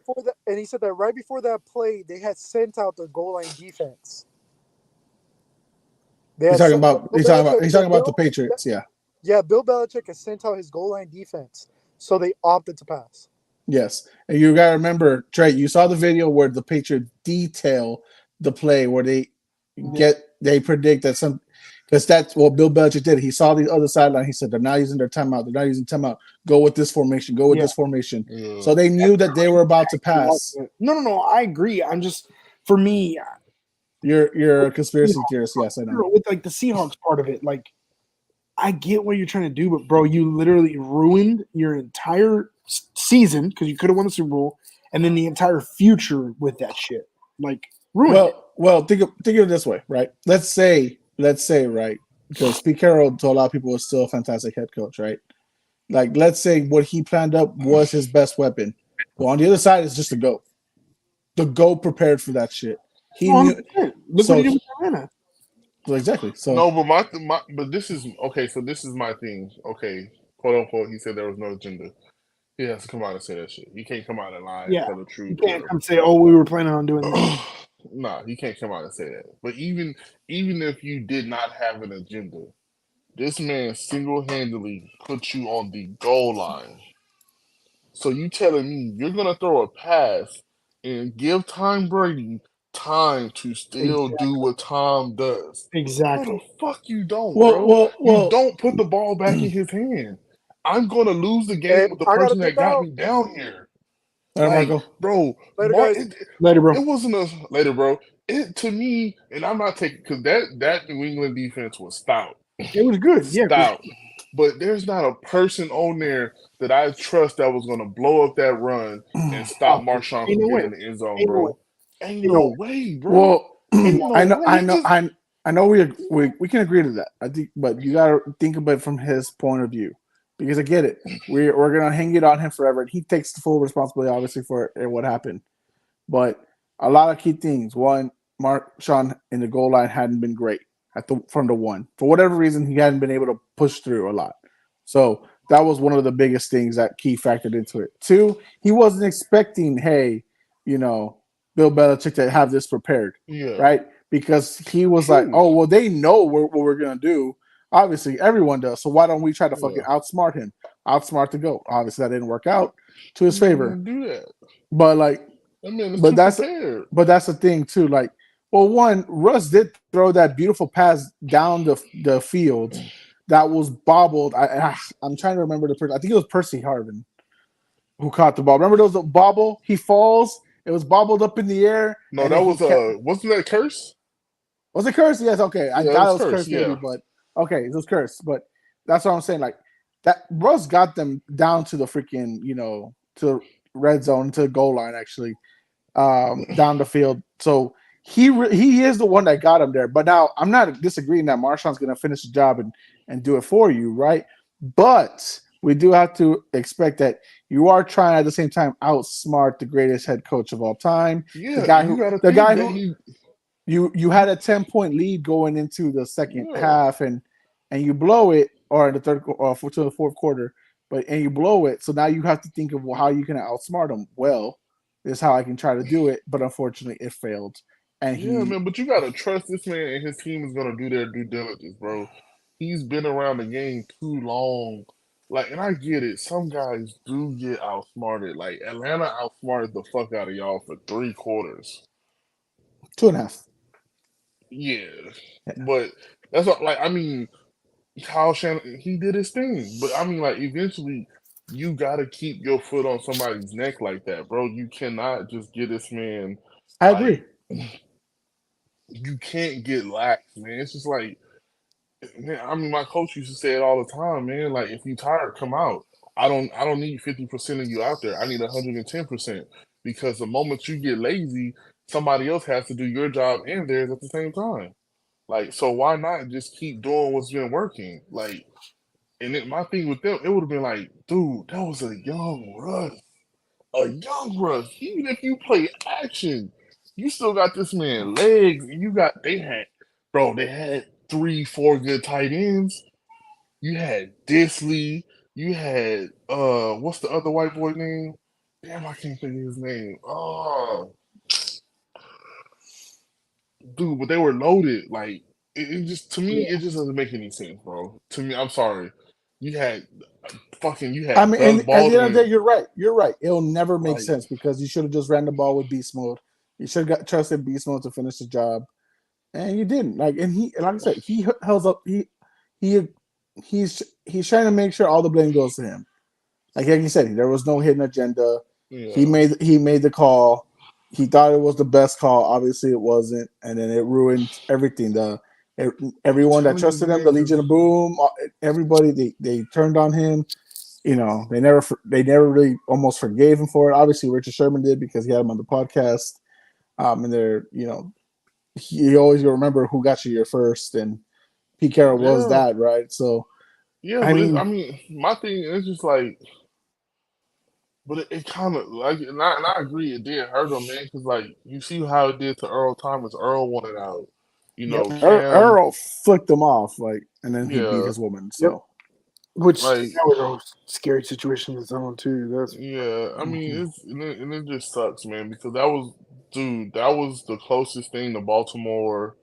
before that play, they had sent out their goal line defense. He's talking about the Patriots, yeah. Yeah, Bill Belichick has sent out his goal line defense, so they opted to pass. Yes, and you gotta remember, Trey. You saw the video where the Patriots detail the play where they predict that because that's what Bill Belichick did. He saw the other sideline. He said they're not using their timeout. They're not using timeout. Go with this formation. Go with this formation. Yeah. So they knew that they were about to pass. No. I agree. I'm just for me. You're a conspiracy theorist. Yes, I know. With like the Seahawks part of it, like I get what you're trying to do, but bro, you literally ruined your entire season because you could have won the Super Bowl, and then the entire future with that shit. Like ruined. Well, think of it this way, right? Let's say, right, because Pete Carroll to a lot of people was still a fantastic head coach, right? Like, let's say what he planned up was his best weapon. Well, on the other side is just the GOAT. The GOAT prepared for that shit. He knew. Look what he did with Atlanta. Well, exactly. So no, but this is okay. So this is my thing. Okay, quote unquote. He said there was no agenda. He has to come out and say that shit. He can't come out and lie and tell the truth. He can't come say, "Oh, we were planning on doing that." Nah, he can't come out and say that. But even if you did not have an agenda, this man single-handedly put you on the goal line. So you telling me you're gonna throw a pass and give Tom Brady time to still do what Tom does? Exactly. No, the fuck you don't, bro. You don't put the ball back in his hand. I'm gonna lose the game with the person that got me down here. Marco. Bro, later, bro. It wasn't later, bro. It to me, and I'm not taking because that New England defense was stout. It was good, stout. But there's not a person on there that I trust that was gonna blow up that run and stop Marshawn from getting in the end zone, bro. Ain't no way, bro. Well, I know we can agree to that. I think, but you gotta think about it from his point of view. Because I get it. We're going to hang it on him forever. And he takes the full responsibility, obviously, for what happened. But a lot of key things. One, Marshawn in the goal line hadn't been great from the one. For whatever reason, he hadn't been able to push through a lot. So that was one of the biggest things that key factored into it. Two, he wasn't expecting, Bill Belichick to have this prepared. Yeah. Right? Because he was like, oh, well, they know what we're going to do. Obviously, everyone does. So why don't we try to fucking outsmart him? Outsmart the GOAT. Obviously, that didn't work out to his favor. Do that. But that's the thing too. Like, well, one, Russ did throw that beautiful pass down the field that was bobbled. I'm trying to remember the person. I think it was Percy Harden who caught the ball. Remember there was a bobble? He falls. It was bobbled up in the air. No, that was wasn't that Curse? Was it Curse? Yes. Okay, I thought it was Curse maybe, but. Okay, it was cursed, but that's what I'm saying. Like that, Russ got them down to the freaking, to red zone, to the goal line, actually, down the field. So he is the one that got him there. But now I'm not disagreeing that Marshawn's going to finish the job and do it for you, right? But we do have to expect that you are trying at the same time outsmart the greatest head coach of all time. Yeah, the guy who. You had a 10-point lead going into the second half, and you blow it, or in the third or to the fourth quarter, and you blow it. So now you have to think of how you can outsmart him. Well, this is how I can try to do it, but unfortunately, it failed. And man, but you gotta trust this man and his team is gonna do their due diligence, bro. He's been around the game too long. Like, and I get it. Some guys do get outsmarted. Like Atlanta outsmarted the fuck out of y'all for 3 quarters. 2.5. Yeah, but that's what. Like, I mean, Kyle Shannon, he did his thing. But I mean, like, eventually, you gotta keep your foot on somebody's neck like that, bro. You cannot just get this man. I agree. You can't get lax, man. It's just like, man, I mean, my coach used to say it all the time, man. Like, if you tired, come out. I don't need 50% of you out there. I need 110%. Because the moment you get lazy, somebody else has to do your job and theirs at the same time. Like, so why not just keep doing what's been working? Like, and my thing with them, it would have been like, dude, that was a young Russ. A young Russ. Even if you play action, you still got this man legs. And they had 3, 4 good tight ends. You had Disley. You had what's the other white boy name? Damn, I can't think of his name. Oh, dude, but they were loaded. Like it just to me, it just doesn't make any sense, bro. To me, I'm sorry. You had I mean, and Doug at the end of the Baldwin. day, you're right. You're right. It'll never make Like, sense because you should have just ran the ball with beast mode. You should have trusted beast mode to finish the job, and you didn't. Like I said, he held up. He's trying to make sure all the blame goes to him. Like you said, there was no hidden agenda. yeah. He made the call. He thought it was the best call. Obviously, it wasn't, and then it ruined everything. Everyone that trusted him, the Legion of Boom, everybody they turned on him. You know, they never really almost forgave him for it. Obviously, Richard Sherman did because he had him on the podcast. And they're, you know, you always remember who got you your first, and Pete Carroll was that, right? So, yeah, I but mean, my thing is just like, but it kind of like, and I agree, it did hurt him, man, because like you see how it did to Earl Thomas. Earl wanted out, you know, Cam, Earl flicked him off, like, and then he beat yeah, his woman. So, Which like, that was a scary situation in its own too. That's yeah, I mean, it just sucks, man, because that was the closest thing to Baltimore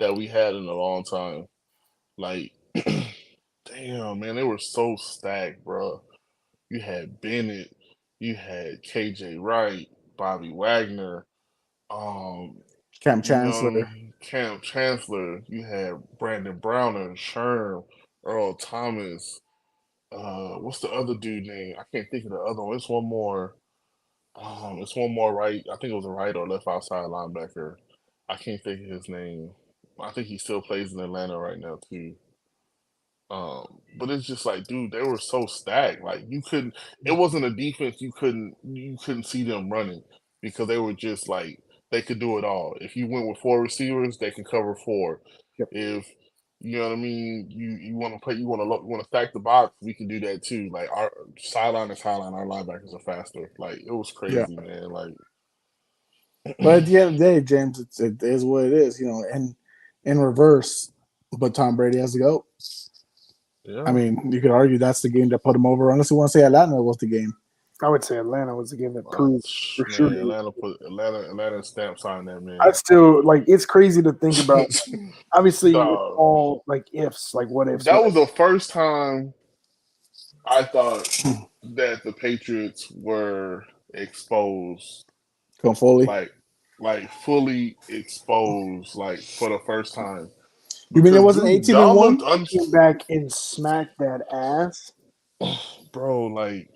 that we had in a long time. Like, damn, man, they were so stacked, bro. You had Bennett, you had KJ Wright, Bobby Wagner, Cam Chancellor, Cam Chancellor, you had Brandon Browner, Sherm, Earl Thomas. What's the other dude name? I can't think of the other one. It's one more. It's one more right. I think it was a right or left outside linebacker. I can't think of his name. I think he still plays in Atlanta right now too. But it's just like, dude, they were so stacked. Like you couldn't. It wasn't a defense you couldn't see them running because they were just like they could do it all. If you went with 4 receivers, they can cover 4. Yep. If you know what I mean, you want to play, you want to stack the box, we can do that too. Like our sideline is sideline, our linebackers are faster. Like it was crazy, man. Like, but at the end of the day, James, it is what it is, you know. And in reverse, but Tom Brady has to go. yeah. I mean, you could argue that's the game that put him over. Unless you want to say Atlanta was the game. I would say Atlanta was the game that proved for sure. Atlanta stamp signed that man. I still like. It's crazy to think about. Obviously, it's Dog. all like ifs, like what ifs. That was the first time I thought that the Patriots were exposed, Come fully. like fully exposed, like for the first time. You mean it Because, wasn't dude, 18-1? Came back and smacked that ass. bro. Like,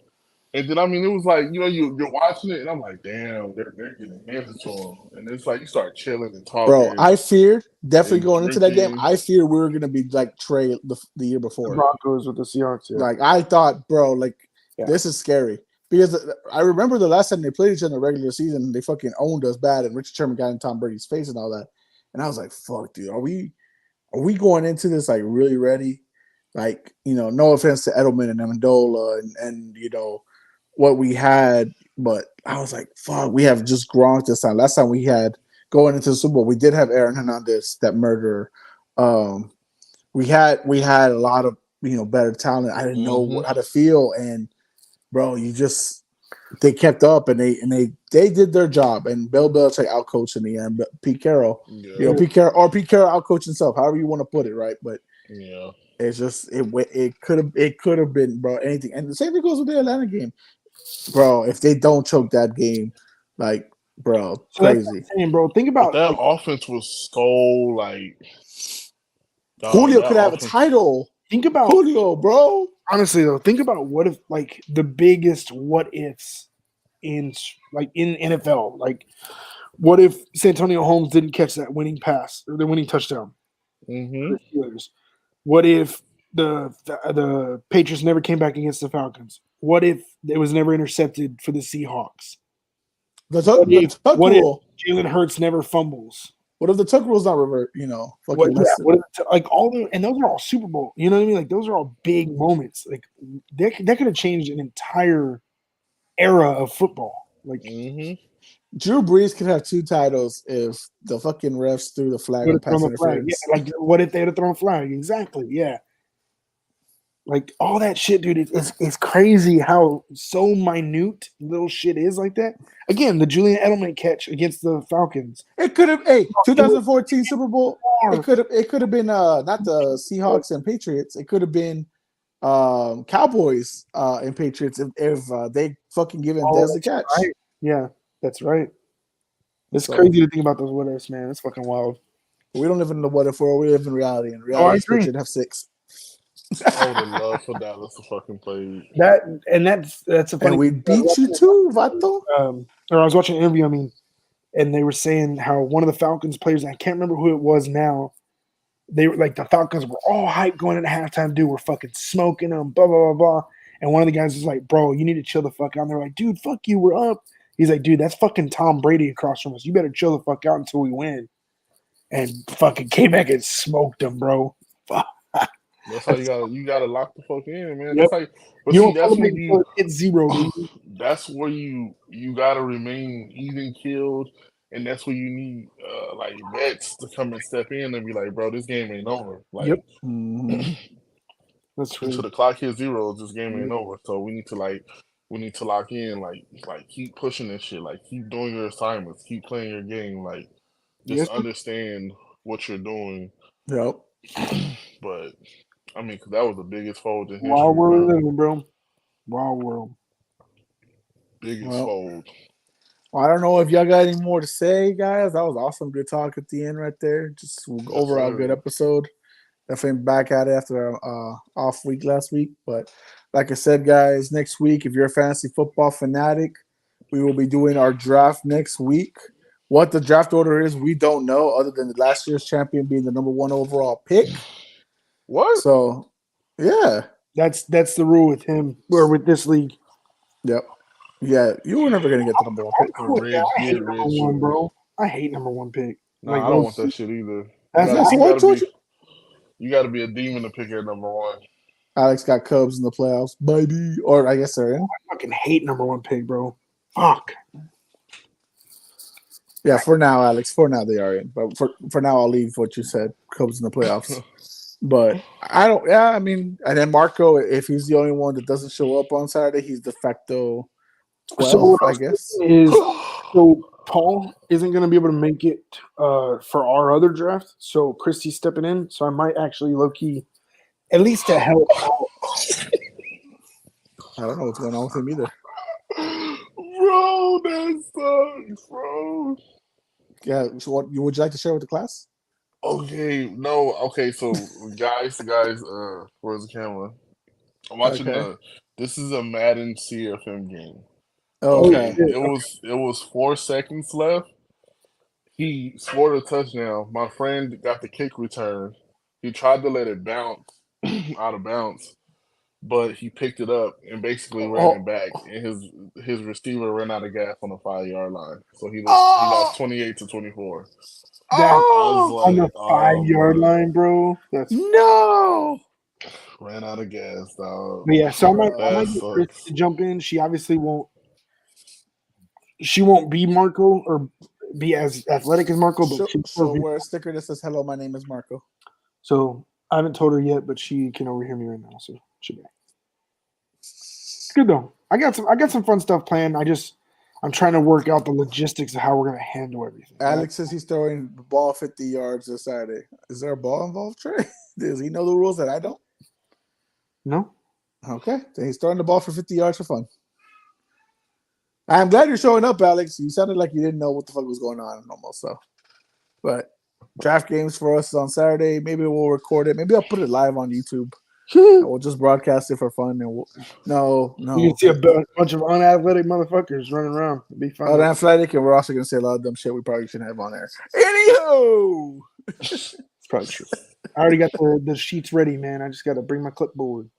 and then I mean, it was like you're watching it, and I'm like, damn, they're getting handed to them, and it's like you start chilling and talking. Bro, I feared definitely and going into that game. drinking. I feared we were gonna be like Trey the year before. Broncos with the Seahawks. Yeah. Like I thought, bro, like this is scary because I remember the last time they played each other in the regular season, they fucking owned us bad, and Richard Sherman got in Tom Brady's face and all that. And I was like, fuck, dude, are we going into this like really ready? Like, you know, no offense to Edelman and Amendola and you know what we had, but I was like, fuck, we have just Gronk this time. Last time we had going into the Super Bowl, we did have Aaron Hernandez, that murderer. We had a lot of better talent. I didn't know how to feel, and bro, they kept up and they did their job. And Bill Belichick outcoached in the end, but Pete Carroll, Pete Carroll outcoached himself, however you want to put it, right? But it's just it could have been, bro, anything. And the same thing goes with the Atlanta game, bro. If they don't choke that game, like, bro, crazy. That's saying, bro. Think about that offense was so like. Julio could have a title. Think about Julio, bro. Honestly, though, think about what if, like, the biggest what ifs in NFL. Like, what if Santonio Holmes didn't catch that winning pass or the winning touchdown? Mm-hmm. What if the Patriots never came back against the Falcons? What if it was never intercepted for the Seahawks? What if Jalen Hurts never fumbles? What if the tuck rule's not revert? Like and those are all Super Bowl. You know what I mean? Like, those are all big moments. Like, that could have changed an entire era of football. Like, Drew Brees could have 2 titles if the fucking refs threw the flag on pass interference. Yeah, like, what if they had thrown a flag? Exactly. Yeah. Like, all that shit, dude. It's crazy how so minute little shit is like that. Again, the Julian Edelman catch against the Falcons. It could have 2014 Super Bowl. It could have been not the Seahawks and Patriots. It could have been Cowboys and Patriots if they fucking given Dez the catch. Right. Yeah, that's right. It's crazy to think about those what ifs, man. It's fucking wild. We don't live in the what if world. We live in reality. And reality should have 6. I would have loved for Dallas to fucking play that, and that's a funny. And we beat you too, Vato. Or I was watching an interview. And they were saying how one of the Falcons players, I can't remember who it was now. They were like, the Falcons were all hyped going into halftime. Dude, we're fucking smoking them, blah blah blah blah. And one of the guys was like, "Bro, you need to chill the fuck out." And they're like, "Dude, fuck you, we're up." He's like, "Dude, that's fucking Tom Brady across from us. You better chill the fuck out until we win." And fucking came back and smoked them, bro. Fuck. That's how you gotta lock the fuck in, man. Yep. That's when you it's 0, dude. That's where you gotta remain even keeled, and that's where you need like vets to come and step in and be like, bro, this game ain't over. Like, that's true. Until the clock hits 0, this game ain't over. So we need to lock in, like keep pushing this shit, like keep doing your assignments, keep playing your game, like just understand what you're doing. Yep. But I mean, because that was the biggest fold in history. Wild world living, bro. Wild world. Biggest fold. Well, I don't know if y'all got any more to say, guys. That was awesome. Good talk at the end right there. Just overall good episode. Definitely back at it after off week last week. But like I said, guys, next week, if you're a fantasy football fanatic, we will be doing our draft next week. What the draft order is, we don't know, other than last year's champion being the number 1 overall pick. What? So, yeah. That's the rule with him or with this league. Yep. Yeah, you were never gonna get the number 1 pick. I hate number 1, bro. I hate number 1 pick. No, I don't want that shit either. You got to be a demon to pick at number 1. Alex got Cubs in the playoffs, baby. Or I guess they're in. I fucking hate number 1 pick, bro. Fuck. Yeah, for now, Alex. For now, they are in. But for now, I'll leave what you said. Cubs in the playoffs. But I don't. Yeah, I mean, and then Marco, if he's the only one that doesn't show up on Saturday, he's de facto 12, I guess. So Paul isn't going to be able to make it for our other draft. So Christy's stepping in. So I might actually low-key, at least to help out. I don't know what's going on with him either. Bro, that sucks, bro. Yeah, so what would you like to share with the class? Okay, so guys, where's the camera? I'm watching this is a Madden CFM game. Okay. It was 4 seconds left. He scored a touchdown. My friend got the kick return. He tried to let it bounce out of bounds, but he picked it up and basically ran it back. And his receiver ran out of gas on the 5-yard line, so he lost 28-24. On the 5-yard line, bro. No. Ran out of gas, dog. But yeah, so I might get Chris to jump in. She obviously won't. She won't be Marco or be as athletic as Marco, but she'll wear a sticker that says "Hello, my name is Marco." So I haven't told her yet, but she can overhear me right now, so should be. It's good though. I got some fun stuff planned. I'm trying to work out the logistics of how we're gonna handle everything. Alex says he's throwing the ball 50 yards this Saturday. Is there a ball involved, Trey? Does he know the rules that I don't? No. Okay, then he's throwing the ball for 50 yards for fun. I'm glad you're showing up, Alex. You sounded like you didn't know what the fuck was going on almost. So, but draft games for us on Saturday. Maybe we'll record it. Maybe I'll put it live on YouTube. And we'll just broadcast it for fun. And no. You can see a bunch of unathletic motherfuckers running around. It'd be fun. Unathletic, and we're also going to say a lot of dumb shit we probably shouldn't have on there. Anywho, it's probably true. I already got the sheets ready, man. I just got to bring my clipboard.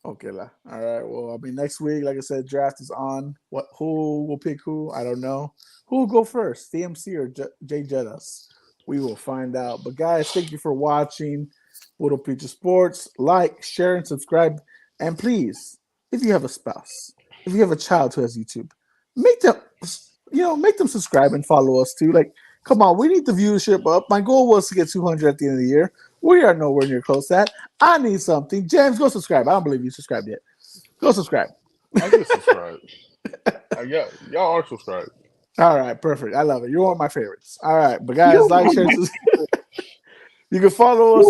Okay, all right. Well, I mean, next week, like I said, draft is on. Who will pick who? I don't know. Who will go first, CMC or Jay Jettas? We will find out. But guys, thank you for watching Puro Pinche Sports. Like, share, and subscribe. And please, if you have a spouse, if you have a child who has YouTube, make them subscribe and follow us too. Like, come on, we need the viewership up. My goal was to get 200 at the end of the year. We are nowhere near close to that. I need something. James, go subscribe. I don't believe you subscribed yet. Go subscribe. I just subscribed. Y'all are subscribed. All right, perfect. I love it. You're one of my favorites. All right, but guys, like, share, you can follow us.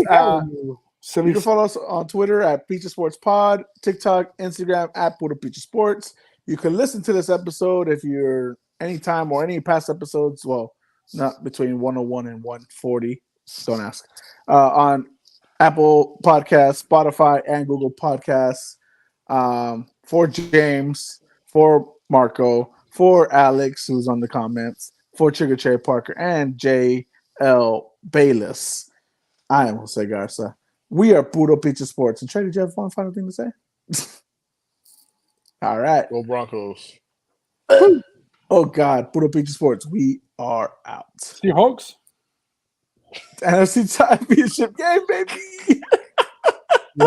You can follow us on Twitter at Pinche Sports Pod, TikTok, Instagram at Puro Pinche Sports. You can listen to this episode if you're anytime or any past episodes. Well, not between 101 and 140. Don't ask. On Apple Podcasts, Spotify, and Google Podcasts. For James, for Marco, for Alex, who's on the comments, for Trigger Cherry Parker, and J.L. Bayless. I am Jose Garza. We are Puro Pinche Sports. And Trey, did you have one final thing to say? All right. Go Broncos. Oh, God. Puro Pinche Sports. We are out. Seahawks. NFC Championship game, baby.